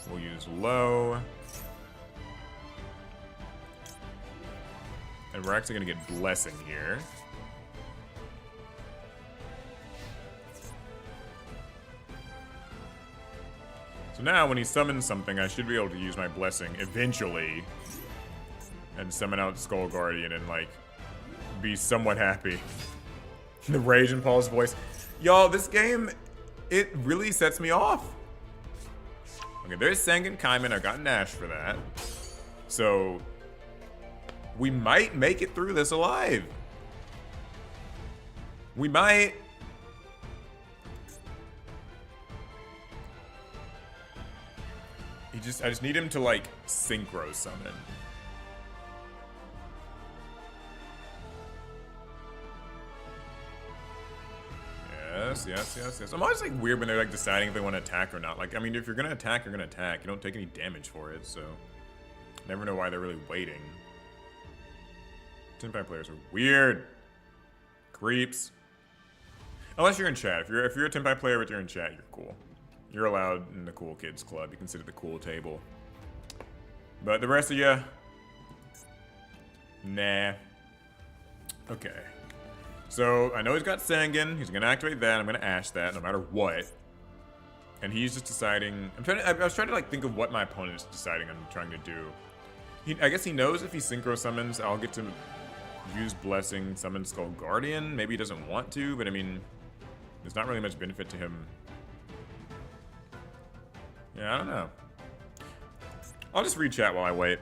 We'll use low. And we're actually going to get blessing here. So now when he summons something, I should be able to use my blessing eventually. And summon out Skull Guardian and like be somewhat happy. The rage in Paul's voice. Y'all, this game, it really sets me off. Okay, there's Sangan Kaiman. I got Nash for that. So we might make it through this alive. We might. I just need him to like synchro summon. Yes. I'm always like weird when they're like deciding if they want to attack or not. Like, I mean, if you're gonna attack, you're gonna attack. You don't take any damage for it, so never know why they're really waiting. Tenpai players are weird. Creeps. Unless you're in chat. If you're a Tenpai player but you're in chat, you're cool. You're allowed in the cool kids club. You can sit at the cool table. But the rest of you, nah. Okay. So I know he's got Sangan. He's gonna activate that. I'm gonna Ash that no matter what. And he's just deciding. I was trying to like think of what my opponent is deciding I'm trying to do. I guess he knows if he synchro summons, I'll get to use blessing, summon Skull Guardian. Maybe he doesn't want to, but I mean, there's not really much benefit to him. Yeah, I don't know. I'll just read chat while I wait.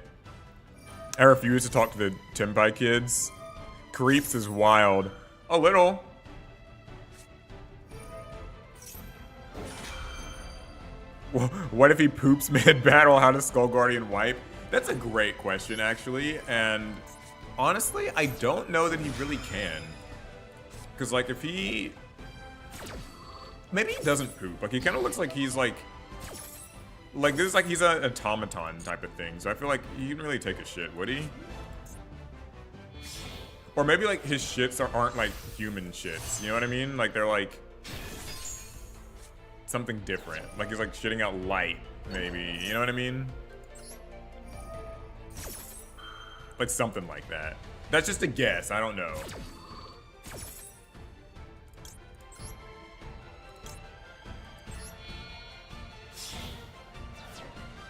I refuse to talk to the Tenpai kids. Creeps is wild. A little. What if he poops mid-battle? How does Skull Guardian wipe? That's a great question, actually. And honestly, I don't know that he really can. Because, like, if he... Maybe he doesn't poop. Like, he kind of looks like he's, like... Like, this is like he's an automaton type of thing. So I feel like he didn't really take a shit, would he? Or maybe, like, his shits aren't, like, human shits. You know what I mean? Like, they're, like, something different. Like, he's, like, shitting out light, maybe. You know what I mean? Like, something like that. That's just a guess. I don't know.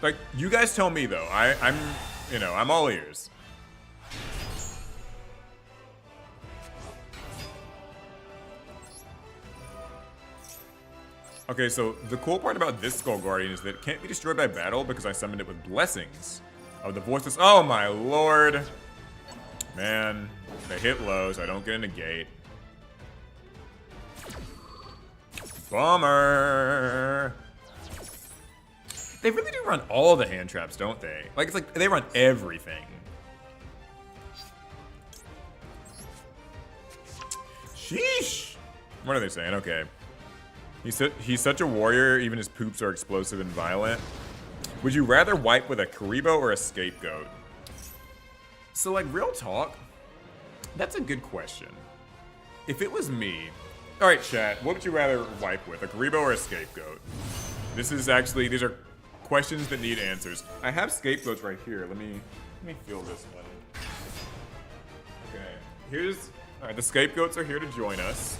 Like, you guys tell me, though. I'm, you know, I'm all ears. Okay, so the cool part about this Skull Guardian is that it can't be destroyed by battle because I summoned it with blessings of the voices. Oh my lord. Man, they hit low, so I don't get a negate. Bummer. They really do run all the hand traps, don't they? Like, it's like they run everything. Sheesh. What are they saying? Okay. He's such a warrior, even his poops are explosive and violent. Would you rather wipe with a Karibo or a Scapegoat? So, like, real talk, that's a good question. If it was me... Alright, chat, what would you rather wipe with, a Karibo or a Scapegoat? This is actually... These are questions that need answers. I have Scapegoats right here. Let me feel this one. Okay, here's... Alright, the Scapegoats are here to join us.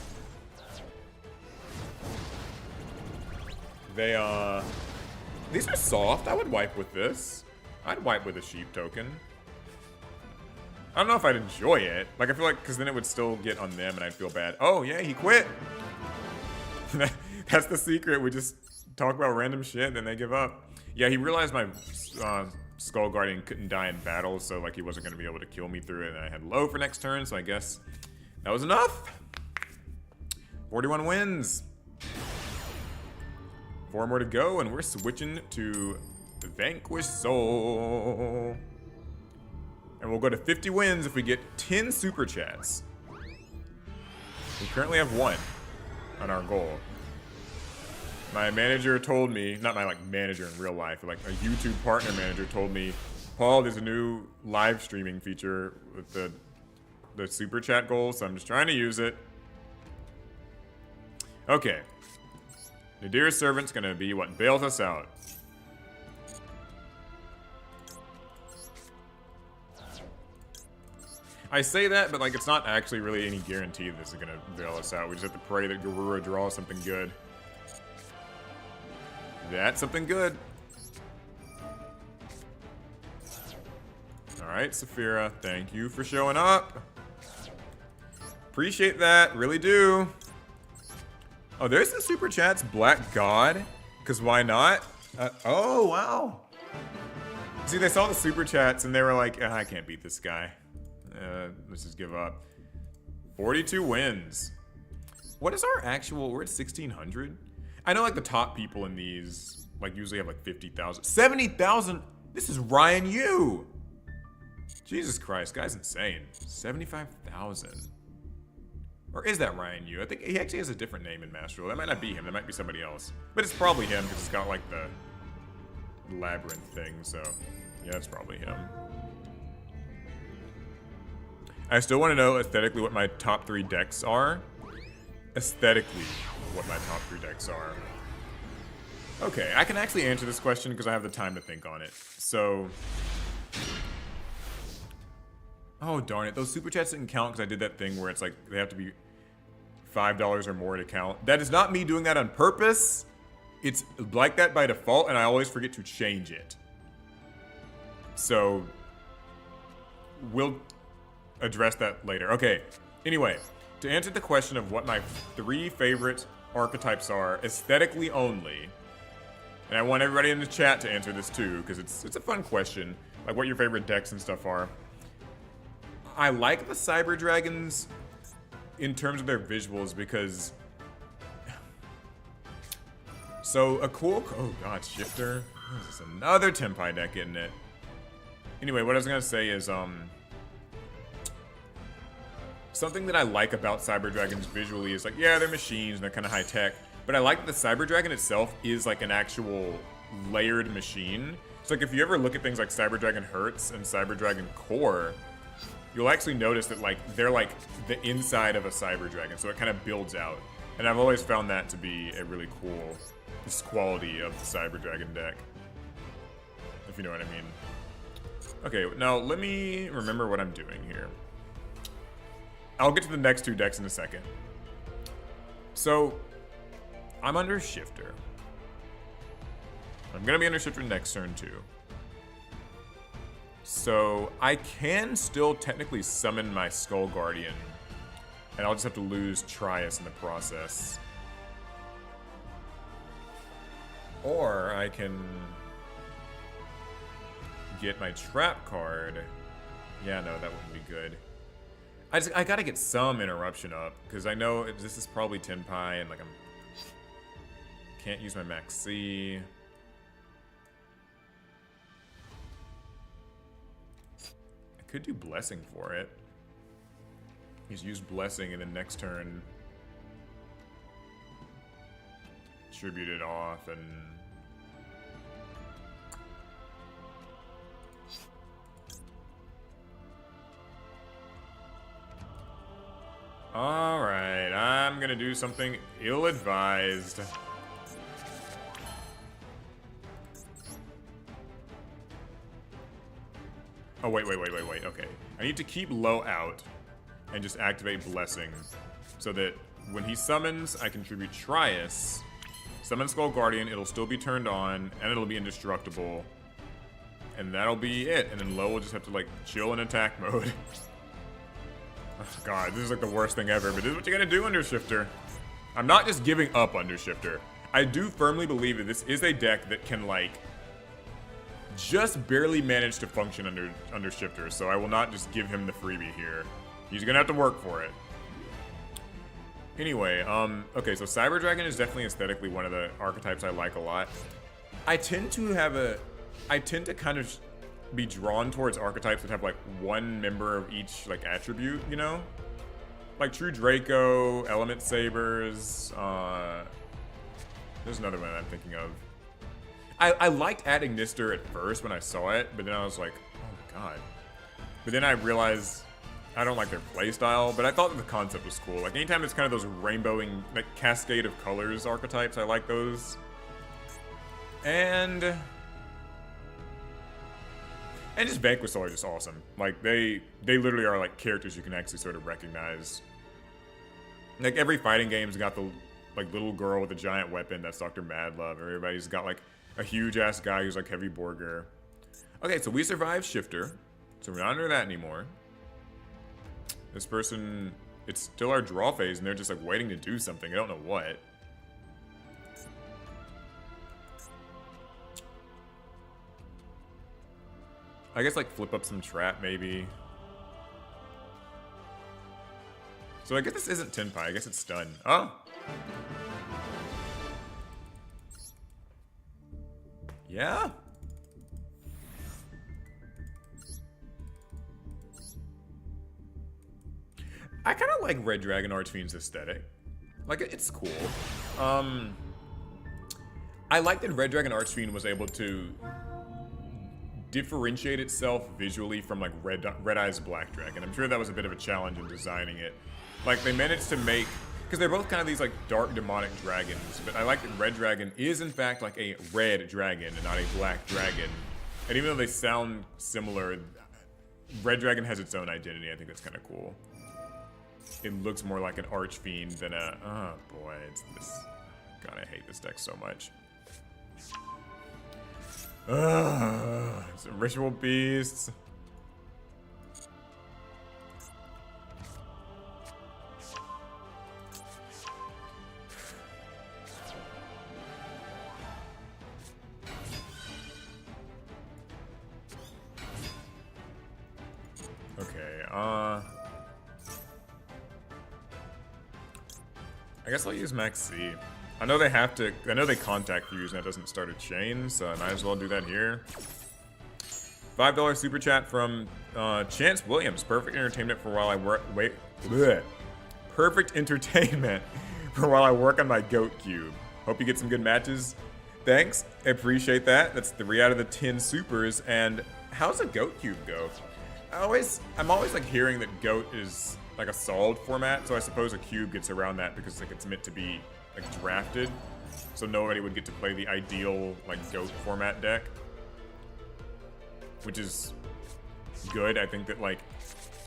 These are soft. I would wipe with this. I'd wipe with a sheep token. I don't know if I'd enjoy it. Like, I feel like, because then it would still get on them and I'd feel bad. Oh, yeah, he quit. That's the secret. We just talk about random shit and then they give up. Yeah, he realized my Skull Guardian couldn't die in battle, so, like, he wasn't going to be able to kill me through it. And I had low for next turn, so I guess that was enough. 41 wins. 4 more to go, and we're switching to Vanquish Soul. And we'll go to 50 wins if we get 10 super chats. We currently have 1 on our goal. My manager told me, not my like manager in real life, but like a YouTube partner manager told me, Paul, there's a new live streaming feature with the the super chat goal, so I'm just trying to use it. Okay. Nadir's Servant's gonna be what bails us out. I say that, but like it's not actually really any guarantee this is gonna bail us out. We just have to pray that Garura draws something good. That's something good. Alright, Saphira, thank you for showing up. Appreciate that, really do. Oh, there's the super chats, Black God, because why not? Oh, wow. See, they saw the super chats and they were like, I can't beat this guy. Let's just give up. 42 wins. What is our actual, we're at 1,600? I know like the top people in these like usually have like 50,000. 70,000? This is Ryan Yu. Jesus Christ, guy's insane. 75,000. Or is that Ryan Yu? I think he actually has a different name in Master Duel. That might not be him, that might be somebody else. But it's probably him because it's got like the labyrinth thing, so yeah, it's probably him. I still want to know aesthetically what my top 3 decks are. Aesthetically, what my top 3 decks are. Okay, I can actually answer this question because I have the time to think on it. So, oh darn it, those super chats didn't count because I did that thing where it's like they have to be $5 or more to count. That is not me doing that on purpose. It's like that by default, and I always forget to change it. So, we'll address that later. Okay, anyway, to answer the question of what my 3 favorite archetypes are, aesthetically only, and I want everybody in the chat to answer this too, because it's a fun question, like what your favorite decks and stuff are. I like the Cyber Dragons in terms of their visuals because... So, a cool... Oh god, Shifter. This is another Tenpai deck, isn't it? Anyway, what I was going to say is, something that I like about Cyber Dragons visually is like, yeah, they're machines and they're kind of high tech, but I like that the Cyber Dragon itself is like an actual layered machine. So like if you ever look at things like Cyber Dragon Hertz and Cyber Dragon Core, you'll actually notice that like they're like the inside of a Cyber Dragon, so it kind of builds out. And I've always found that to be a really cool quality of the Cyber Dragon deck, if you know what I mean. Okay, now let me remember what I'm doing here. I'll get to the next 2 decks in a second. So, I'm under Shifter. I'm gonna be under Shifter next turn too. So, I can still technically summon my Skull Guardian, and I'll just have to lose Trias in the process. Or I can get my Trap card. Yeah, no, that wouldn't be good. I gotta get some interruption up, because I know this is probably Tenpai, and like can't use my Max C. I could do Blessing for it. He's used Blessing, and then next turn tribute it off, and alright, I'm gonna do something ill-advised. Oh, wait, okay. I need to keep low out and just activate Blessing so that when he summons, I can tribute Trias, summon Skull Guardian, it'll still be turned on, and it'll be indestructible. And that'll be it, and then low will just have to, like, chill in attack mode. Oh, God, this is like the worst thing ever, but this is what you gotta do under Shifter. I'm not just giving up under Shifter. I do firmly believe that this is a deck that can, like, just barely manage to function under Shifter, so I will not just give him the freebie here. He's gonna have to work for it. Anyway, okay, so Cyber Dragon is definitely aesthetically one of the archetypes I like a lot. I tend to kind of be drawn towards archetypes that have like one member of each like attribute, you know? Like True Draco, Element Sabers, there's another one I'm thinking of. I liked adding Nister at first when I saw it, but then I was like, oh my god. But then I realized I don't like their playstyle, but I thought the concept was cool. Like anytime it's kind of those rainbowing, like cascade of colors archetypes, I like those. And just Vanquisol are just awesome. Like they literally are like characters you can actually sort of recognize. Like every fighting game's got the like little girl with a giant weapon that's Dr. Madlove. Everybody's got like a huge ass guy who's like Heavy Borger. Okay, so we survived Shifter, so we're not under that anymore. This person, it's still our draw phase, and they're just like waiting to do something. I don't know what. I guess like flip up some trap maybe. So I guess this isn't Tenpai, I guess it's stun. Oh! Yeah? I kind of like Red Dragon Archfiend's aesthetic. Like, it's cool. I like that Red Dragon Archfiend was able to differentiate itself visually from like Red Eyes Black Dragon. I'm sure that was a bit of a challenge in designing it. Like they managed to make, because they're both kind of these like dark demonic dragons, but I like that Red Dragon is in fact like a red dragon and not a black dragon. And even though they sound similar, Red Dragon has its own identity. I think that's kind of cool. It looks more like an Archfiend than a, oh boy, it's this, God, I hate this deck so much. Some Ritual Beasts. Okay, I guess I'll use Max C. I know they have to, I know they contact fuse and that doesn't start a chain, so I might as well do that here. $5 super chat from Chance Williams. Perfect entertainment for while I work, perfect entertainment for while I work on my GOAT cube. Hope you get some good matches. Thanks, I appreciate that. That's 3 out of the 10 supers. And how's a GOAT cube go? I'm always like hearing that GOAT is like a solid format, so I suppose a cube gets around that because like it's meant to be like drafted, so nobody would get to play the ideal like GOAT format deck, which is good. I think that like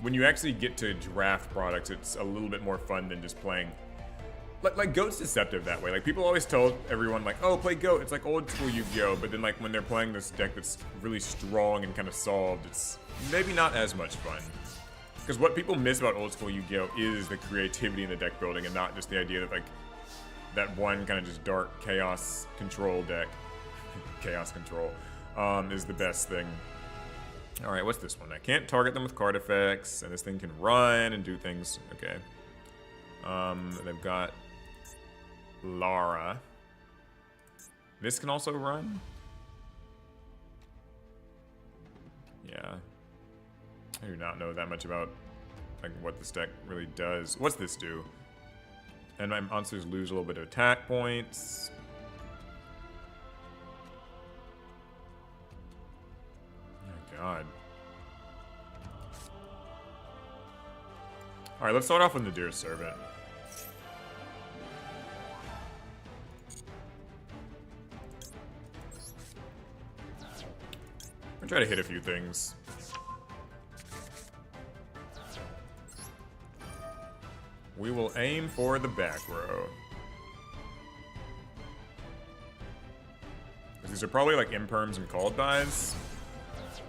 when you actually get to draft products, it's a little bit more fun than just playing. Like GOAT's deceptive that way. Like people always tell everyone like, oh, play GOAT. It's like old school Yu-Gi-Oh, but then like when they're playing this deck that's really strong and kind of solved, it's maybe not as much fun. Because what people miss about old school Yu-Gi-Oh is the creativity in the deck building and not just the idea that like that one kind of just dark chaos control deck, chaos control, is the best thing. All right, what's this one? I can't target them with card effects, and this thing can run and do things. Okay. They've got Lara. This can also run. Yeah. I do not know that much about like what this deck really does. What's this do? And my monsters lose a little bit of attack points. Oh god. Alright, let's start off with the Dear Servant. I'm gonna try to hit a few things. We will aim for the back row. These are probably like imperms and called dies.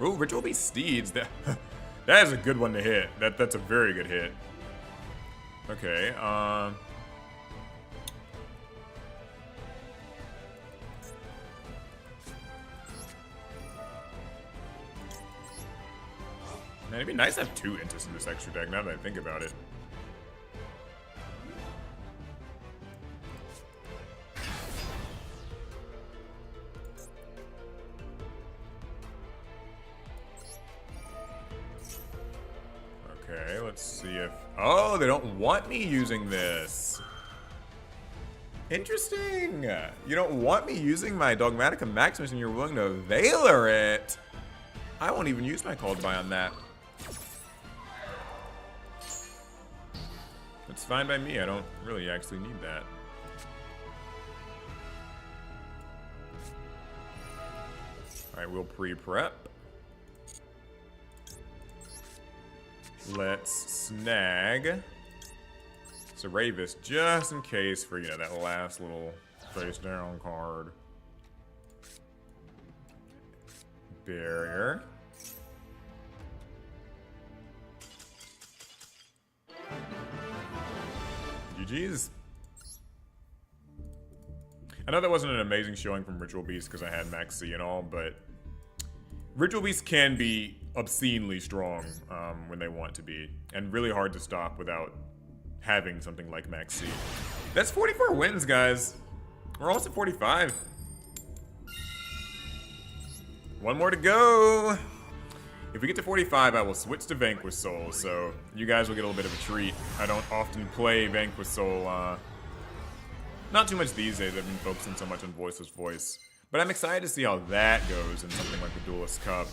Ooh, Ritual Beast Steeds. That is a good one to hit. That's a very good hit. Okay, man, it'd be nice to have 2 Intus in this extra deck now that I think about it. Okay, let's see if... Oh, they don't want me using this. Interesting. You don't want me using my Dogmatica Maximus and you're willing to Veiler it. I won't even use my Call to Buy on that. It's fine by me. I don't really actually need that. Alright, we'll pre-prep. Let's snag Saravis just in case for, you know, that last little face down card. Barrier. GG's. I know that wasn't an amazing showing from Ritual Beast because I had Max C and all, but Ritual Beasts can be obscenely strong when they want to be, and really hard to stop without having something like Max C. That's 44 wins, guys. We're almost at 45. One more to go. If we get to 45, I will switch to Vanquish Soul, so you guys will get a little bit of a treat. I don't often play Vanquish Soul, not too much these days. I've been focusing so much on Voiceless Voice. But I'm excited to see how that goes in something like the Duelist Cup.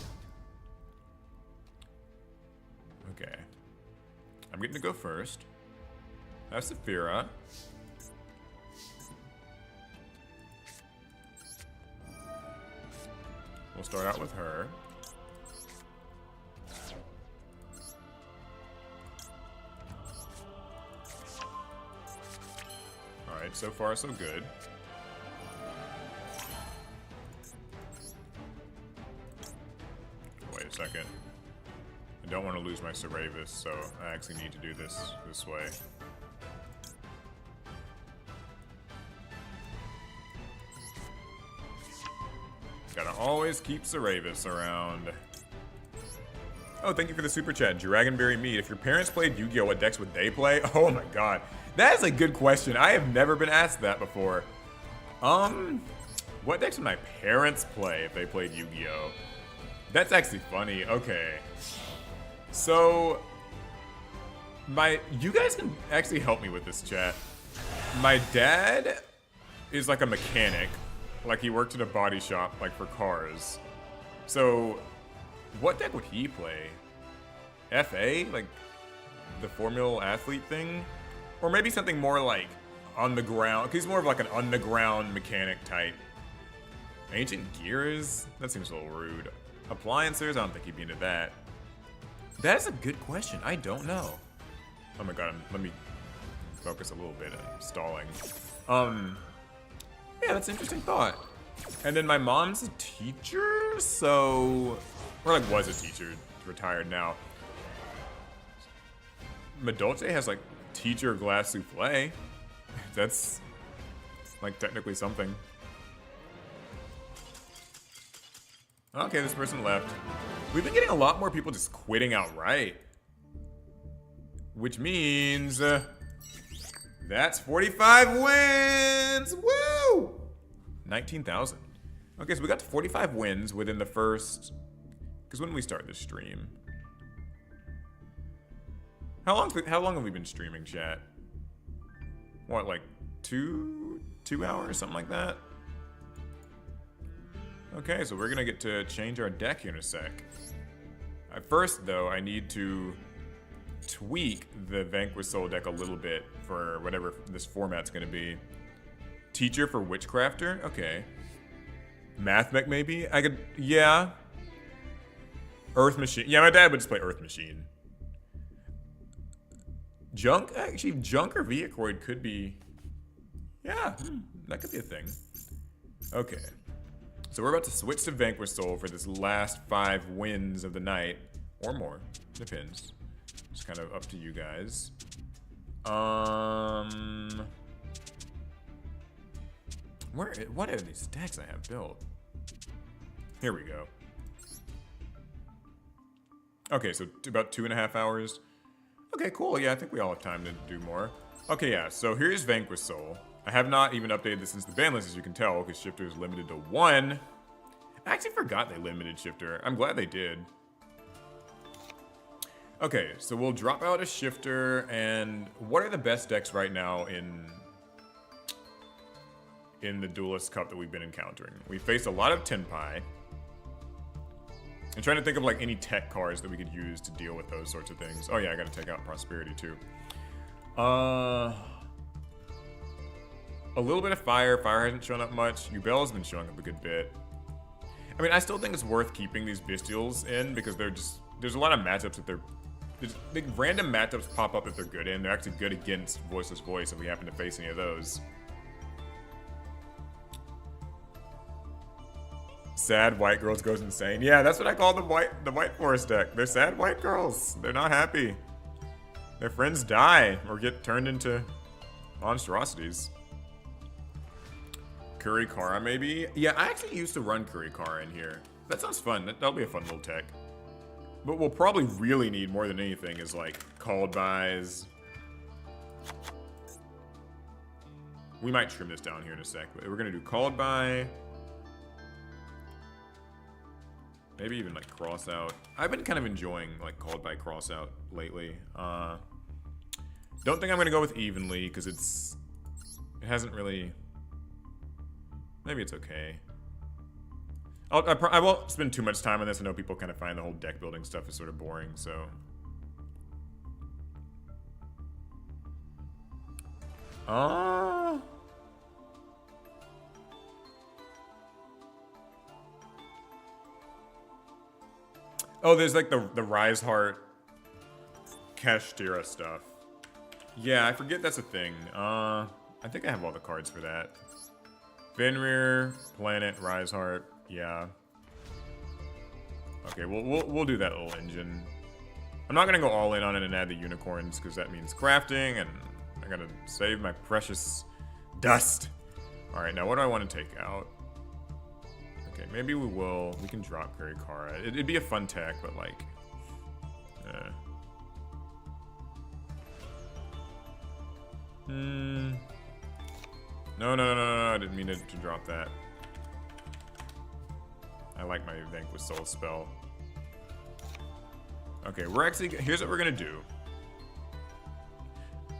Okay. I'm getting to go first. I have Saphira. We'll start out with her. Alright, so far so good. Wait a second. I don't want to lose my Saravis, so I actually need to do this way. Gotta always keep Saravis around. Oh, thank you for the super chat. Dragonberry Meat. If your parents played Yu-Gi-Oh, what decks would they play? Oh my god. That is a good question. I have never been asked that before. What decks would my parents play if they played Yu-Gi-Oh? That's actually funny. Okay. So, you guys can actually help me with this, chat. My dad is like a mechanic. Like he worked at a body shop, like for cars. So, what deck would he play? FA? Like the Formula Athlete thing? Or maybe something more like on the ground. Cause he's more of like an on the ground mechanic type. Ancient Gears? That seems a little rude. Appliancers? I don't think he'd be into that. That is a good question. I don't know. Oh my god, let me focus a little bit. I'm stalling. Yeah, that's an interesting thought. And then my mom's a teacher, so... Or like was a teacher, retired now. Madolce has like teacher glass souffle. That's like technically something. Okay, this person left. We've been getting a lot more people just quitting outright. Which means... that's 45 wins! Woo! 19,000. Okay, so we got to 45 wins within the first... Because when did we start this stream? How long have we been streaming, chat? What, like 2 hours? Something like that? Okay, so we're gonna get to change our deck here in a sec. First, though, I need to tweak the Vanquish Soul deck a little bit for whatever this format's gonna be. Teacher for Witchcrafter? Okay. Math mech, maybe? I could, yeah. Earth Machine. Yeah, my dad would just play Earth Machine. Junk? Actually, Junk or Viacroid could be... Yeah, that could be a thing. Okay. So we're about to switch to Vanquish Soul for this last 5 wins of the night. Or more. Depends. It's kind of up to you guys. What are these decks I have built? Here we go. Okay, so about 2.5 hours. Okay, cool. Yeah, I think we all have time to do more. Okay, yeah, so here's Vanquish Soul. I have not even updated this since the ban list, as you can tell, because Shifter is limited to 1. I actually forgot they limited Shifter. I'm glad they did. Okay, so we'll drop out a Shifter, and what are the best decks right now in the Duelist Cup that we've been encountering? We faced a lot of Tenpai. I'm trying to think of like any tech cards that we could use to deal with those sorts of things. Oh yeah, I gotta take out Prosperity too. A little bit of fire. Fire hasn't shown up much. Yubel's been showing up a good bit. I mean, I still think it's worth keeping these Bestials in because they're just... There's a lot of matchups that they're... There's big random matchups pop up that they're good in. They're actually good against Voiceless Voice if we happen to face any of those. Sad white girls goes insane. Yeah, that's what I call the white forest deck. They're sad white girls. They're not happy. Their friends die or get turned into monstrosities. Kurikara, maybe? Yeah, I actually used to run Kurikara in here. That sounds fun. That'll be a fun little tech. But we'll probably really need more than anything is like called buys. We might trim this down here in a sec. But we're gonna do called buy. Maybe even like cross out. I've been kind of enjoying like called by cross out lately. Don't think I'm gonna go with evenly because it hasn't really. Maybe it's okay. I won't spend too much time on this. I know people kind of find the whole deck building stuff is sort of boring, so. Oh, there's like the Rise Heart Kashtira stuff. Yeah, I forget that's a thing. I think I have all the cards for that. Fenrir, Planet, Rise Heart. Yeah. Okay, we'll do that little engine. I'm not gonna go all in on it and add the unicorns because that means crafting, and I gotta save my precious dust. All right, now what do I want to take out? Okay, maybe we can drop Kurikara. It'd be a fun tech, but like, No, I didn't mean to drop that. I like my Vanquish Soul spell. Okay, here's what we're gonna do.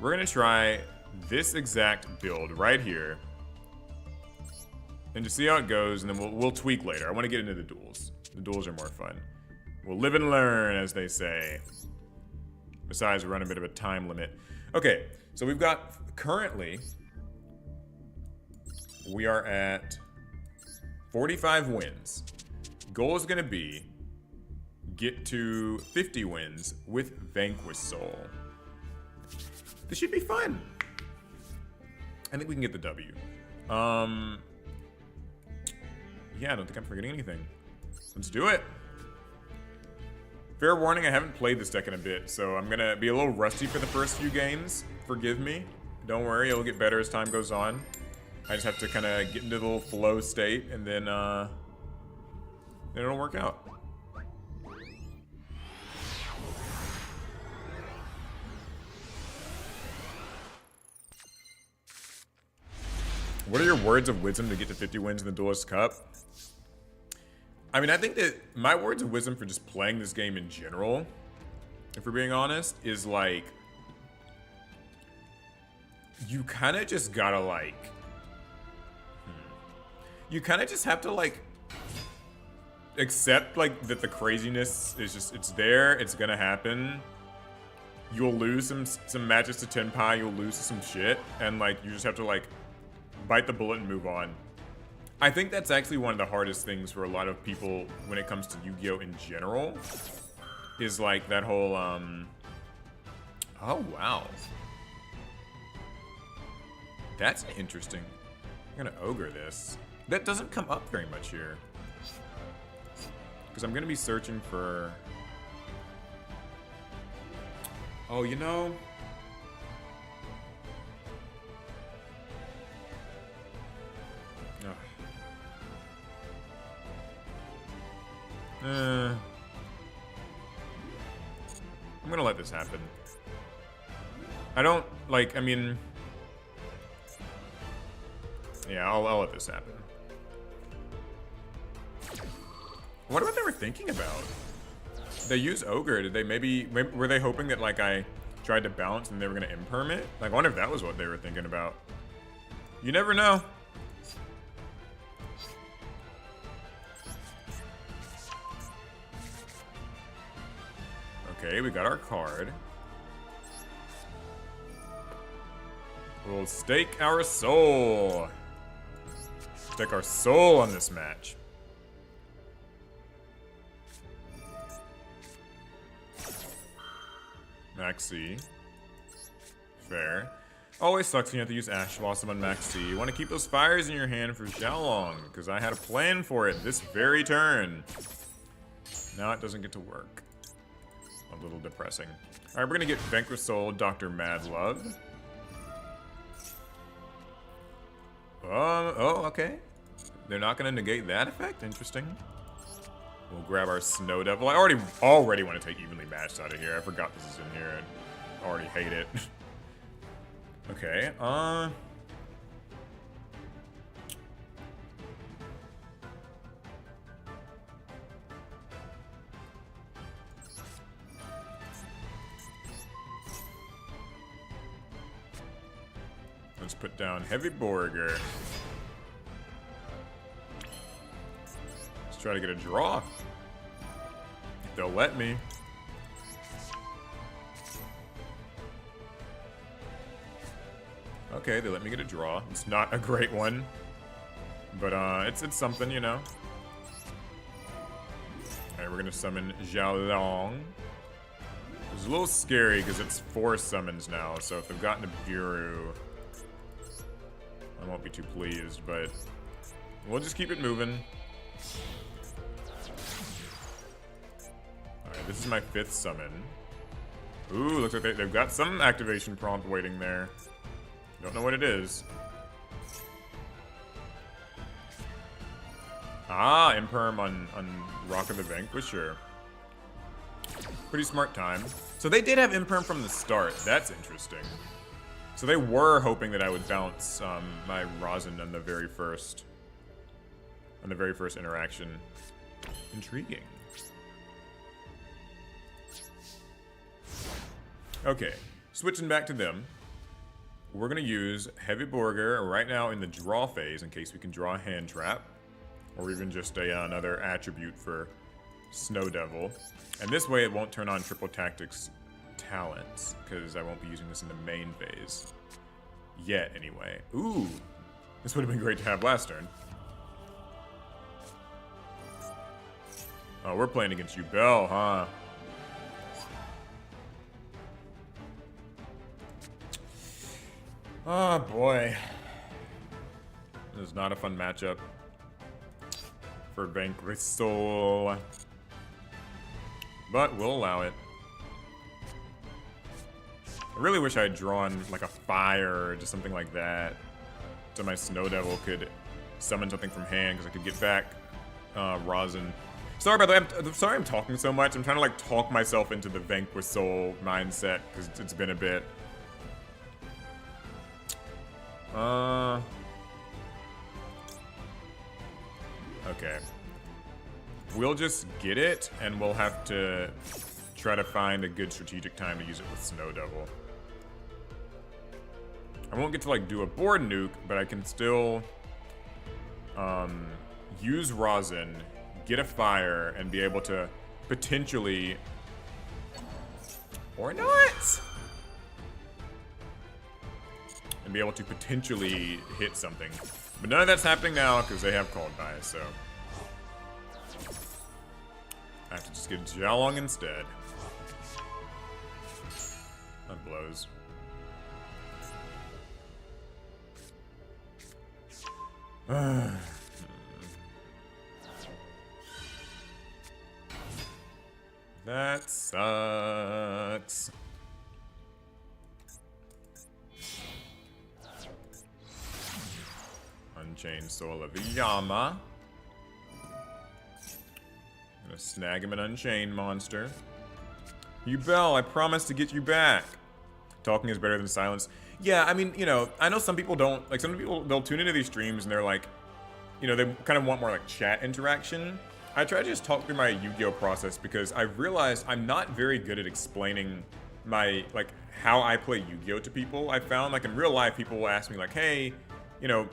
We're gonna try this exact build right here. And just see how it goes, and then we'll tweak later. I want to get into the duels. The duels are more fun. We'll live and learn, as they say. Besides, we're on a bit of a time limit. Okay, so we've got, currently, we are at 45 wins. Goal is going to be get to 50 wins with Vanquish Soul. This should be fun. I think we can get the W. Yeah, I don't think I'm forgetting anything. Let's do it. Fair warning, I haven't played this deck in a bit, so I'm gonna be a little rusty for the first few games. Forgive me. Don't worry, it'll get better as time goes on. I just have to kind of get into the little flow state, and then it'll work out. What are your words of wisdom to get to 50 wins in the Duelist Cup? I mean, I think that my words of wisdom for just playing this game in general, if we're being honest, is like, you kind of just gotta like, you kind of just have to like, accept like that the craziness is just, it's there, it's gonna happen. You'll lose some matches to Tenpai, you'll lose to some shit, and like, you just have to like, bite the bullet and move on. I think that's actually one of the hardest things for a lot of people when it comes to Yu-Gi-Oh in general, is like that whole, oh wow. That's interesting. I'm gonna ogre this. That doesn't come up very much here. Because I'm gonna be searching for, oh, you know, I'm gonna let this happen. I don't, like, I mean, yeah, I'll let this happen. What were they thinking about? They use Ogre. Did they maybe were they hoping that, like, I tried to bounce and they were gonna imperm it? Like, I wonder if that was what they were thinking about. You never know. Okay, we got our card. We'll stake our soul. Stake our soul on this match. Maxi. Fair. Always sucks when you have to use Ash Blossom on Maxi. You want to keep those fires in your hand for how long? Because I had a plan for it this very turn. Now it doesn't get to work. A little depressing. Alright, we're gonna get Vanquish Soul, Dr. Madlove. Oh, okay. They're not gonna negate that effect? Interesting. We'll grab our Snow Devil. I already want to take Evenly Matched out of here. I forgot this is in here. I already hate it. Okay, let's put down Heavy Borger. Let's try to get a draw. If they'll let me. Okay, they let me get a draw. It's not a great one. But it's something, you know. Alright, we're gonna summon Xiaolong. It's a little scary because it's 4 summons now, so if they've gotten a Biru, I won't be too pleased, but we'll just keep it moving. Alright, this is my 5th summon. Ooh, looks like they've got some activation prompt waiting there. Don't know what it is. Ah, Imperm on Rock of the Vanquisher. Pretty smart time. So they did have Imperm from the start. That's interesting. So they were hoping that I would bounce my Rosin on the very first interaction. Intriguing. Okay, switching back to them. We're gonna use Heavy Borger right now in the draw phase in case we can draw a hand trap, or even just another attribute for Snow Devil. And this way it won't turn on Triple Tactics talents, because I won't be using this in the main phase. Yet, anyway. Ooh, this would have been great to have last turn. Oh, we're playing against you, Bell, huh? Oh boy. This is not a fun matchup for Vanquish Soul. But we'll allow it. I really wish I had drawn like a fire or just something like that, so my Snow Devil could summon something from hand because I could get back Rosin. Sorry about that. I'm sorry I'm talking so much. I'm trying to like talk myself into the Vanquish Soul mindset because it's been a bit. Okay. We'll just get it, and we'll have to try to find a good strategic time to use it with Snow Devil. I won't get to like do a board nuke, but I can still use Rosin, get a fire, and be able to potentially, or not, and be able to potentially hit something. But none of that's happening now because they have Called By, so I have to just get Xiaolong instead. That blows. That sucks. Unchained Soul of Yama. Gonna snag him an Unchained monster. You Bell, I promise to get you back. Talking is better than silence. Yeah, I mean, you know, I know some people don't, like some people, they'll tune into these streams and they're like, you know, they kind of want more like chat interaction. I try to just talk through my Yu-Gi-Oh process because I've realized I'm not very good at explaining my, like, how I play Yu-Gi-Oh to people. I found, like, in real life, people will ask me, like, hey, you know,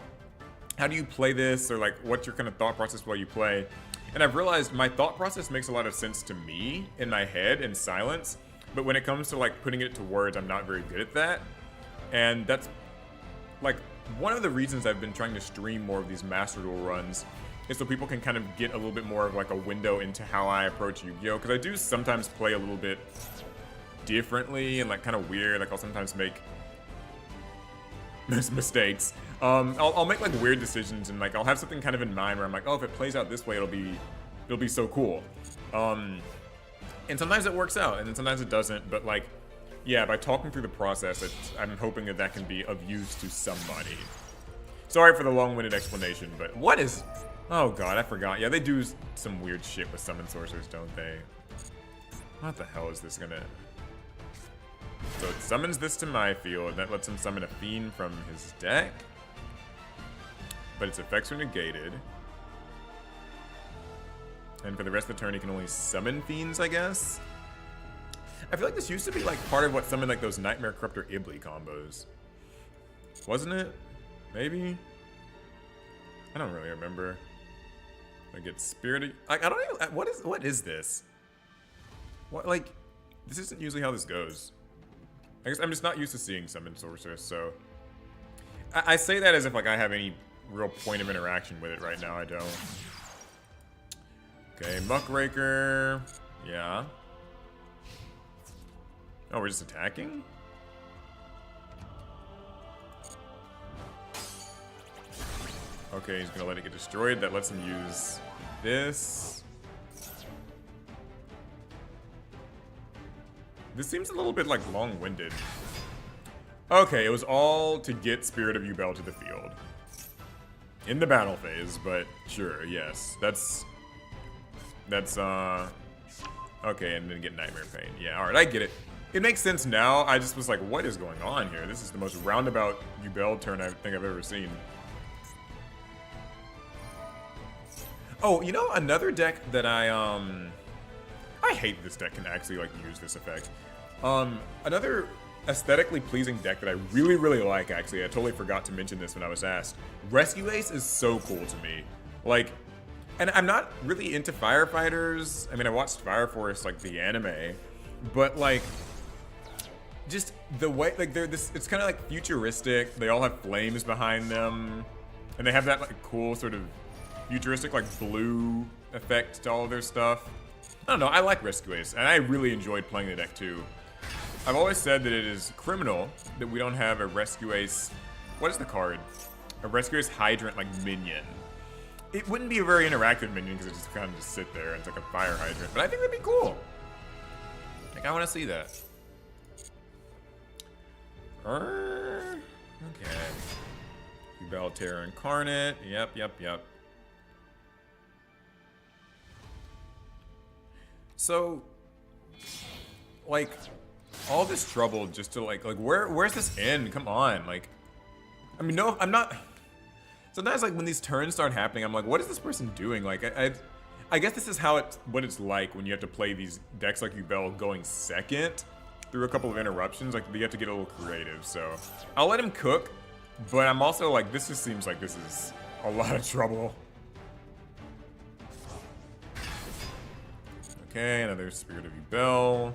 how do you play this? Or, like, what's your kind of thought process while you play? And I've realized my thought process makes a lot of sense to me in my head in silence. But when it comes to, like, putting it to words, I'm not very good at that. And that's like, one of the reasons I've been trying to stream more of these Master Duel runs is so people can kind of get a little bit more of like a window into how I approach Yu-Gi-Oh! Because I do sometimes play a little bit differently and like kind of weird. Like I'll sometimes make mistakes. I'll make like weird decisions and like I'll have something kind of in mind where I'm like, oh, if it plays out this way, it'll be so cool. And sometimes it works out and then sometimes it doesn't. But like, yeah, by talking through the process, I'm hoping that that can be of use to somebody. Sorry for the long-winded explanation, but what is... Oh god, I forgot. Yeah, they do some weird shit with summon sorcerers, don't they? What the hell is this gonna... So it summons this to my field, and that lets him summon a fiend from his deck. But its effects are negated. And for the rest of the turn, he can only summon fiends, I guess? I feel like this used to be like part of what summoned like those Nightmare Corruptor Ibli combos. Wasn't it? Maybe? I don't really remember. I get spirited. Like I don't even. What is this? What like? This isn't usually how this goes. I guess I'm just not used to seeing summon sorcerers, so I say that as if like I have any real point of interaction with it right now. I don't. Okay, Muckraker. Yeah. Oh, we're just attacking? Okay, he's gonna let it get destroyed. That lets him use this. This seems a little bit like long-winded. Okay, it was all to get Spirit of Yubel to the field. In the battle phase, but sure, yes. That's okay, and then get Nightmare Pain. Yeah, alright, I get it. It makes sense now. I just was like, what is going on here? This is the most roundabout Yubel turn I think I've ever seen. Oh, you know, another deck that I hate this deck can actually like use this effect. Another aesthetically pleasing deck that I really, really like, actually, I totally forgot to mention this when I was asked. Rescue Ace is so cool to me. Like, and I'm not really into firefighters. I mean, I watched Fire Force, like the anime, but like, just the way, like they're this, it's kind of like futuristic. They all have flames behind them, and they have that like cool sort of futuristic like blue effect to all of their stuff. I don't know, I like Rescue Ace, and I really enjoyed playing the deck too. I've always said that it is criminal that we don't have a Rescue Ace, what is the card? A Rescue Ace Hydrant like minion. It wouldn't be a very interactive minion because it just kind of just sit there and it's like a fire hydrant, but I think that'd be cool. Like, I want to see that. Okay. Yubel Terror Incarnate. Yep. So, like, all this trouble just to like where's this end? Come on, like, I mean, no, I'm not. Sometimes like when these turns start happening, I'm like, what is this person doing? Like, I guess this is how what it's like when you have to play these decks like Yubel going second through a couple of interruptions. Like, you have to get a little creative. So I'll let him cook, but I'm also like, this just seems like this is a lot of trouble. Okay, another Spirit of Yubel.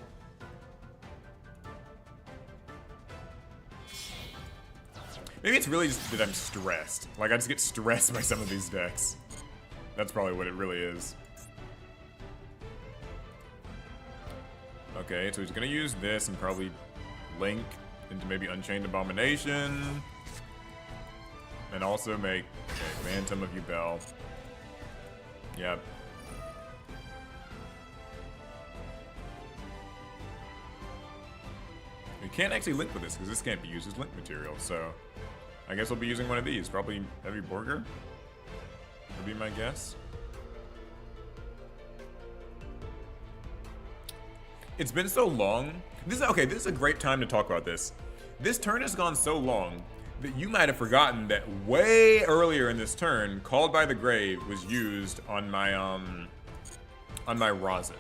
Maybe it's really just that I'm stressed. Like, I just get stressed by some of these decks. That's probably what it really is. Okay, so he's gonna use this and probably link into maybe Unchained Abomination. And also make, okay, Phantom of Yubel. Yep. We can't actually link with this because this can't be used as link material, so I guess we'll be using one of these. Probably Heavy Borger would be my guess. It's been so long. This is a great time to talk about this. This turn has gone so long that you might have forgotten that way earlier in this turn, Called by the Grave was used on my Rosin.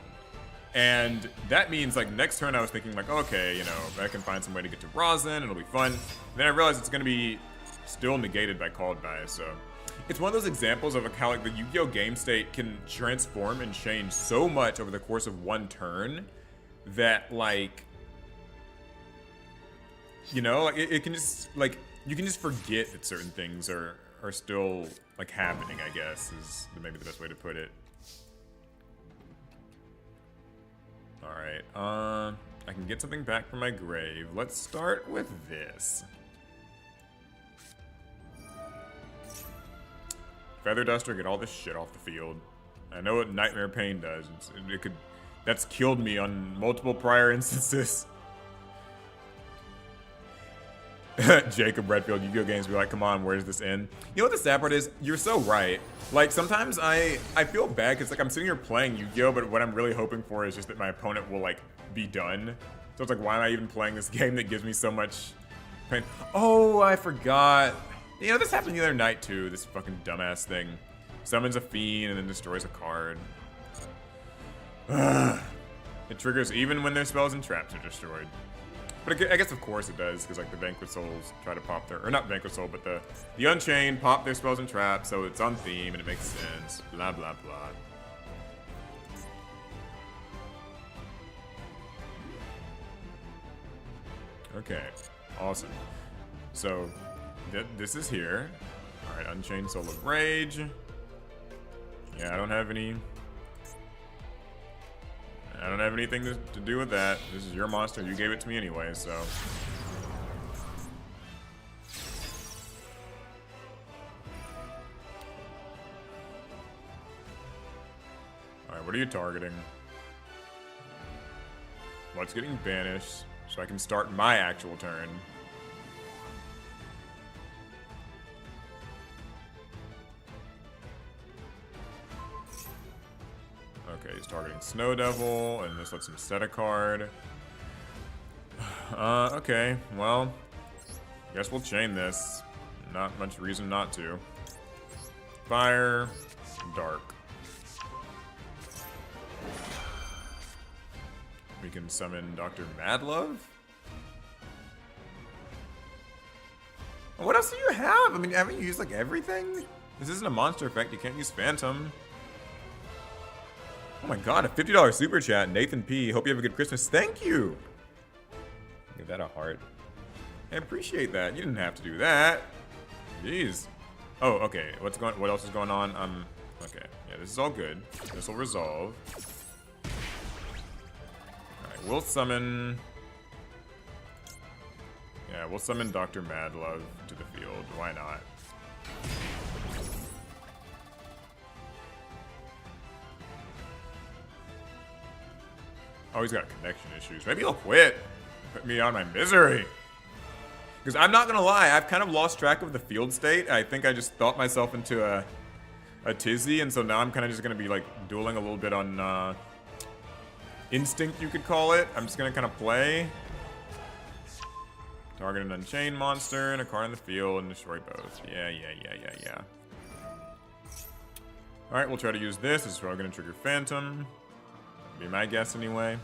And that means, like, next turn I was thinking, like, okay, you know, I can find some way to get to Rosin, it'll be fun. And then I realized it's gonna be still negated by Called by, so. It's one of those examples of how, like, the Yu-Gi-Oh game state can transform and change so much over the course of one turn that, like, you know, like, it can just, like, you can just forget that certain things are still like happening, I guess, is maybe the best way to put it. Alright, I can get something back from my grave. Let's start with this. Feather Duster, get all this shit off the field. I know what Nightmare Pain does. That's killed me on multiple prior instances. Jacob Redfield, Yu-Gi-Oh Games be like, come on, where's this end? You know what the sad part is? You're so right. Like, sometimes I feel bad because like I'm sitting here playing Yu-Gi-Oh, but what I'm really hoping for is just that my opponent will like be done. So it's like, why am I even playing this game that gives me so much pain? Oh, I forgot. You know, this happened the other night too, this fucking dumbass thing. Summons a fiend and then destroys a card. It triggers even when their spells and traps are destroyed. But I guess of course it does, because like the Vanquished Souls try to pop their, or not Vanquished Soul, but the Unchained pop their spells and traps, so it's on theme and it makes sense. Blah blah blah. Okay, awesome. So this is here. All right, Unchained Soul of Rage. Yeah, I don't have anything to do with that. This is your monster. You gave it to me anyway, so. Alright, what are you targeting? What's getting banished so I can start my actual turn? Okay, he's targeting Snow Devil, and this lets him set a card. Okay, well, I guess we'll chain this. Not much reason not to. Fire, Dark. We can summon Dr. Madlove. What else do you have? I mean, haven't you used like everything? This isn't a monster effect, you can't use Phantom. Oh my god, a $50 super chat. Nathan P. Hope you have a good Christmas. Thank you. Give that a heart. I appreciate that. You didn't have to do that. Jeez. Oh, okay. What else is going on? Okay. Yeah, this is all good. This will resolve. Alright, we'll summon. Yeah, we'll summon Dr. Madlove to the field. Why not? Oh, he's got connection issues. Maybe he'll quit. Put me on my misery. Because I'm not going to lie, I've kind of lost track of the field state. I think I just thought myself into a tizzy, and so now I'm kind of just going to be like dueling a little bit on instinct, you could call it. I'm just going to kind of play. Target an Unchained monster and a card in the field and destroy both. Yeah. Alright, we'll try to use this. This is probably going to trigger Phantom. Be my guess anyway.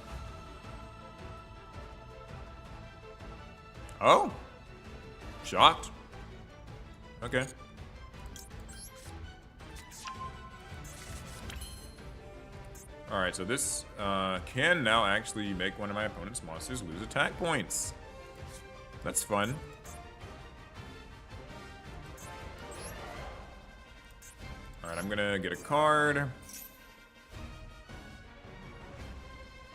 Oh! Shocked. Okay. Alright, so this can now actually make one of my opponent's monsters lose attack points. That's fun. Alright, I'm gonna get a card.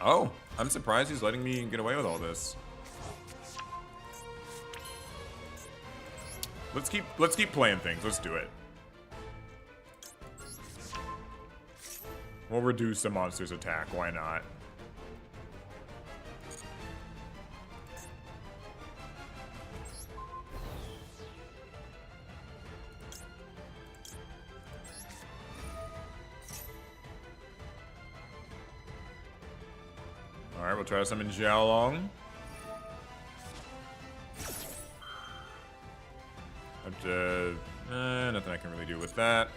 Oh, I'm surprised he's letting me get away with all this. Let's keep playing things. Let's do it. We'll reduce the monster's attack. Why not? Alright, we'll try to summon Xiaolong. But, nothing I can really do with that.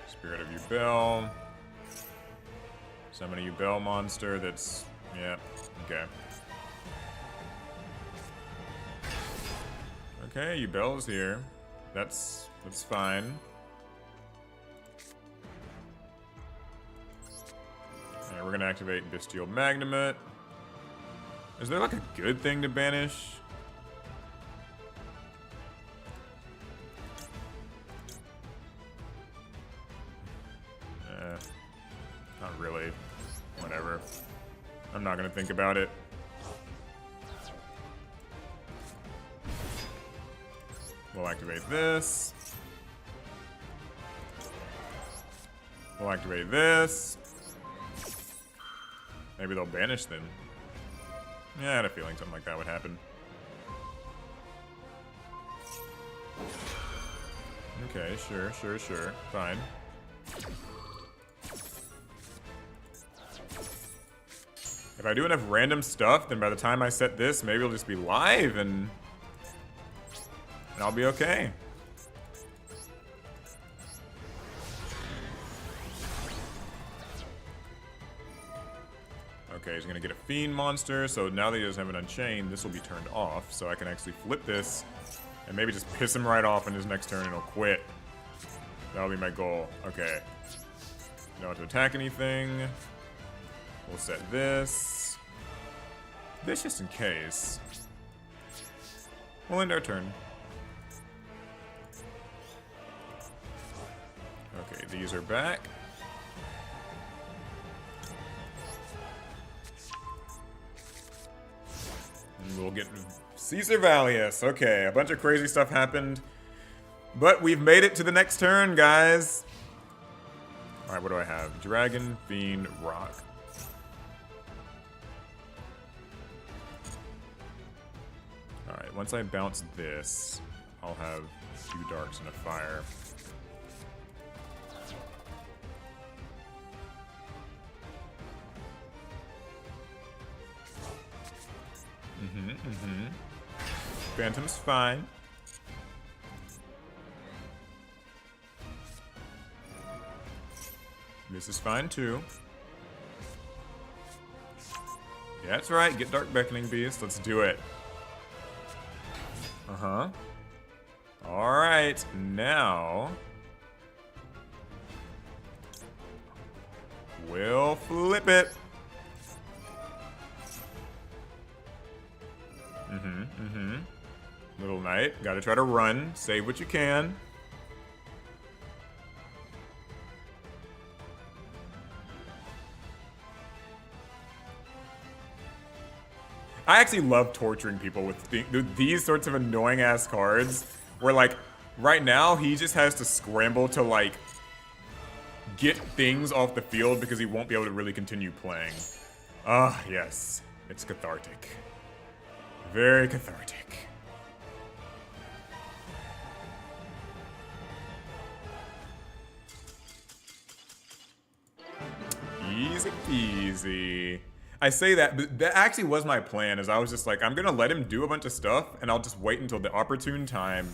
Spirit of Yubel. Summon a Yubel monster that's... yeah, okay. Okay, Yubel is here. That's fine. gonna activate Bestial Magnamut. Is there like a good thing to banish? Not really. Whatever. I'm not gonna think about it. We'll activate this. We'll activate this. Maybe they'll banish then. Yeah, I had a feeling something like that would happen. Okay, sure. Fine. If I do enough random stuff, then by the time I set this, maybe it'll just be live and I'll be okay. Okay, he's gonna get a Fiend monster, so now that he doesn't have an Unchained, this will be turned off, so I can actually flip this and maybe just piss him right off in his next turn and he'll quit. That'll be my goal. Okay. Don't have to attack anything. We'll set this. This just in case. We'll end our turn. Okay, these are back. And we'll get Caesar Valius. Okay, a bunch of crazy stuff happened. But we've made it to the next turn, guys. Alright, what do I have? Dragon, Fiend, Rock. Alright, once I bounce this, I'll have 2 darks and a fire. Phantom's fine. This is fine too. Yeah, that's right. Get Dark Beckoning Beast. Let's do it. Uh-huh. Alright, now we'll flip it. Little Knight. Gotta try to run. Save what you can. I actually love torturing people with these sorts of annoying ass cards where, like, right now he just has to scramble to, like, get things off the field because he won't be able to really continue playing. Ah, yes. It's cathartic. Very cathartic. Easy peasy. I say that, but that actually was my plan, is I was just like, I'm gonna let him do a bunch of stuff, and I'll just wait until the opportune time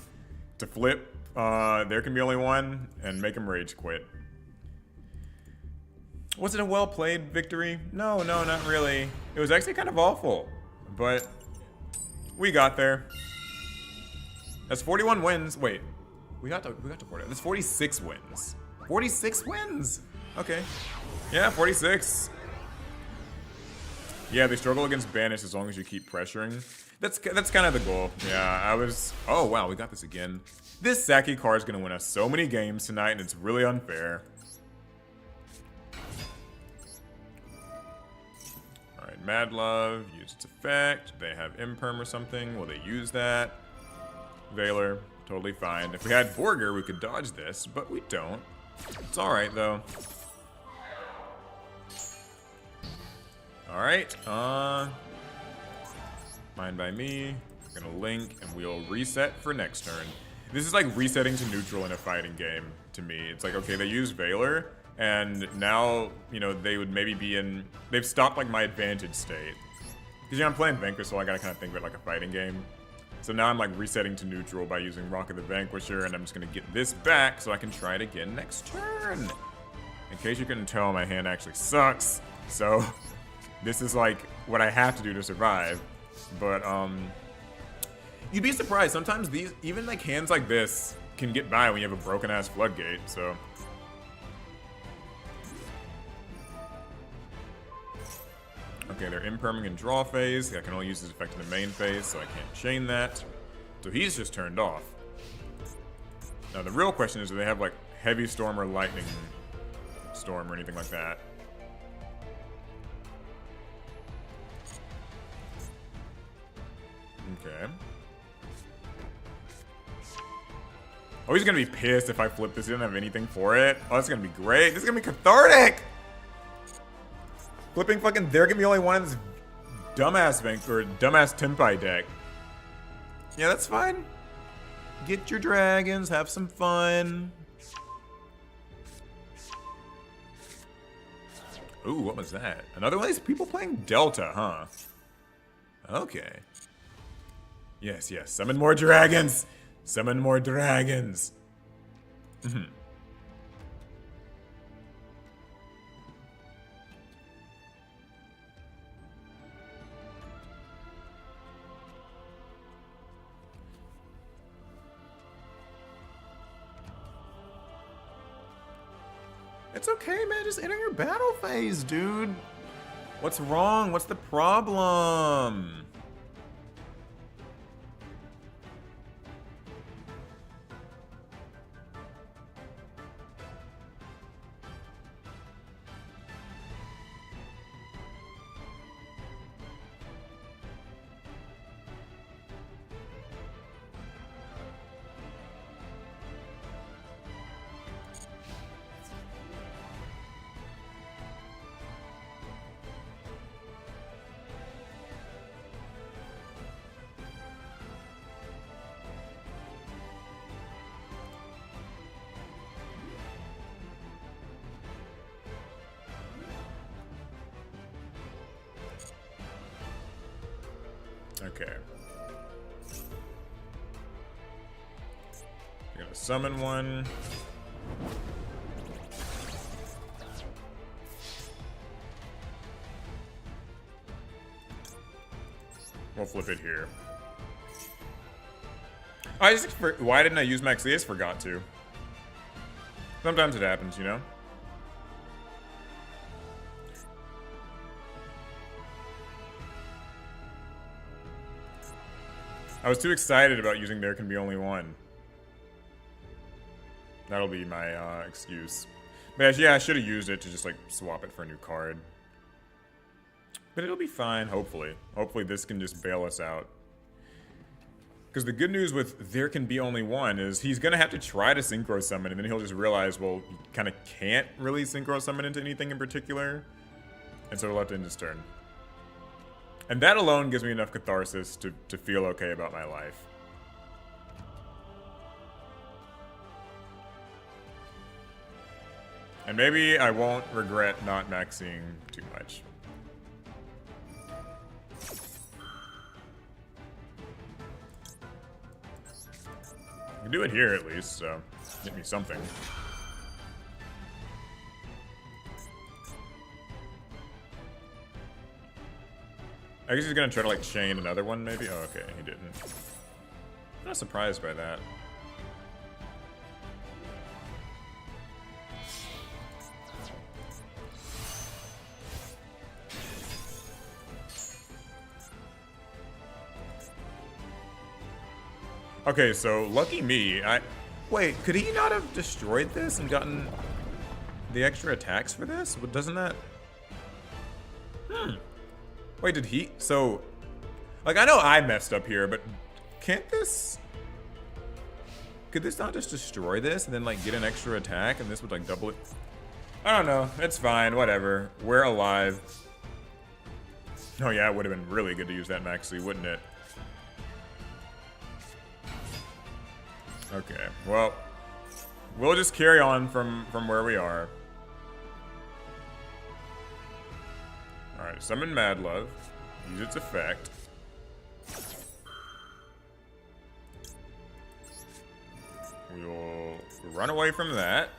to flip There Can Be Only One, and make him rage quit. Was it a well-played victory? No, not really. It was actually kind of awful, but we got there. That's 41 wins. Wait, we got to 40. That's 46 wins. 46 wins. Okay. Yeah, 46. Yeah, they struggle against banish as long as you keep pressuring. That's kind of the goal. Yeah, I was. Oh wow, we got this again. This Saki card is gonna win us so many games tonight, and it's really unfair. All right, Mad Love, use its effect. They have Imperm or something. Will they use that? Valor, totally fine. If we had Borger, we could dodge this, but we don't. It's all right though. All right, Mine by me. We're gonna link, and we'll reset for next turn. This is like resetting to neutral in a fighting game to me. It's like, okay, they use Valor, and now, you know, they would maybe be in, they've stopped like my advantage state. Because, you know, I'm playing Vanquish, so I gotta kind of think of it like a fighting game. So now I'm like resetting to neutral by using Rock of the Vanquisher, and I'm just gonna get this back so I can try it again next turn. In case you couldn't tell, my hand actually sucks. So this is like what I have to do to survive. But you'd be surprised. Sometimes these, even like hands like this, can get by when you have a broken ass floodgate. So Okay, they're imperming in draw phase. I can only use this effect in the main phase, so I can't chain that. So he's just turned off. Now the real question is, do they have like heavy storm or lightning storm or anything like that? Okay. Oh, he's gonna be pissed if I flip this. He doesn't have anything for it. Oh, that's gonna be great. This is gonna be cathartic. Flipping fucking There Can Be Only One in this dumbass bank or dumbass Tempai deck. Yeah, that's fine. Get your dragons, have some fun. Ooh, what was that? Another one of these people playing Delta, huh? Okay. Yes, yes. Summon more dragons. Summon more dragons. It's okay, man. Just enter your battle phase, dude. What's wrong? What's the problem? Okay. We're gonna summon one. We'll flip it here. Why didn't I use Max? I just forgot to. Sometimes it happens, you know? I was too excited about using There Can Be Only One. That'll be my excuse. But yeah, I should have used it to just like swap it for a new card. But it'll be fine, hopefully. Hopefully this can just bail us out. Because the good news with There Can Be Only One is he's going to have to try to Synchro Summon, and then he'll just realize, well, he kind of can't really Synchro Summon into anything in particular. And so he'll have to end his turn. And that alone gives me enough catharsis to feel okay about my life. And maybe I won't regret not maxing too much. I can do it here at least, so get me something. I guess he's gonna try to like chain another one maybe? Oh, okay, he didn't. I'm not surprised by that. Okay, so lucky me. Wait, could he not have destroyed this and gotten the extra attacks for this? But doesn't that... Wait, did he... So... Like, I know I messed up here, but can't this... Could this not just destroy this and then, like, get an extra attack and this would, like, double it? I don't know. It's fine. Whatever. We're alive. Oh, yeah, it would have been really good to use that Maxi, wouldn't it? Okay, well, we'll just carry on from where we are. Alright, summon Mad Love. Use its effect. We will run away from that.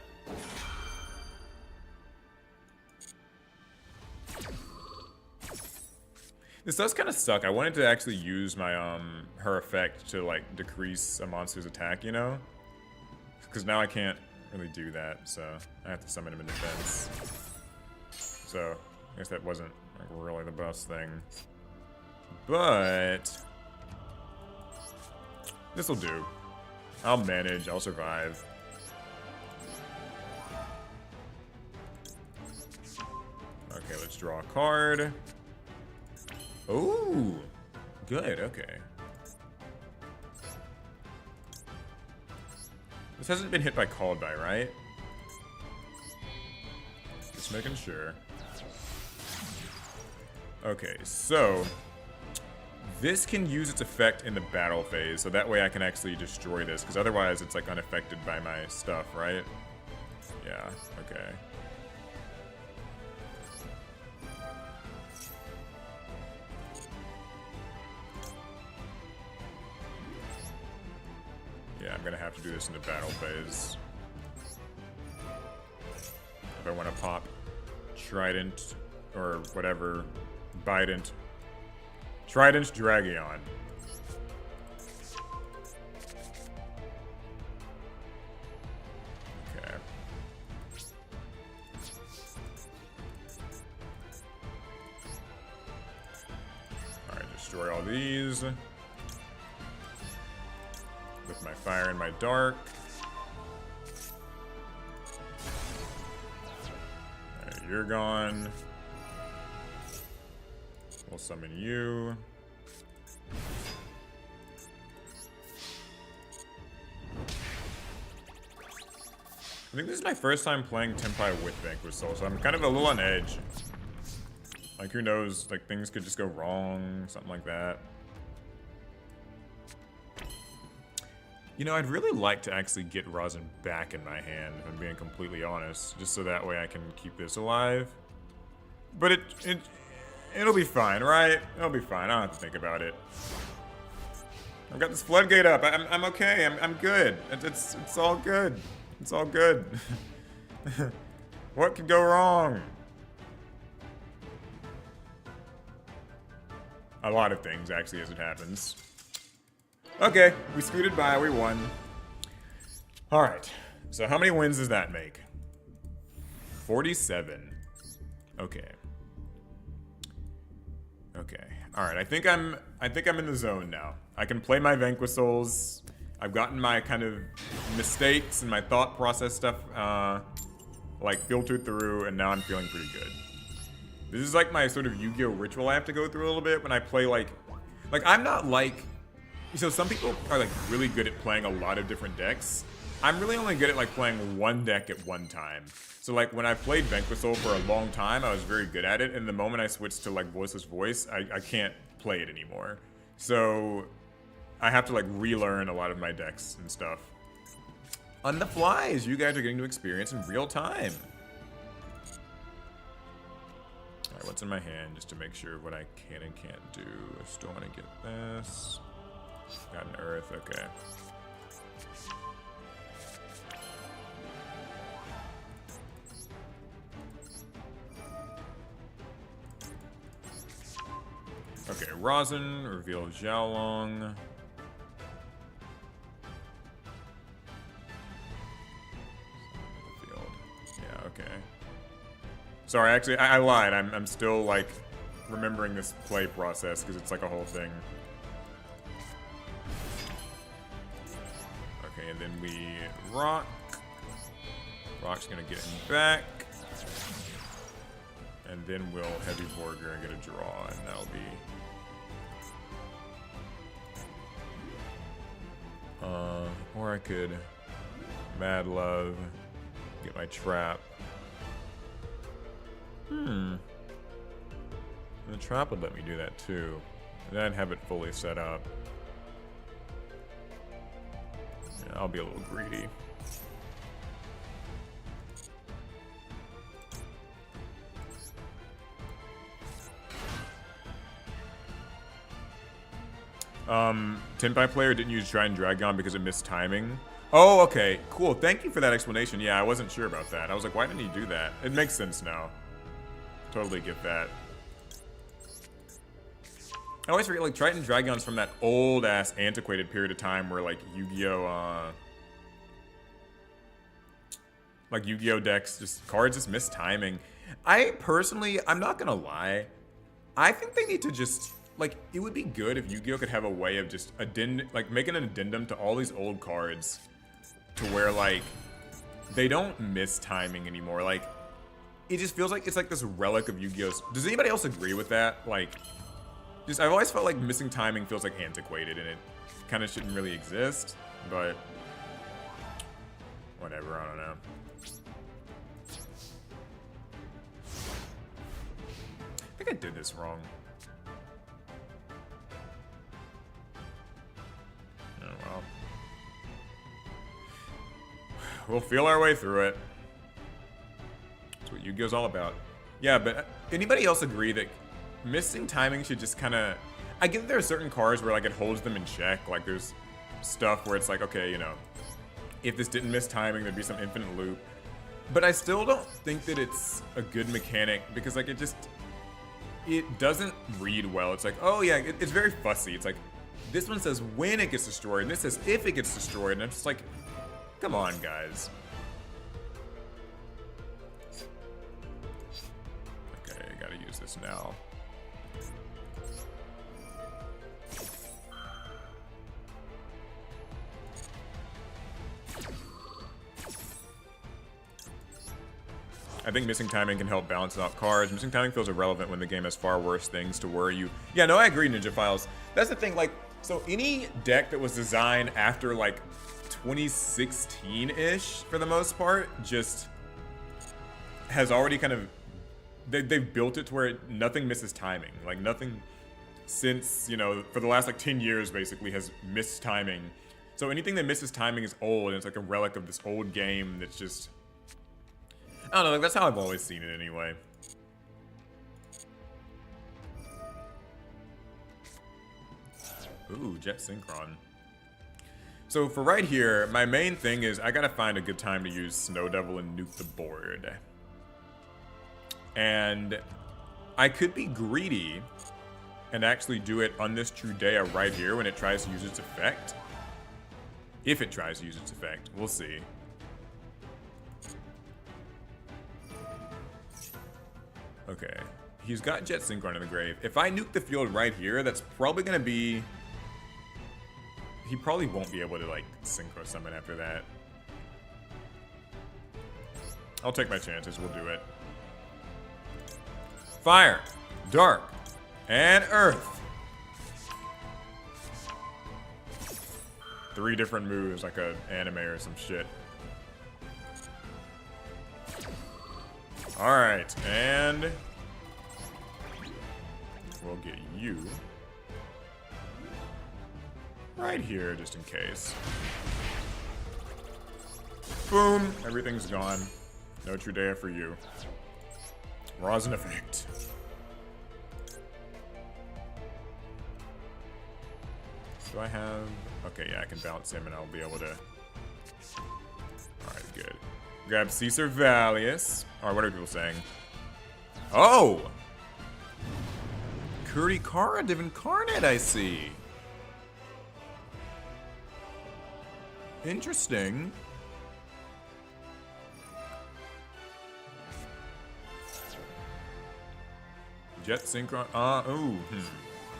This does kind of suck. I wanted to actually use my her effect to like decrease a monster's attack, you know? Because now I can't really do that, so I have to summon him in defense. So I guess that wasn't like really the best thing. But this'll do. I'll manage, I'll survive. Okay, let's draw a card. Ooh, good, okay. This hasn't been hit by called by, right? Just making sure. Okay, so this can use its effect in the battle phase, so that way I can actually destroy this, because otherwise it's like unaffected by my stuff, right? Yeah, okay. Yeah, I'm gonna have to do this in the battle phase. If I want to pop Trident, or whatever, Bident. Trident Dragion. Okay. Alright, destroy all these. With my fire and my dark. Alright, you're gone. We'll summon you. I think this is my first time playing Tenpai with Vanquish Soul, so I'm kind of a little on edge. Like, who knows? Like, things could just go wrong, something like that. You know, I'd really like to actually get Rosin back in my hand, if I'm being completely honest, just so that way I can keep this alive. But it'll be fine, right? It'll be fine. I don't have to think about it. I've got this floodgate up. I'm okay. I'm good. It's all good. It's all good. What could go wrong? A lot of things, actually, as it happens. Okay, we scooted by. We won. All right. So how many wins does that make? 47. Okay. Okay. All right. I think I'm in the zone now. I can play my Vanquish Souls. I've gotten my kind of mistakes and my thought process stuff like filtered through, and now I'm feeling pretty good. This is like my sort of Yu-Gi-Oh ritual I have to go through a little bit when I play like I'm not like, so some people are like really good at playing a lot of different decks. I'm really only good at like playing one deck at one time. So like when I played Vanquish Soul for a long time, I was very good at it. And the moment I switched to like Voiceless Voice, I can't play it anymore. So I have to like relearn a lot of my decks and stuff. On the fly, as you guys are getting to experience in real time. Alright, what's in my hand just to make sure what I can and can't do. I still want to get this. Got an Earth, okay. Okay, Rosin, reveal Xiaolong. Yeah, okay. Sorry, actually, I lied. I'm still, like, remembering this play process, because it's, like, a whole thing. Okay, and then we rock. Rock's gonna get him back. And then we'll Heavy Borger and get a draw, and that'll be... or I could Mad Love, get my trap. The trap would let me do that too. And then have it fully set up. Yeah, I'll be a little greedy. Tenpai player didn't use Trident Dragon because it missed timing. Oh, okay, cool. Thank you for that explanation. Yeah, I wasn't sure about that. I was like, why didn't he do that? It makes sense now. Totally get that. I always forget, like, Trident Dragon's from that old-ass, antiquated period of time where, like, Yu-Gi-Oh, decks, cards just miss timing. I personally, I'm not gonna lie, I think they need to just, like, it would be good if Yu-Gi-Oh could have a way of just making an addendum to all these old cards to where, like, they don't miss timing anymore. Like, it just feels like it's like this relic of Yu-Gi-Oh's. Does anybody else agree with that? Like, just, I've always felt like missing timing feels like antiquated and it kind of shouldn't really exist, but whatever, I don't know. I think I did this wrong. Oh well. We'll feel our way through it. That's what Yu-Gi-Oh's all about. Yeah, but anybody else agree that missing timing should just kind of... I get that there are certain cards where, like, it holds them in check. Like, there's stuff where it's like, okay, you know, if this didn't miss timing, there'd be some infinite loop. But I still don't think that it's a good mechanic because, like, it doesn't read well. It's like, oh yeah, it's very fussy. It's like, this one says when it gets destroyed, and this says if it gets destroyed, and I'm just like, come on, guys. Okay, I gotta use this now. I think missing timing can help balance out cards. Missing timing feels irrelevant when the game has far worse things to worry you. Yeah, no, I agree, Ninja Files. That's the thing, like, so any deck that was designed after, like, 2016-ish, for the most part, just has already kind of... They've built it to where nothing misses timing. Like, nothing since, you know, for the last, like, 10 years, basically, has missed timing. So anything that misses timing is old, and it's like a relic of this old game that's just... I don't know, like, that's how I've always seen it anyway. Ooh, Jet Synchron. So for right here, my main thing is I gotta find a good time to use Snow Devil and nuke the board. And I could be greedy and actually do it on this Trudea right here when it tries to use its effect. If it tries to use its effect, we'll see. Okay, he's got Jet Synchron in the grave. If I nuke the field right here, that's probably gonna be... He probably won't be able to, like, Synchro Summon after that. I'll take my chances, we'll do it. Fire, Dark, and Earth. 3 different moves, like an anime or some shit. Alright, and we'll get you right here, just in case. Boom! Everything's gone. No Trudea for you. Raw's in effect. Do I have... Okay, yeah, I can bounce him and I'll be able to... Alright, good. Grab Caesar Valius. Or what are people saying? Oh! Kurikara Div Incarnate, I see. Interesting. Jet Synchron. Ooh.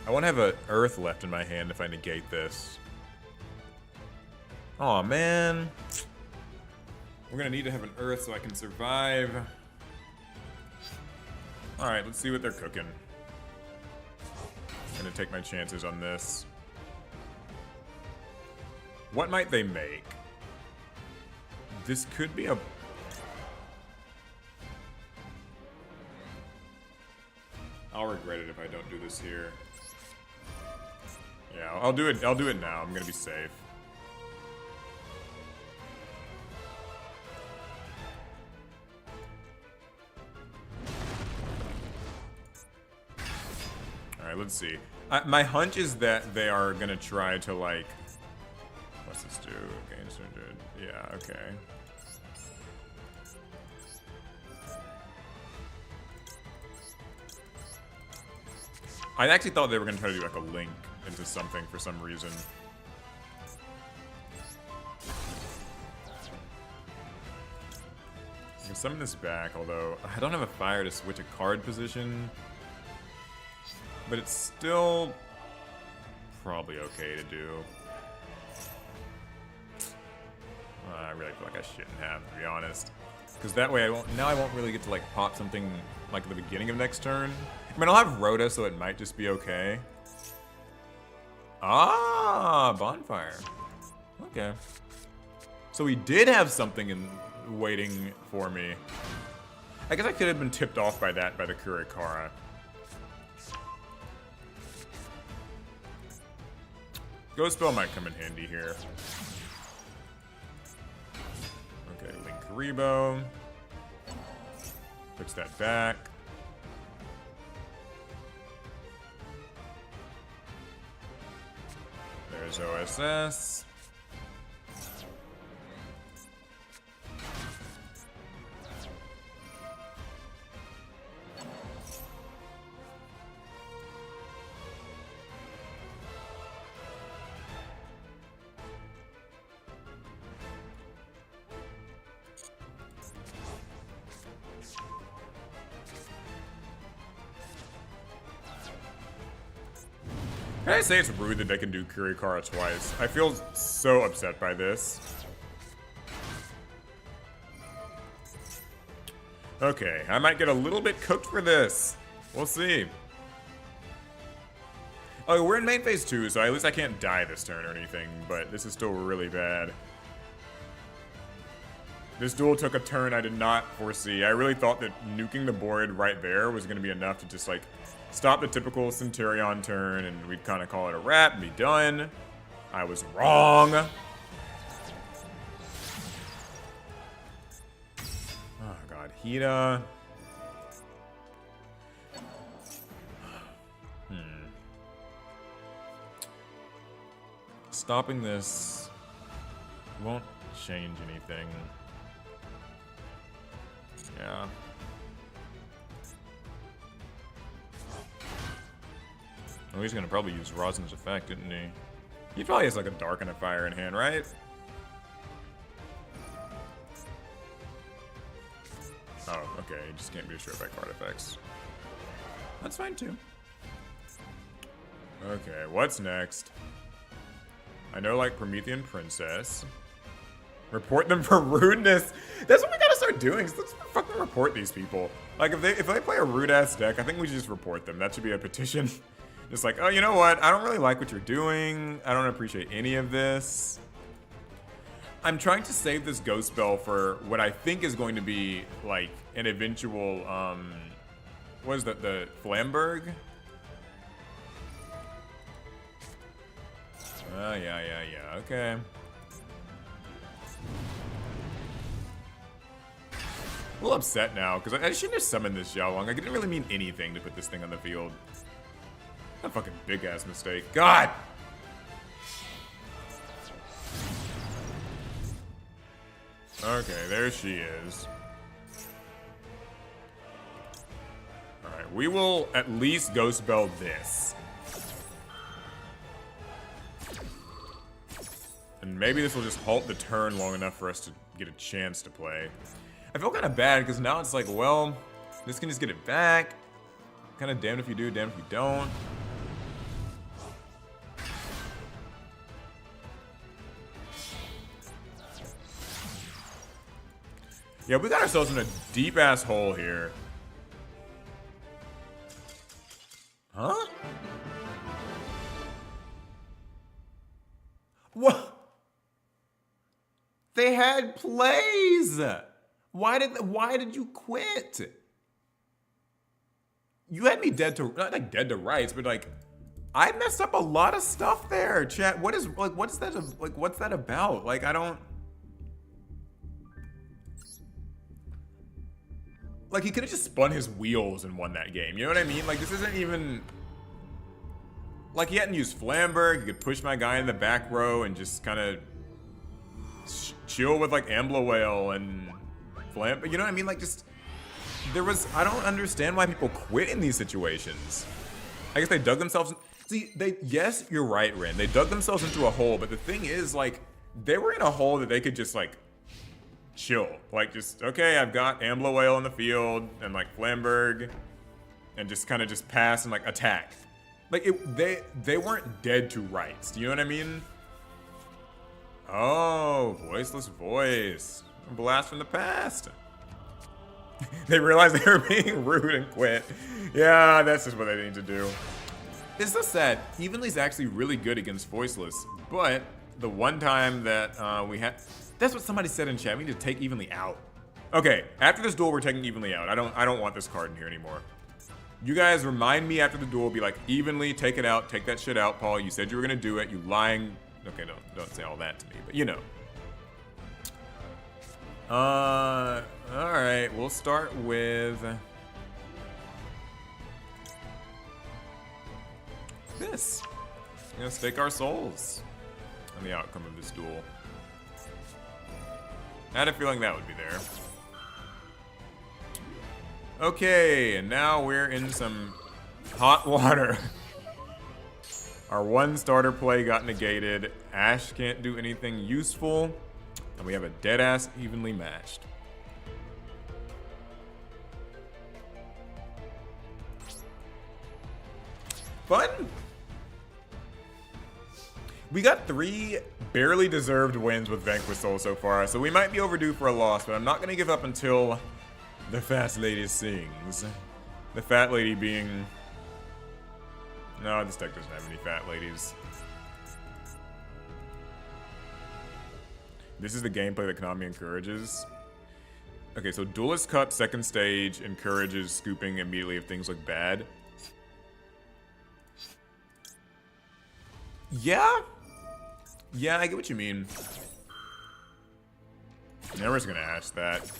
I won't have an Earth left in my hand if I negate this. Aw, man. We're gonna need to have an Earth so I can survive. Alright, let's see what they're cooking. I'm gonna take my chances on this. What might they make? This could be a... I'll regret it if I don't do this here. Yeah, I'll do it now. I'm gonna be safe. Alright, let's see. My hunch is that they are gonna try to, like... What's this do? Okay, yeah, okay. I actually thought they were gonna try to do, like, a link into something for some reason. I can summon this back, although I don't have a fire to switch a card position. but it's still probably okay to do. I really feel like I shouldn't have, to be honest. Because that way I won't really get to like pop something like at the beginning of next turn. I mean, I'll have Rhoda, so it might just be okay. Ah, bonfire. Okay. So he did have something in waiting for me. I guess I could have been tipped off by that by the Kurikara. Ghost Spell might come in handy here. Okay, Linkuriboh. Puts that back. There's OSS. Can I say it's rude that they can do Kurikara twice? I feel so upset by this. Okay, I might get a little bit cooked for this. We'll see. Oh, we're in main phase 2, so at least I can't die this turn or anything, but this is still really bad. This duel took a turn I did not foresee. I really thought that nuking the board right there was going to be enough to just, like, stop the typical Centurion turn, and we'd kind of call it a wrap and be done. I was wrong. Oh, God. Hida. Stopping this won't change anything. Yeah. Oh, he's gonna probably use Rosin's effect, didn't he? He probably has like a Dark and a Fire in hand, right? Oh, okay. He just can't be destroyed by card effects. That's fine too. Okay, what's next? I know, like, Promethean Princess. Report them for rudeness. That's what we gotta start doing. Let's fucking report these people. Like, if they play a rude-ass deck, I think we should just report them. That should be a petition. Just like, oh, you know what? I don't really like what you're doing. I don't appreciate any of this. I'm trying to save this Ghost Spell for what I think is going to be, like, an eventual, what is that, the Flamberg? Yeah, okay. A little upset now, because I shouldn't have summoned this Xiaolong. I didn't really mean anything to put this thing on the field. A fucking big-ass mistake. God! Okay, there she is. Alright, we will at least Ghost Spell this. And maybe this will just halt the turn long enough for us to get a chance to play. I feel kind of bad because now it's like, well, this can just get it back. Kind of damned if you do, damned if you don't. Yeah, we got ourselves in a deep-ass hole here. Huh? What? They had plays. Why did you quit? You had me dead to, not like dead to rights, but like I messed up a lot of stuff there, chat. What is like what's that about? Like I don't, like he could have just spun his wheels and won that game. You know what I mean? Like this isn't even, like he hadn't used Flamberg. He could push my guy in the back row and just kind of chill with like Ambler Whale and Flam. You know what I mean? Like just, there was, I don't understand why people quit in these situations. I guess they dug themselves, see, yes, you're right, Ren. They dug themselves into a hole, but the thing is like, they were in a hole that they could just like, chill. Like just, okay, I've got Ambler Whale in the field and like Flamberg and just kind of just pass and like attack. Like, they weren't dead to rights. Do you know what I mean? Oh, voiceless voice. A blast from the past. They realized they were being rude and quit. Yeah, that's just what they need to do. It's so sad. Evenly's actually really good against voiceless, but the one time that we had, that's what somebody said in chat. We need to take Evenly out. Okay, after this duel, we're taking Evenly out. I don't want this card in here anymore. You guys remind me after the duel, be like, Evenly, take it out, take that shit out, Paul. You said you were gonna do it. You lying. Okay, no, don't say all that to me, but you know. Alright, we'll start with this. We're gonna stake our souls on the outcome of this duel. I had a feeling that would be there. Okay, and now we're in some hot water. Our one starter play got negated. Ash can't do anything useful. And we have a dead-ass evenly matched. Fun! We got 3 barely deserved wins with Vanquish Soul so far, so we might be overdue for a loss, but I'm not going to give up until the fat lady sings. The fat lady being... No, this deck doesn't have any fat ladies. This is the gameplay that Konami encourages. Okay, so Duelist Cup second stage encourages scooping immediately if things look bad. Yeah? Yeah, I get what you mean. Never gonna ask that.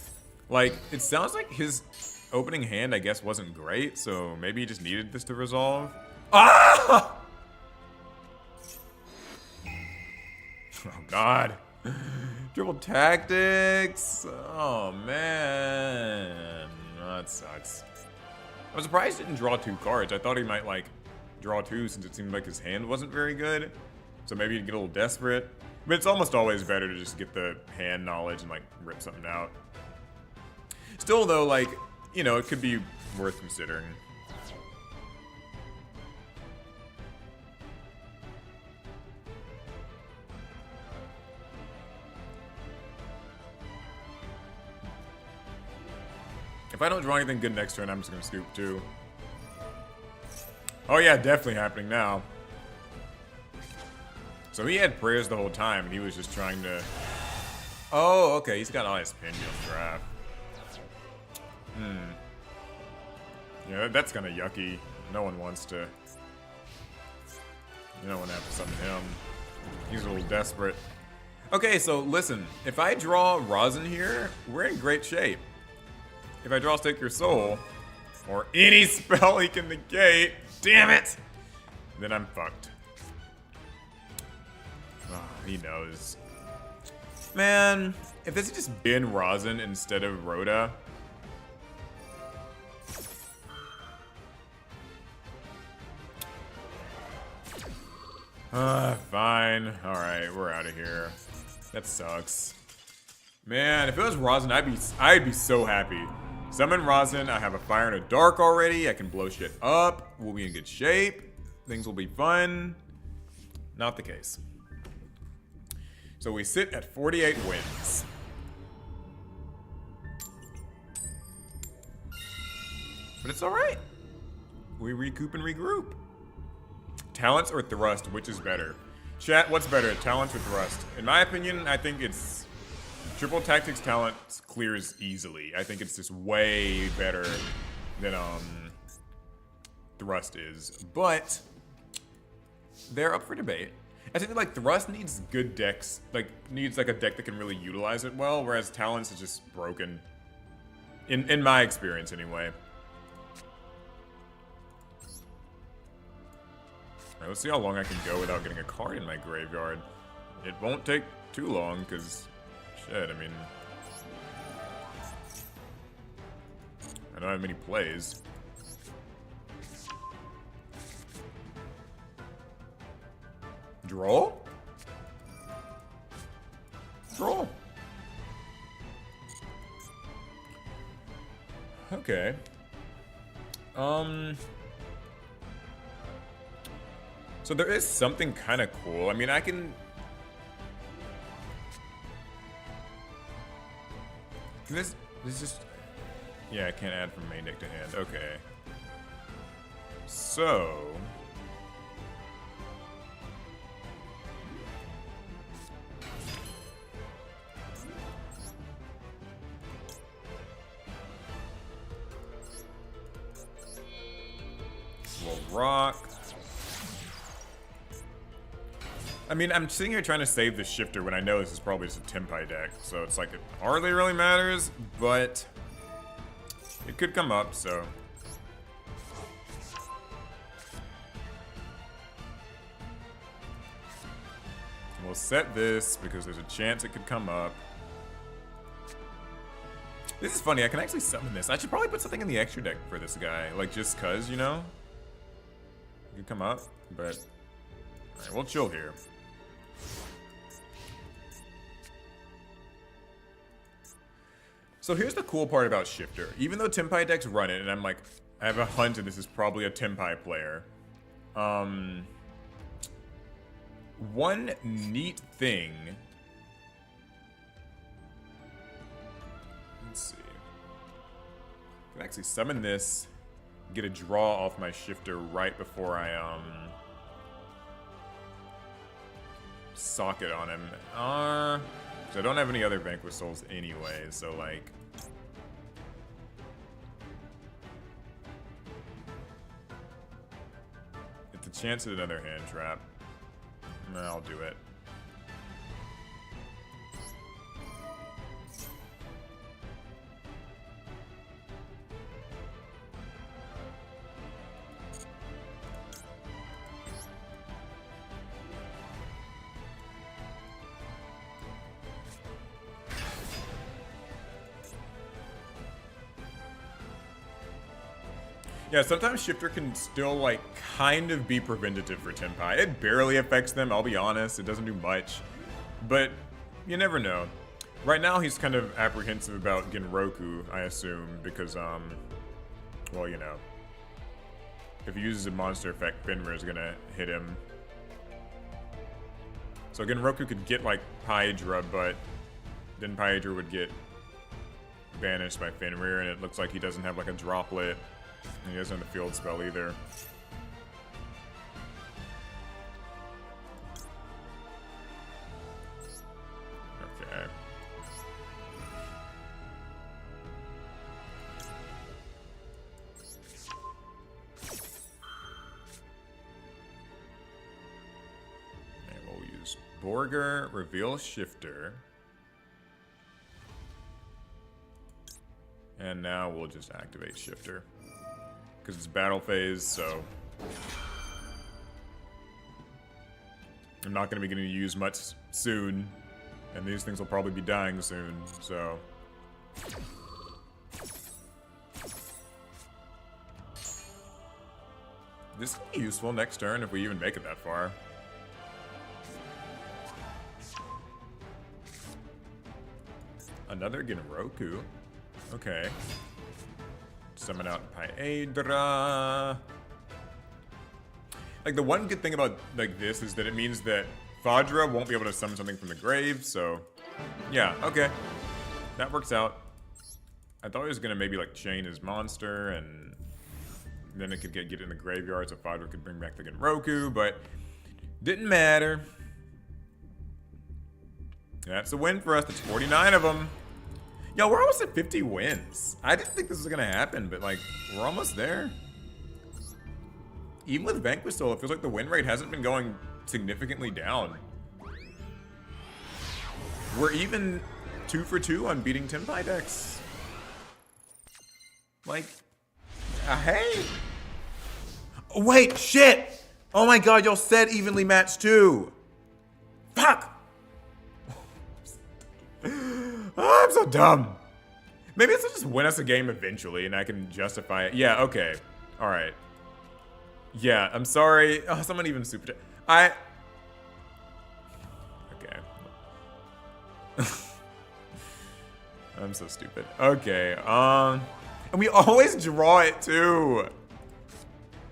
Like, it sounds like his opening hand, I guess, wasn't great, so maybe he just needed this to resolve. Ah! Oh, God. Triple tactics. Oh, man. Oh, that sucks. I'm surprised he didn't draw 2 cards. I thought he might, like, draw 2 since it seemed like his hand wasn't very good. So maybe he'd get a little desperate. But it's almost always better to just get the hand knowledge and, like, rip something out. Still, though, like, you know, it could be worth considering. If I don't draw anything good next turn, I'm just gonna scoop too. Oh yeah, definitely happening now. So he had prayers the whole time, and he was just trying to... Oh, okay, he's got Ice Pendulum draft. Yeah, that's kind of yucky. No one wants to... You don't want to have to summon him. He's a little desperate. Okay, so listen. If I draw Rosin here, we're in great shape. If I draw Stake Your Soul, or any spell he can negate, damn it, then I'm fucked. Oh, he knows. Man, if this had just been Rosin instead of Rhoda. Fine. Alright, we're out of here. That sucks. Man, if it was Rosin, I'd be so happy. Summon Rosin, I have a Fire and a Dark already, I can blow shit up, we'll be in good shape, things will be fun. Not the case. So we sit at 48 wins. But it's alright. We recoup and regroup. Talents or Thrust, which is better? Chat, what's better, Talents or Thrust? In my opinion, I think it's... Triple Tactics Talents clears easily. I think it's just way better than Thrust is. But they're up for debate. I think like Thrust needs good decks, like needs like a deck that can really utilize it well, whereas Talents is just broken. In my experience anyway. Alright, let's see how long I can go without getting a card in my graveyard. It won't take too long, because shit, I mean, I don't have many plays. Draw? Draw. Okay. So there is something kind of cool. I mean, I can this just, yeah, I can't add from main deck to hand. Okay. So we'll rock. I mean, I'm sitting here trying to save the shifter when I know this is probably just a Tempai deck, so it's like it hardly really matters, but it could come up, so. We'll set this because there's a chance it could come up. This is funny, I can actually summon this. I should probably put something in the extra deck for this guy, like just cause, you know? It could come up, but alright, we'll chill here. So here's the cool part about Shifter. Even though Tempai decks run it, and I'm like, I have a hunch that this is probably a Tempai player. One neat thing. Let's see. I can actually summon this, get a draw off my Shifter right before I sock it on him. So I don't have any other Vanquish Souls anyway, so like. It's a chance at another hand trap. I'll do it. Yeah, sometimes Shifter can still, like, kind of be preventative for Tempai. It barely affects them, I'll be honest. It doesn't do much. But you never know. Right now, he's kind of apprehensive about Genroku, I assume, because, well, you know. If he uses a monster effect, Fenrir is gonna hit him. So Genroku could get, like, Hydra, but then Hydra would get banished by Fenrir, and it looks like he doesn't have, like, a droplet. And he doesn't have the field spell either. Okay. And we'll use Borger, reveal Shifter. And now we'll just activate Shifter. Because it's battle phase, so I'm not going to be getting to use much soon, and these things will probably be dying soon, so. This could be useful next turn if we even make it that far. Another Genroku. Okay. Summon out Pyedra. Like, the one good thing about, like, this is that it means that Fadra won't be able to summon something from the grave, so. Yeah, okay. That works out. I thought he was gonna maybe, like, chain his monster, and then it could get in the graveyard, so Fadra could bring back the Genroku, but didn't matter. That's a win for us. That's 49 of them. Yo, we're almost at 50 wins. I didn't think this was gonna happen, but like, we're almost there. Even with Vanquish Soul, it feels like the win rate hasn't been going significantly down. We're even 2 for 2 on beating Tempai decks. Like, hey. Oh, wait, shit. Oh my god, y'all said evenly matched too. Fuck. Oh, I'm so dumb. Maybe this will just win us a game eventually and I can justify it. Yeah, okay. Alright. Yeah, I'm sorry. Oh, someone even super... Okay. I'm so stupid. Okay, and we always draw it too.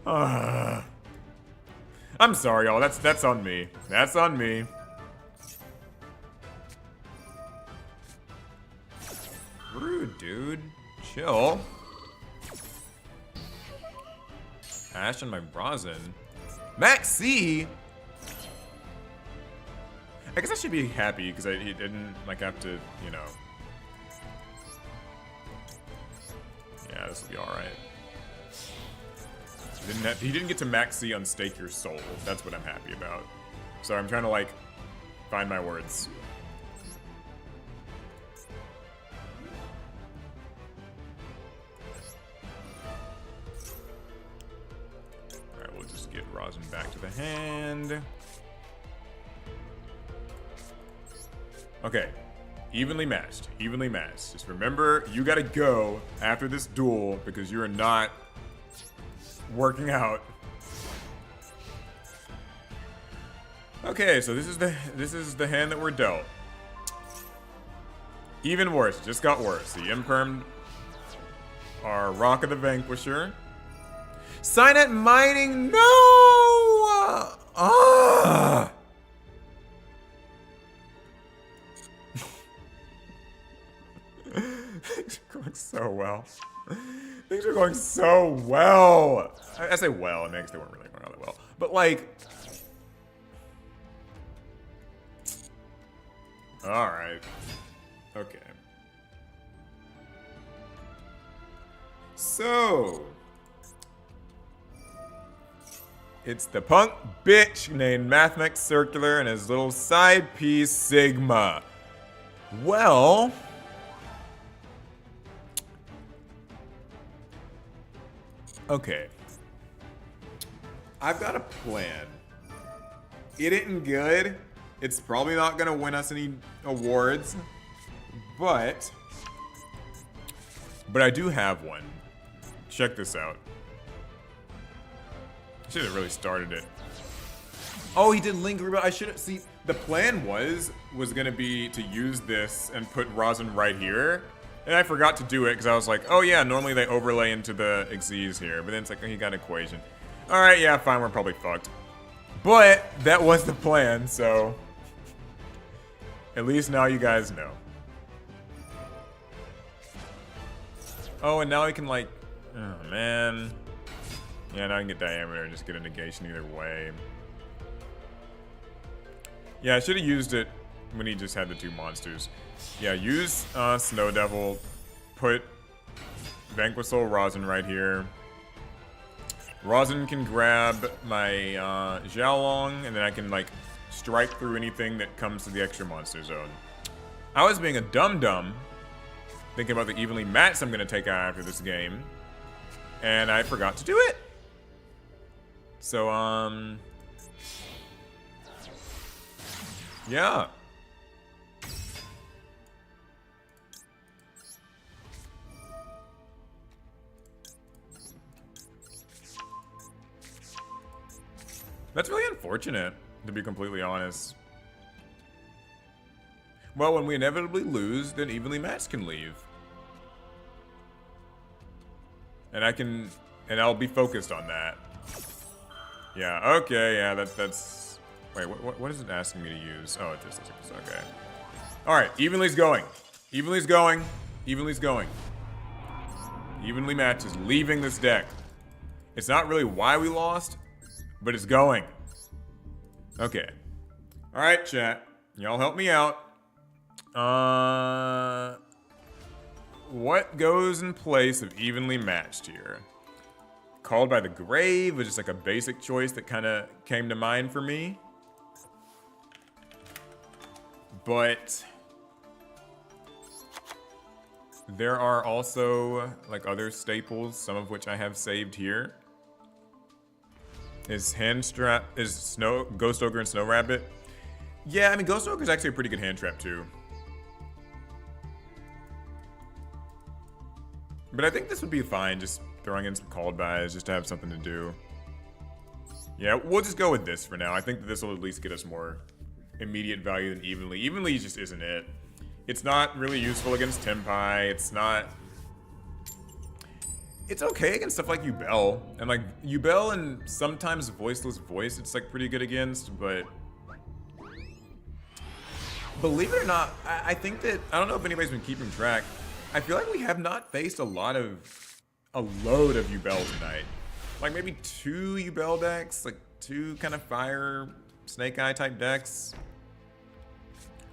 I I'm sorry, y'all. That's on me. That's on me. Rude, dude. Chill. Ash on my Rosin. Max C. I guess I should be happy because he didn't like have to, you know. Yeah, this will be all right. He didn't get to max C on Stake Your Soul. That's what I'm happy about. So I'm trying to like find my words. All right, we'll just get Rosin back to the hand. Okay, evenly matched, evenly matched. Just remember, you gotta go after this duel because you are not working out. Okay, so this is the hand that we're dealt. Even worse, it just got worse. The Imperm, our Rock of the Vanquisher. Signet Mining, no! Things are going so well. Things are going so well. I say well, I mean, they weren't really going all that well. But like, all right, okay. So, it's the punk bitch named Mathemax Circular and his little side piece Sigma. Well, okay. I've got a plan. It isn't good. It's probably not gonna win us any awards, but I do have one. Check this out. Should have really started it. Oh, he did link rebound. I should have. See, the plan was gonna be to use this and put Rosin right here. And I forgot to do it because I was like, oh yeah, normally they overlay into the Xyz here. But then it's like, oh, he got equation. All right, yeah, fine, we're probably fucked. But that was the plan, so at least now you guys know. Oh, and now we can like, oh man. Yeah, now I can get diameter and just get a negation either way. Yeah, I should have used it when he just had the two monsters. Yeah, use Snow Devil, put Vanquisol Rosin right here. Rosin can grab my Xiaolong, and then I can like strike through anything that comes to the extra monster zone. I was being a dum-dum, thinking about the evenly matched I'm gonna take out after this game, and I forgot to do it. So yeah. That's really unfortunate, to be completely honest. Well, when we inevitably lose, then evenly matched can leave. And I'll be focused on that. Yeah, okay, yeah, that's... Wait, what is it asking me to use? Oh, it just is, okay. Alright, evenly's going. Evenly's going. Evenly's going. Evenly matched is leaving this deck. It's not really why we lost, but it's going. Okay. Alright, chat. Y'all help me out. What goes in place of evenly matched here? Called by the Grave was just like a basic choice that kind of came to mind for me. But there are also like other staples, some of which I have saved here. Is Ghost Ogre and Snow Rabbit? Yeah, I mean Ghost Ogre is actually a pretty good hand trap too. But I think this would be fine, just throwing in some called buys just to have something to do. Yeah, we'll just go with this for now. I think that this will at least get us more immediate value than evenly. Evenly just isn't it. It's not really useful against Tempai. It's okay against stuff like Yubel. And like Yubel and sometimes Voiceless Voice it's like pretty good against, but believe it or not, I think that, I don't know if anybody's been keeping track, I feel like we have not faced a load of Yubel tonight. Like maybe 2 Yubel decks, like 2 kind of fire Snake Eye type decks.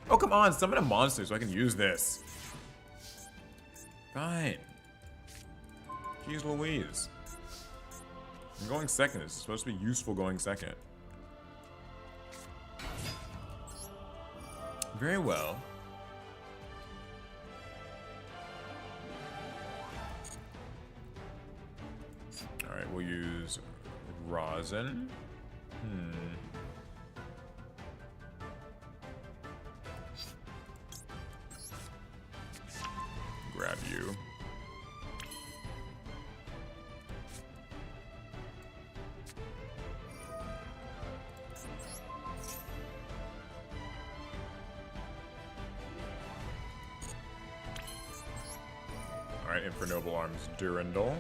Oh, come on, summon a monster so I can use this. Fine. Jeez Louise. I'm going second. This is supposed to be useful going second. Very well. Alright, we'll use Rosin. Grab you. Alright, Infernoble Arms Durandal.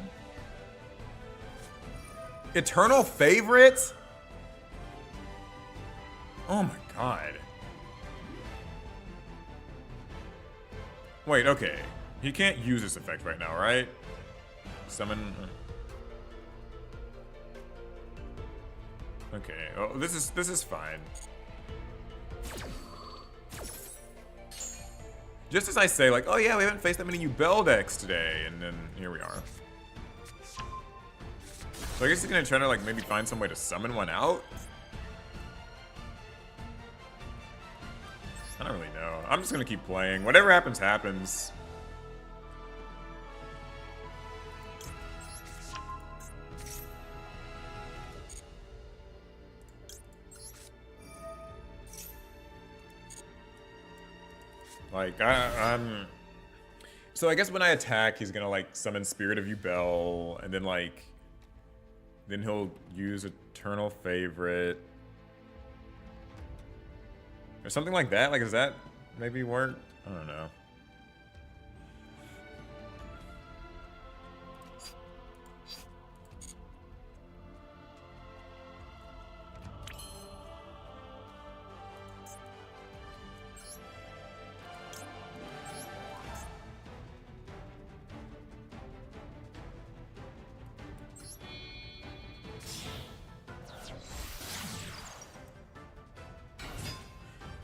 Eternal Favorite? Oh my god. Wait, okay. He can't use this effect right now, right? Summon. Okay. Oh, this is fine. Just as I say, like, oh yeah, we haven't faced that many Yubel decks today, and then here we are. So I guess he's gonna try to like maybe find some way to summon one out. I don't really know. I'm just gonna keep playing. Whatever happens, happens. Like, I'm... So I guess when I attack, he's gonna, like, summon Spirit of Yubel, and then, like... Then he'll use Eternal Favorite. Or something like that? Like, does that maybe work? I don't know.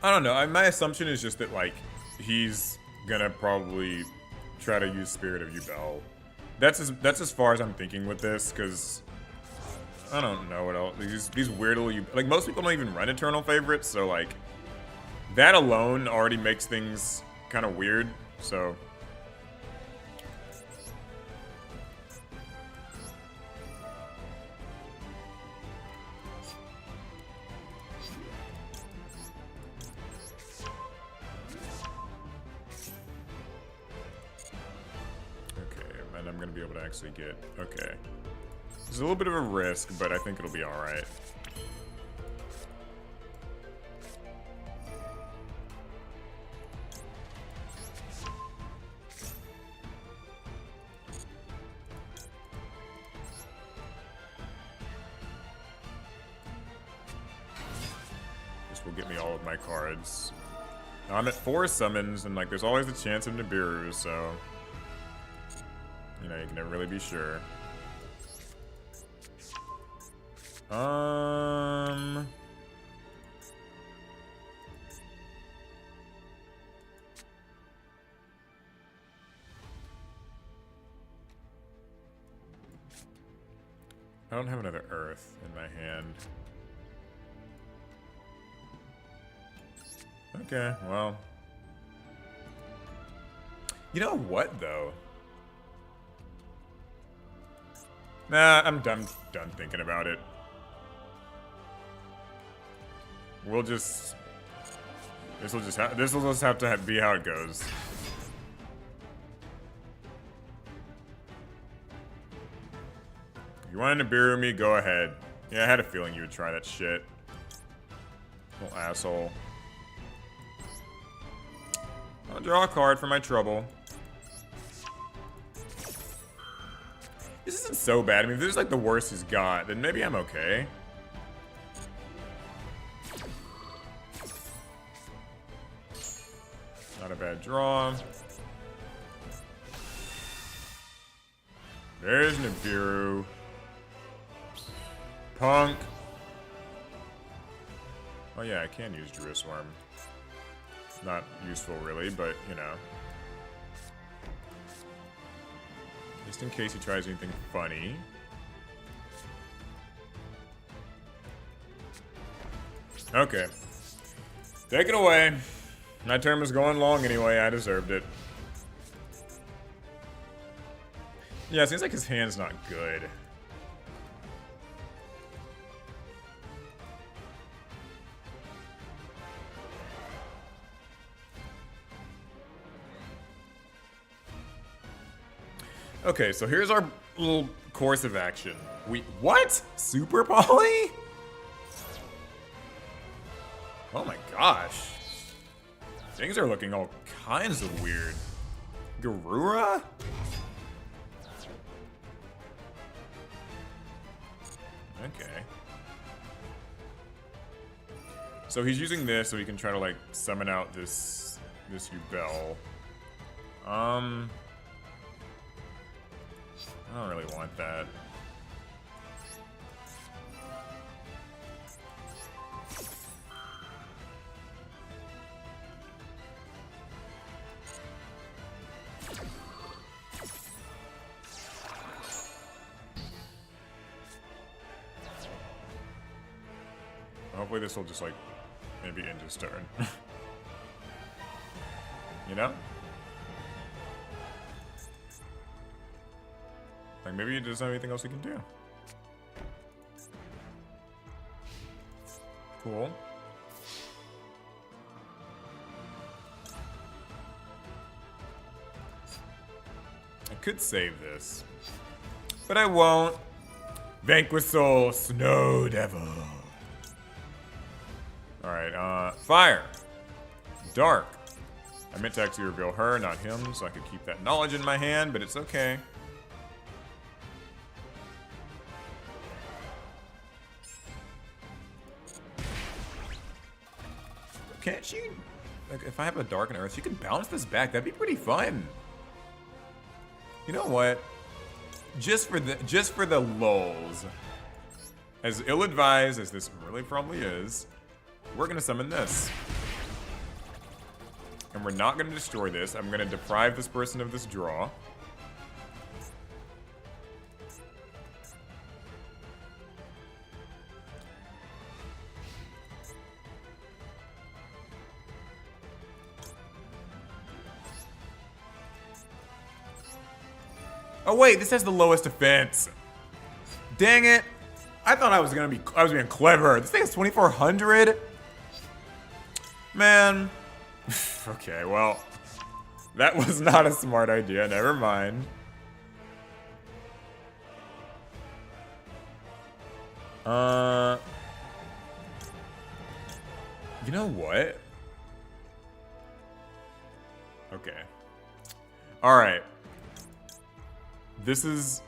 I don't know. My assumption is just that, like, he's gonna probably try to use Spirit of Yubel. That's as far as I'm thinking with this, because I don't know what else. These weird little like, most people don't even run Eternal Favorites, so like that alone already makes things kind of weird. So. Be able to actually get okay. There's a little bit of a risk, but I think it'll be all right. This will get me all of my cards. Now I'm at 4 summons, and like there's always the chance of Nibiru, so. You know, you can never really be sure. I don't have another Earth in my hand. Okay, well. You know what, though? Nah, I'm done thinking about it. We'll just... This will just have to be how it goes. You wanted to bury me? Go ahead. Yeah, I had a feeling you would try that shit. Little asshole. I'll draw a card for my trouble. isn't so bad. I mean, if this is like the worst he's got, then maybe I'm okay. Not a bad draw. There's Nibiru. Punk. Oh yeah, I can use Druid Swarm. Not useful really, but you know. Just in case he tries anything funny. Okay. Take it away. My turn was going long anyway, I deserved it. Yeah, it seems like his hand's not good. Okay, so here's our little course of action. What? Super Poly? Oh my gosh. Things are looking all kinds of weird. Garura? Okay. So he's using this so he can try to like summon out this Yubel. I don't really want that. Hopefully this will just like maybe end his turn. You know? Like maybe he doesn't have anything else he can do. Cool. I could save this, but I won't. Vanquisol Snow Devil. Alright, Fire. Dark. I meant to actually reveal her, not him, so I could keep that knowledge in my hand, but it's okay. Can't she, like, if I have a Dark and Earth, she can bounce this back. That'd be pretty fun. You know what? Just for the lulz, as ill-advised as this really probably is, we're gonna summon this. And we're not gonna destroy this. I'm gonna deprive this person of this draw. Oh wait, this has the lowest defense. Dang it. I thought I was being clever. This thing has 2,400? Man. Okay, well. That was not a smart idea, never mind. You know what? Okay. Alright. This is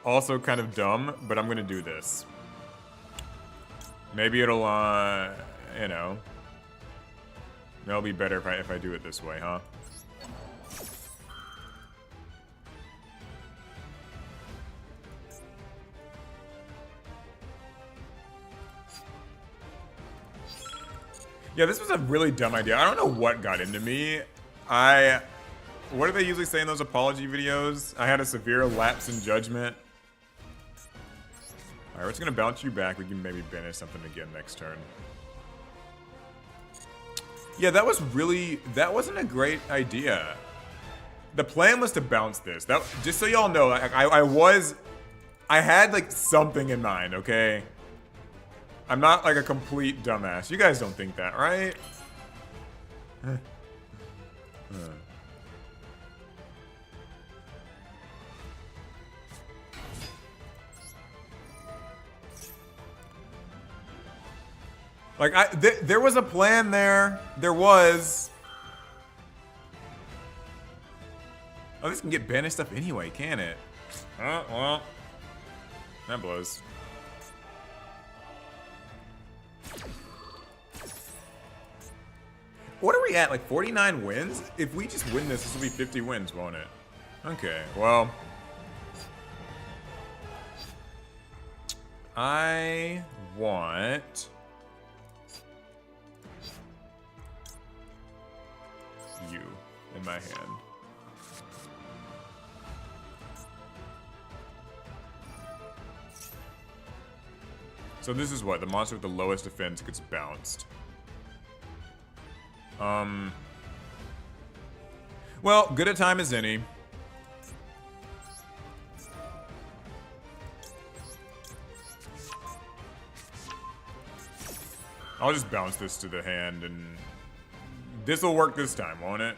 also kind of dumb, but I'm gonna do this. Maybe it'll, you know. It'll be better if I do it this way, huh? Yeah, this was a really dumb idea. I don't know what got into me. What do they usually say in those apology videos? I had a severe lapse in judgment. Alright, we're just gonna bounce you back. We can maybe banish something again next turn. Yeah, that wasn't a great idea. The plan was to bounce this. Just so y'all know, I had like something in mind, okay? I'm not like a complete dumbass. You guys don't think that, right? Like, there was a plan there. There was. Oh, this can get banished stuff anyway, can it? Oh, well. That blows. What are we at? Like 49 wins? If we just win this, this will be 50 wins, won't it? Okay, well. I want you in my hand. So this is what? The monster with the lowest defense gets bounced. Well, good a time as any. I'll just bounce this to the hand, and this will work this time, won't it?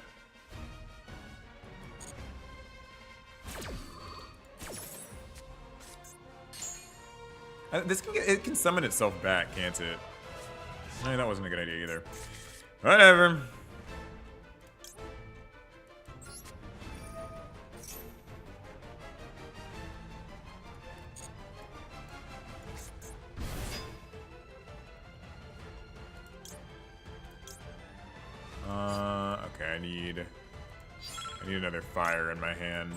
This can it can summon itself back, can't it? Eh, that wasn't a good idea either. Whatever. Okay, I need another fire in my hand.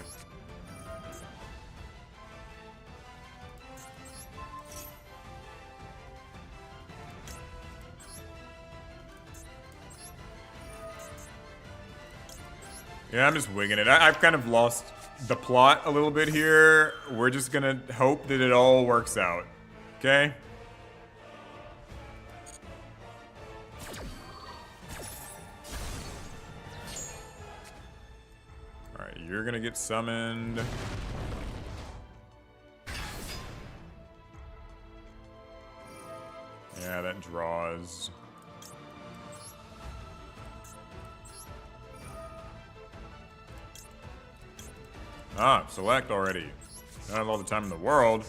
Yeah, I'm just winging it. I've kind of lost the plot a little bit here. We're just gonna hope that it all works out. Okay? Alright, you're gonna get summoned. Yeah, that draws. Ah, select already. I don't have all the time in the world.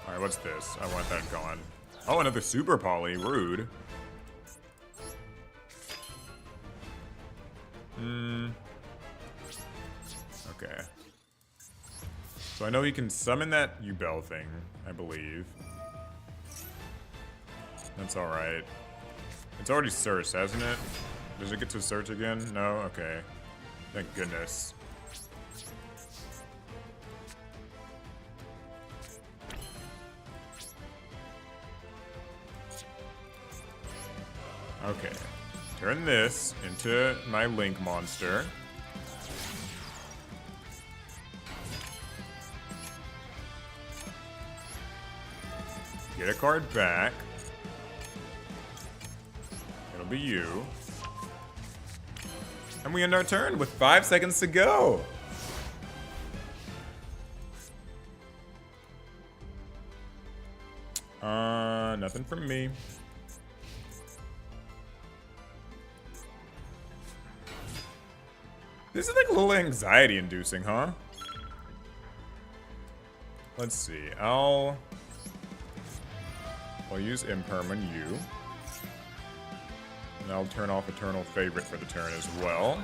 Alright, what's this? I want that gone. Oh, another super poly. Rude. Okay. So I know he can summon that Yu-Bell thing, I believe. That's alright. It's already searched, hasn't it? Does it get to search again? No? Okay. Thank goodness. Okay. Turn this into my Link monster. Get a card back. It'll be you. And we end our turn with 5 seconds to go. Nothing from me. This is like a little anxiety inducing, huh? Let's see. I'll use Imperm on you. And I'll turn off Eternal Favorite for the turn as well.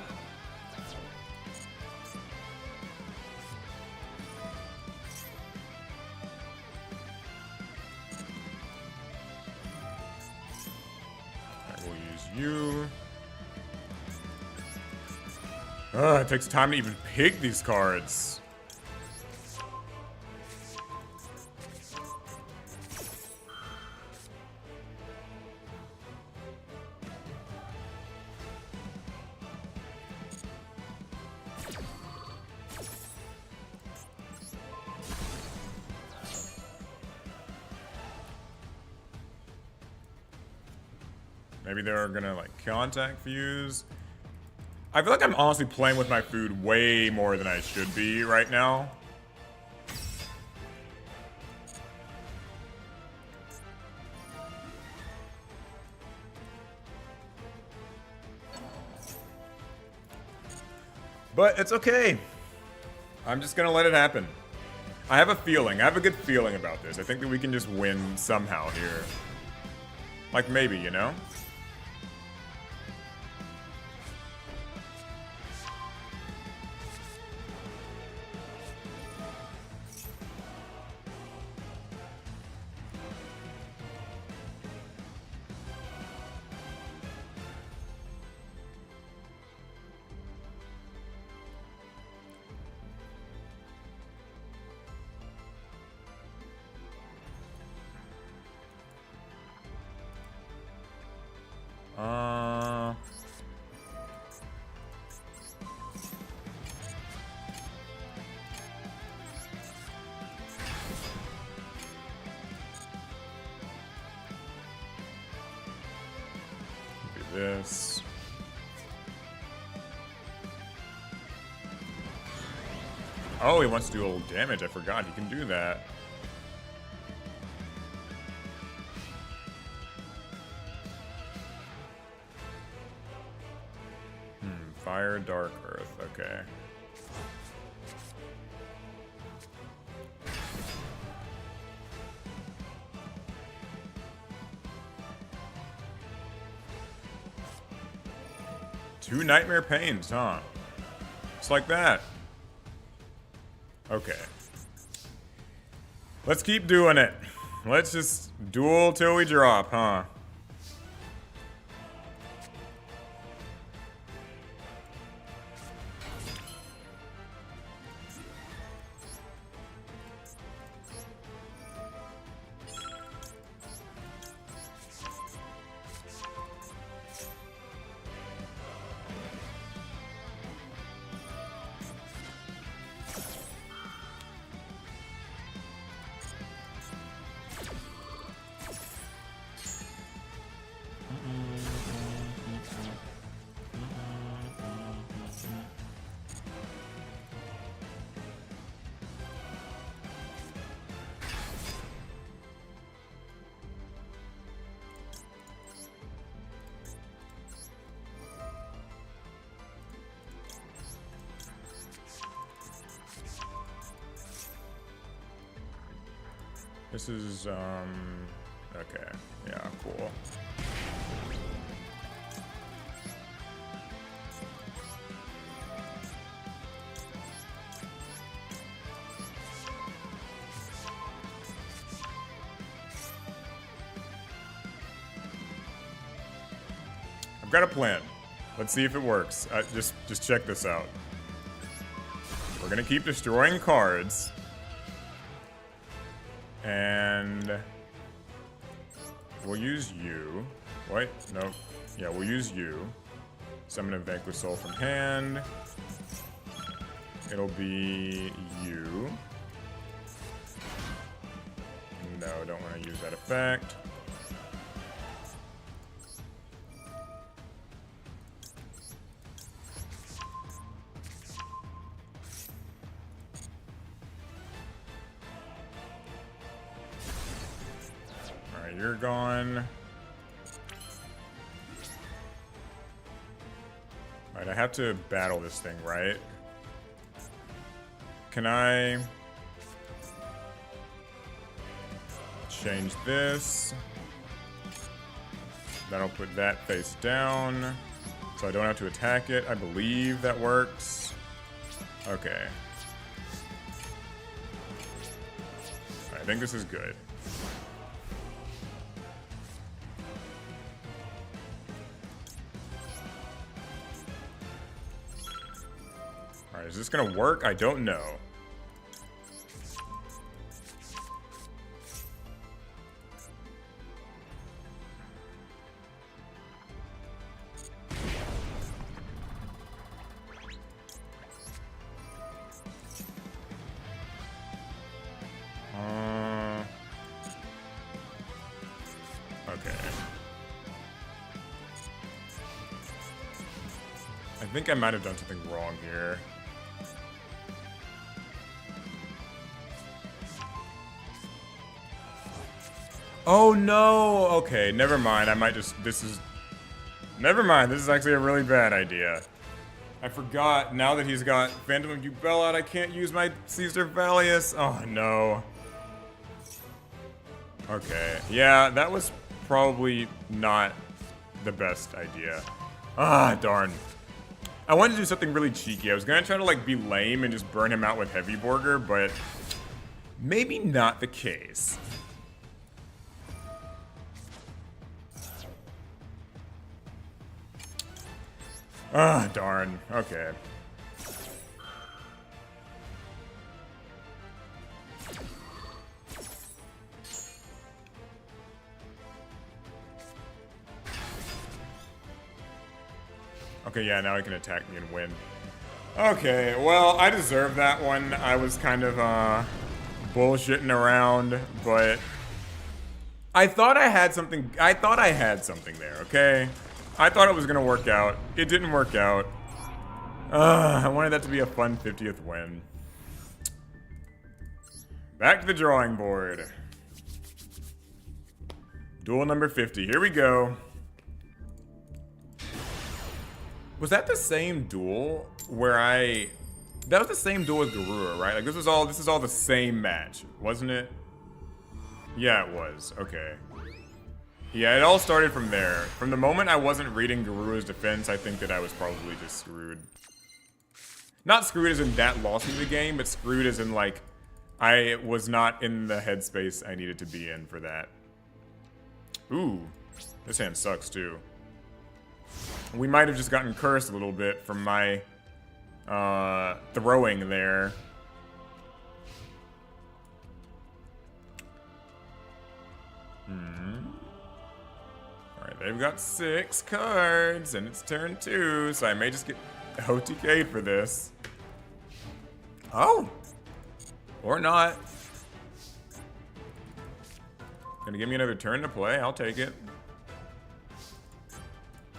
Alright, we'll use you. Ugh, it takes time to even pick these cards. Maybe they're gonna like contact fuse. I feel like I'm honestly playing with my food way more than I should be right now. But it's okay. I'm just gonna let it happen. I have a feeling. I have a good feeling about this. I think that we can just win somehow here. Like maybe, you know? Do this. Oh, he wants to do a little damage. I forgot he can do that. Fire, Dark Earth. Okay. Two Nightmare Pains, huh? Just like that. Okay. Let's keep doing it. Let's just duel till we drop, huh? This is, okay. Yeah, cool. I've got a plan. Let's see if it works. Just check this out. We're gonna keep destroying cards. And we'll use you. What? Nope. Yeah, we'll use you. Summon a Vanquish Soul from hand. It'll be you. No, don't want to use that effect. You're gone. Alright, I have to battle this thing, right? Can I change this? That'll put that face down, so I don't have to attack it. I believe that works. Okay. I think this is good. Is this gonna work? I don't know. Okay. I think I might have done something wrong here. Oh no! Okay, never mind. I might just... Never mind. This is actually a really bad idea. I forgot, now that he's got Phantom of Yubel out, I can't use my Caesar Valius. Oh, no. Okay, yeah, that was probably not the best idea. Ah, darn. I wanted to do something really cheeky. I was gonna try to, like, be lame and just burn him out with Heavy Borger, but maybe not the case. Ah, darn. Okay. Okay, yeah, now he can attack me and win. Okay, well, I deserve that one. I was kind of, bullshitting around, but I thought I had something there, okay? I thought it was gonna work out. It didn't work out. I wanted that to be a fun 50th win. Back to the drawing board. Duel number 50. Here we go. Was that the same duel where that was the same duel as Garura, right? Like this is all the same match, wasn't it? Yeah, it was. Okay. Yeah, it all started from there. From the moment I wasn't reading Garura's defense, I think that I was probably just screwed. Not screwed as in that lost me the game, but screwed as in like I was not in the headspace I needed to be in for that. Ooh, this hand sucks too. We might have just gotten cursed a little bit from my throwing there. Alright, they've got 6 cards, and it's turn 2, so I may just get OTK'd for this. Oh! Or not. Gonna give me another turn to play, I'll take it.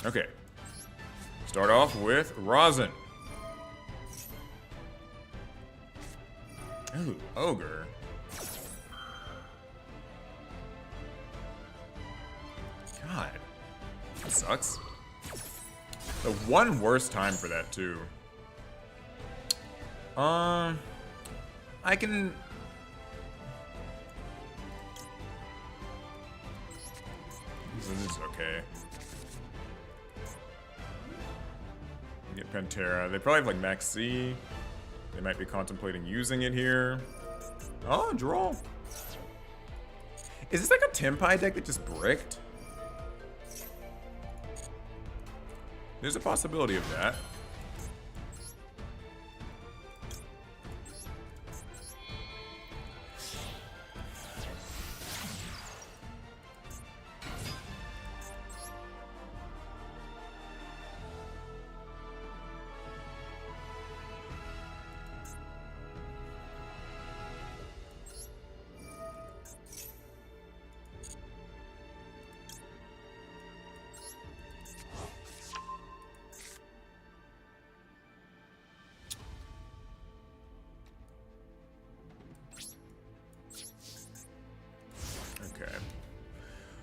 Okay. Start off with Rosin. Ooh, Ogre. God. That sucks. The one worst time for that, too. I can... This is okay. Get Pantera. They probably have like Max C. They might be contemplating using it here. Oh, draw. Is this like a Tempai deck that just bricked? There's a possibility of that.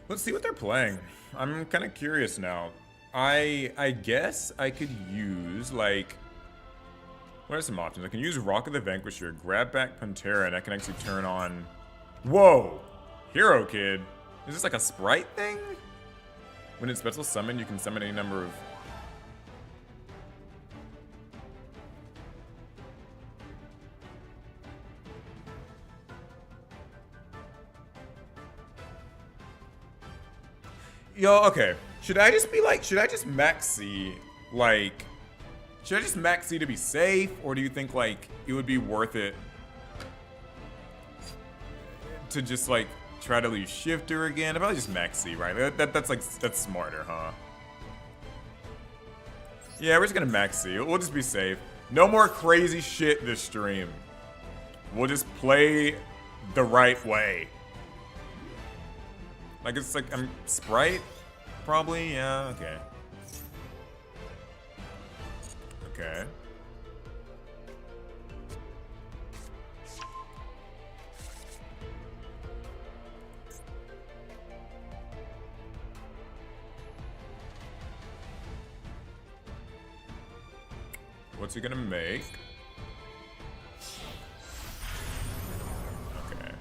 Let's see what they're playing. I'm kind of curious now. I guess I could use, like... What are some options? I can use Rock of the Vanquisher, grab back Pantera, and I can actually turn on... Whoa! Hero Kid. Is this like a sprite thing? When it's special summon, you can summon any number of... Yo, okay. Should I just max C, like, should I just max C to be safe? Or do you think, like, it would be worth it to just, like, try to use Shifter again? I'd probably just max C, right? That's smarter, huh? Yeah, we're just gonna max C. We'll just be safe. No more crazy shit this stream. We'll just play the right way. Like, it's like, Sprite? Probably, yeah, okay. Okay. What's he gonna make? Okay.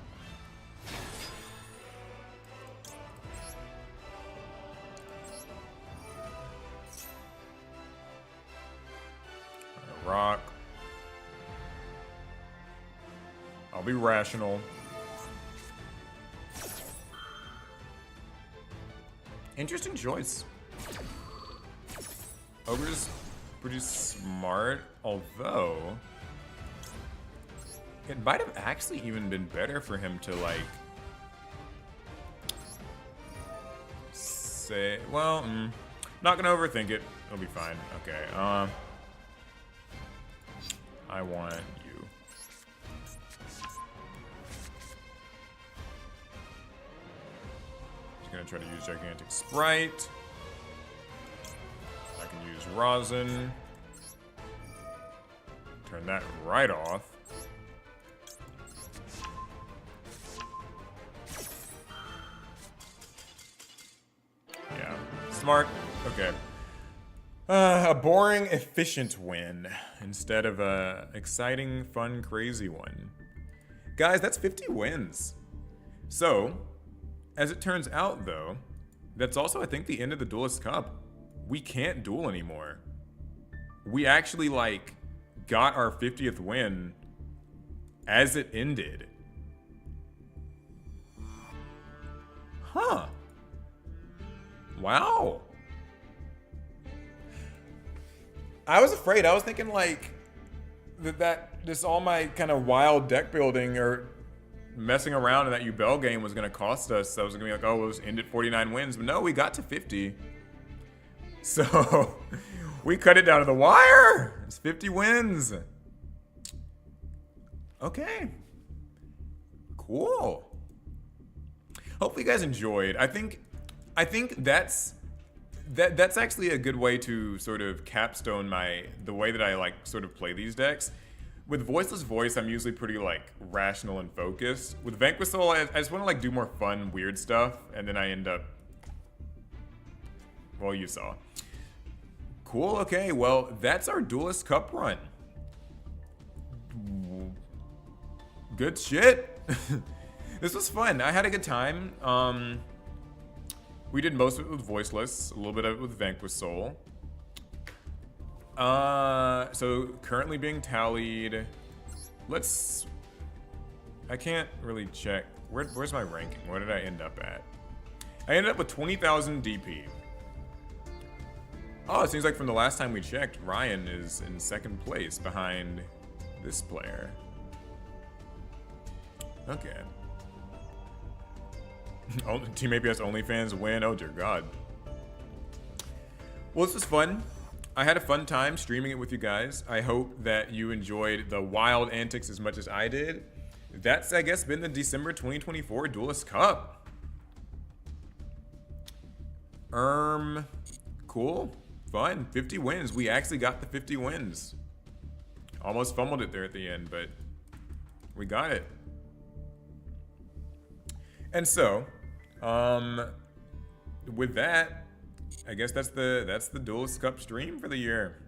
Rock. I'll be rational. Interesting choice. Ogre's pretty smart, although it might have actually even been better for him to like say, well, not gonna overthink it. It'll be fine. Okay. I want you. Just gonna try to use Gigantic Sprite. I can use Rosin. Turn that right off. Yeah, smart. Okay. A boring, efficient win instead of a exciting, fun, crazy one. Guys, that's 50 wins. So, as it turns out though, that's also, I think, the end of the Duelist Cup. We can't duel anymore. We actually, like, got our 50th win as it ended. Huh. Wow. I was afraid. I was thinking like that this all my kind of wild deck building or messing around in that Yubel game was going to cost us. I was going to be like, oh, we'll just end at 49 wins. But no, we got to 50. So we cut it down to the wire. It's 50 wins. Okay. Cool. Hopefully you guys enjoyed. I think that's actually a good way to sort of capstone the way that I like sort of play these decks. With Voiceless Voice, I'm usually pretty like rational and focused. With Vanquish Soul, I just want to like do more fun, weird stuff, and then I end up, well, you saw. Cool. Okay. Well, that's our Duelist Cup run. Good shit. This was fun. I had a good time. We did most of it with Voiceless, a little bit of it with Vanquish Soul. So currently being tallied. I can't really check. Where's my ranking? Where did I end up at? I ended up with 20,000 DP. Oh, it seems like from the last time we checked, Ryan is in second place behind this player. Okay. Team APS OnlyFans win. Oh dear God. Well, this was fun. I had a fun time streaming it with you guys. I hope that you enjoyed the wild antics as much as I did. That's, I guess, been the December 2024 Duelist Cup. Cool. Fun. 50 wins. We actually got the 50 wins. Almost fumbled it there at the end, but we got it. And so, with that, I guess that's the Duelist Cup stream for the year.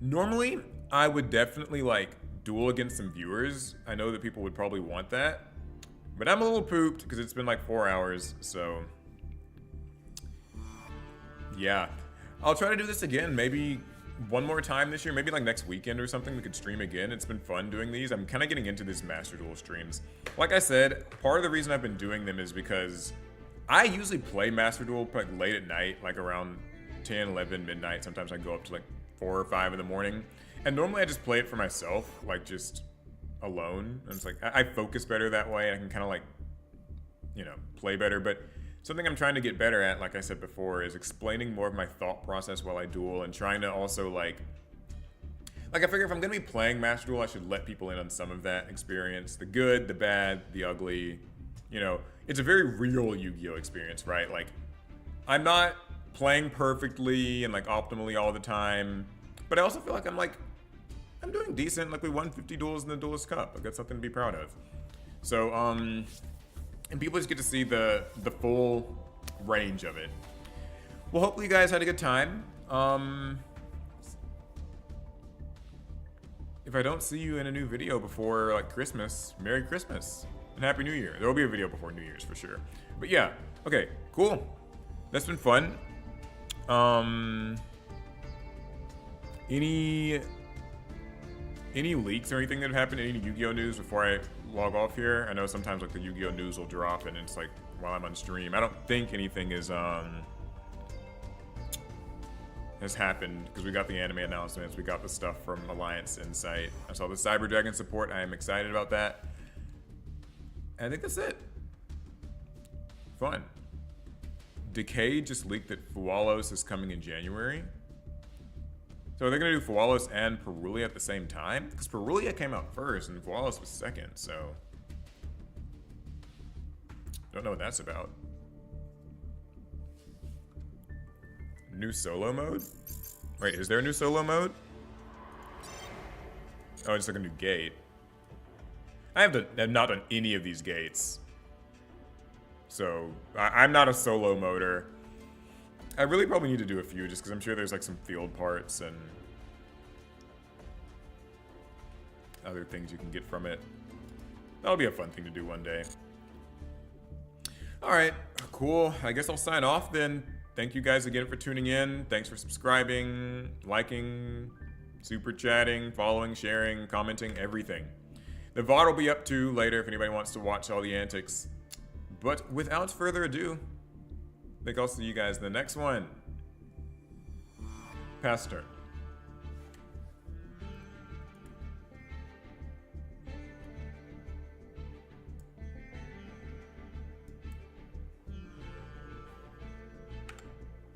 Normally, I would definitely like duel against some viewers. I know that people would probably want that, but I'm a little pooped because it's been like 4 hours. So, yeah, I'll try to do this again. Maybe one more time this year. Maybe like next weekend or something. We could stream again. It's been fun doing these. I'm kind of getting into these Master Duel streams. Like I said, part of the reason I've been doing them is because I usually play Master Duel like late at night, like around 10, 11, midnight. Sometimes I go up to like 4 or 5 in the morning. And normally I just play it for myself, like just alone. And it's like, I focus better that way. I can kind of like, you know, play better. But something I'm trying to get better at, like I said before, is explaining more of my thought process while I duel and trying to also like I figure if I'm going to be playing Master Duel, I should let people in on some of that experience. The good, the bad, the ugly. You know, it's a very real Yu-Gi-Oh experience, right? Like, I'm not playing perfectly and like optimally all the time, but I also feel like I'm doing decent. Like, we won 50 duels in the Duelist Cup. I've got something to be proud of. So, and people just get to see the full range of it. Well, hopefully you guys had a good time. if I don't see you in a new video before like Christmas, Merry Christmas and Happy New Year. There will be a video before New Year's for sure. But yeah, okay, cool. That's been fun. Any leaks or anything that have happened? Any Yu-Gi-Oh news before I log off here? I know sometimes like the Yu-Gi-Oh news will drop and it's like while I'm on stream. I don't think anything is has happened because we got the anime announcements, we got the stuff from Alliance Insight. I saw the Cyber Dragon support. I am excited about that. And I think that's it. Fun. Decay just leaked that Fualos is coming in January. So are they gonna do Fualos and Perulia at the same time? Because Perulia came out first and Fualos was second, so don't know what that's about. New solo mode? Wait, is there a new solo mode? Oh, it's like a new gate. I have not done any of these gates. So, I'm not a solo moder. I really probably need to do a few just because I'm sure there's like some field parts and other things you can get from it. That'll be a fun thing to do one day. Alright, cool. I guess I'll sign off then. Thank you guys again for tuning in. Thanks for subscribing, liking, super chatting, following, sharing, commenting, everything. The VOD will be up too later if anybody wants to watch all the antics. But without further ado, I think I'll see you guys in the next one. Pass turn.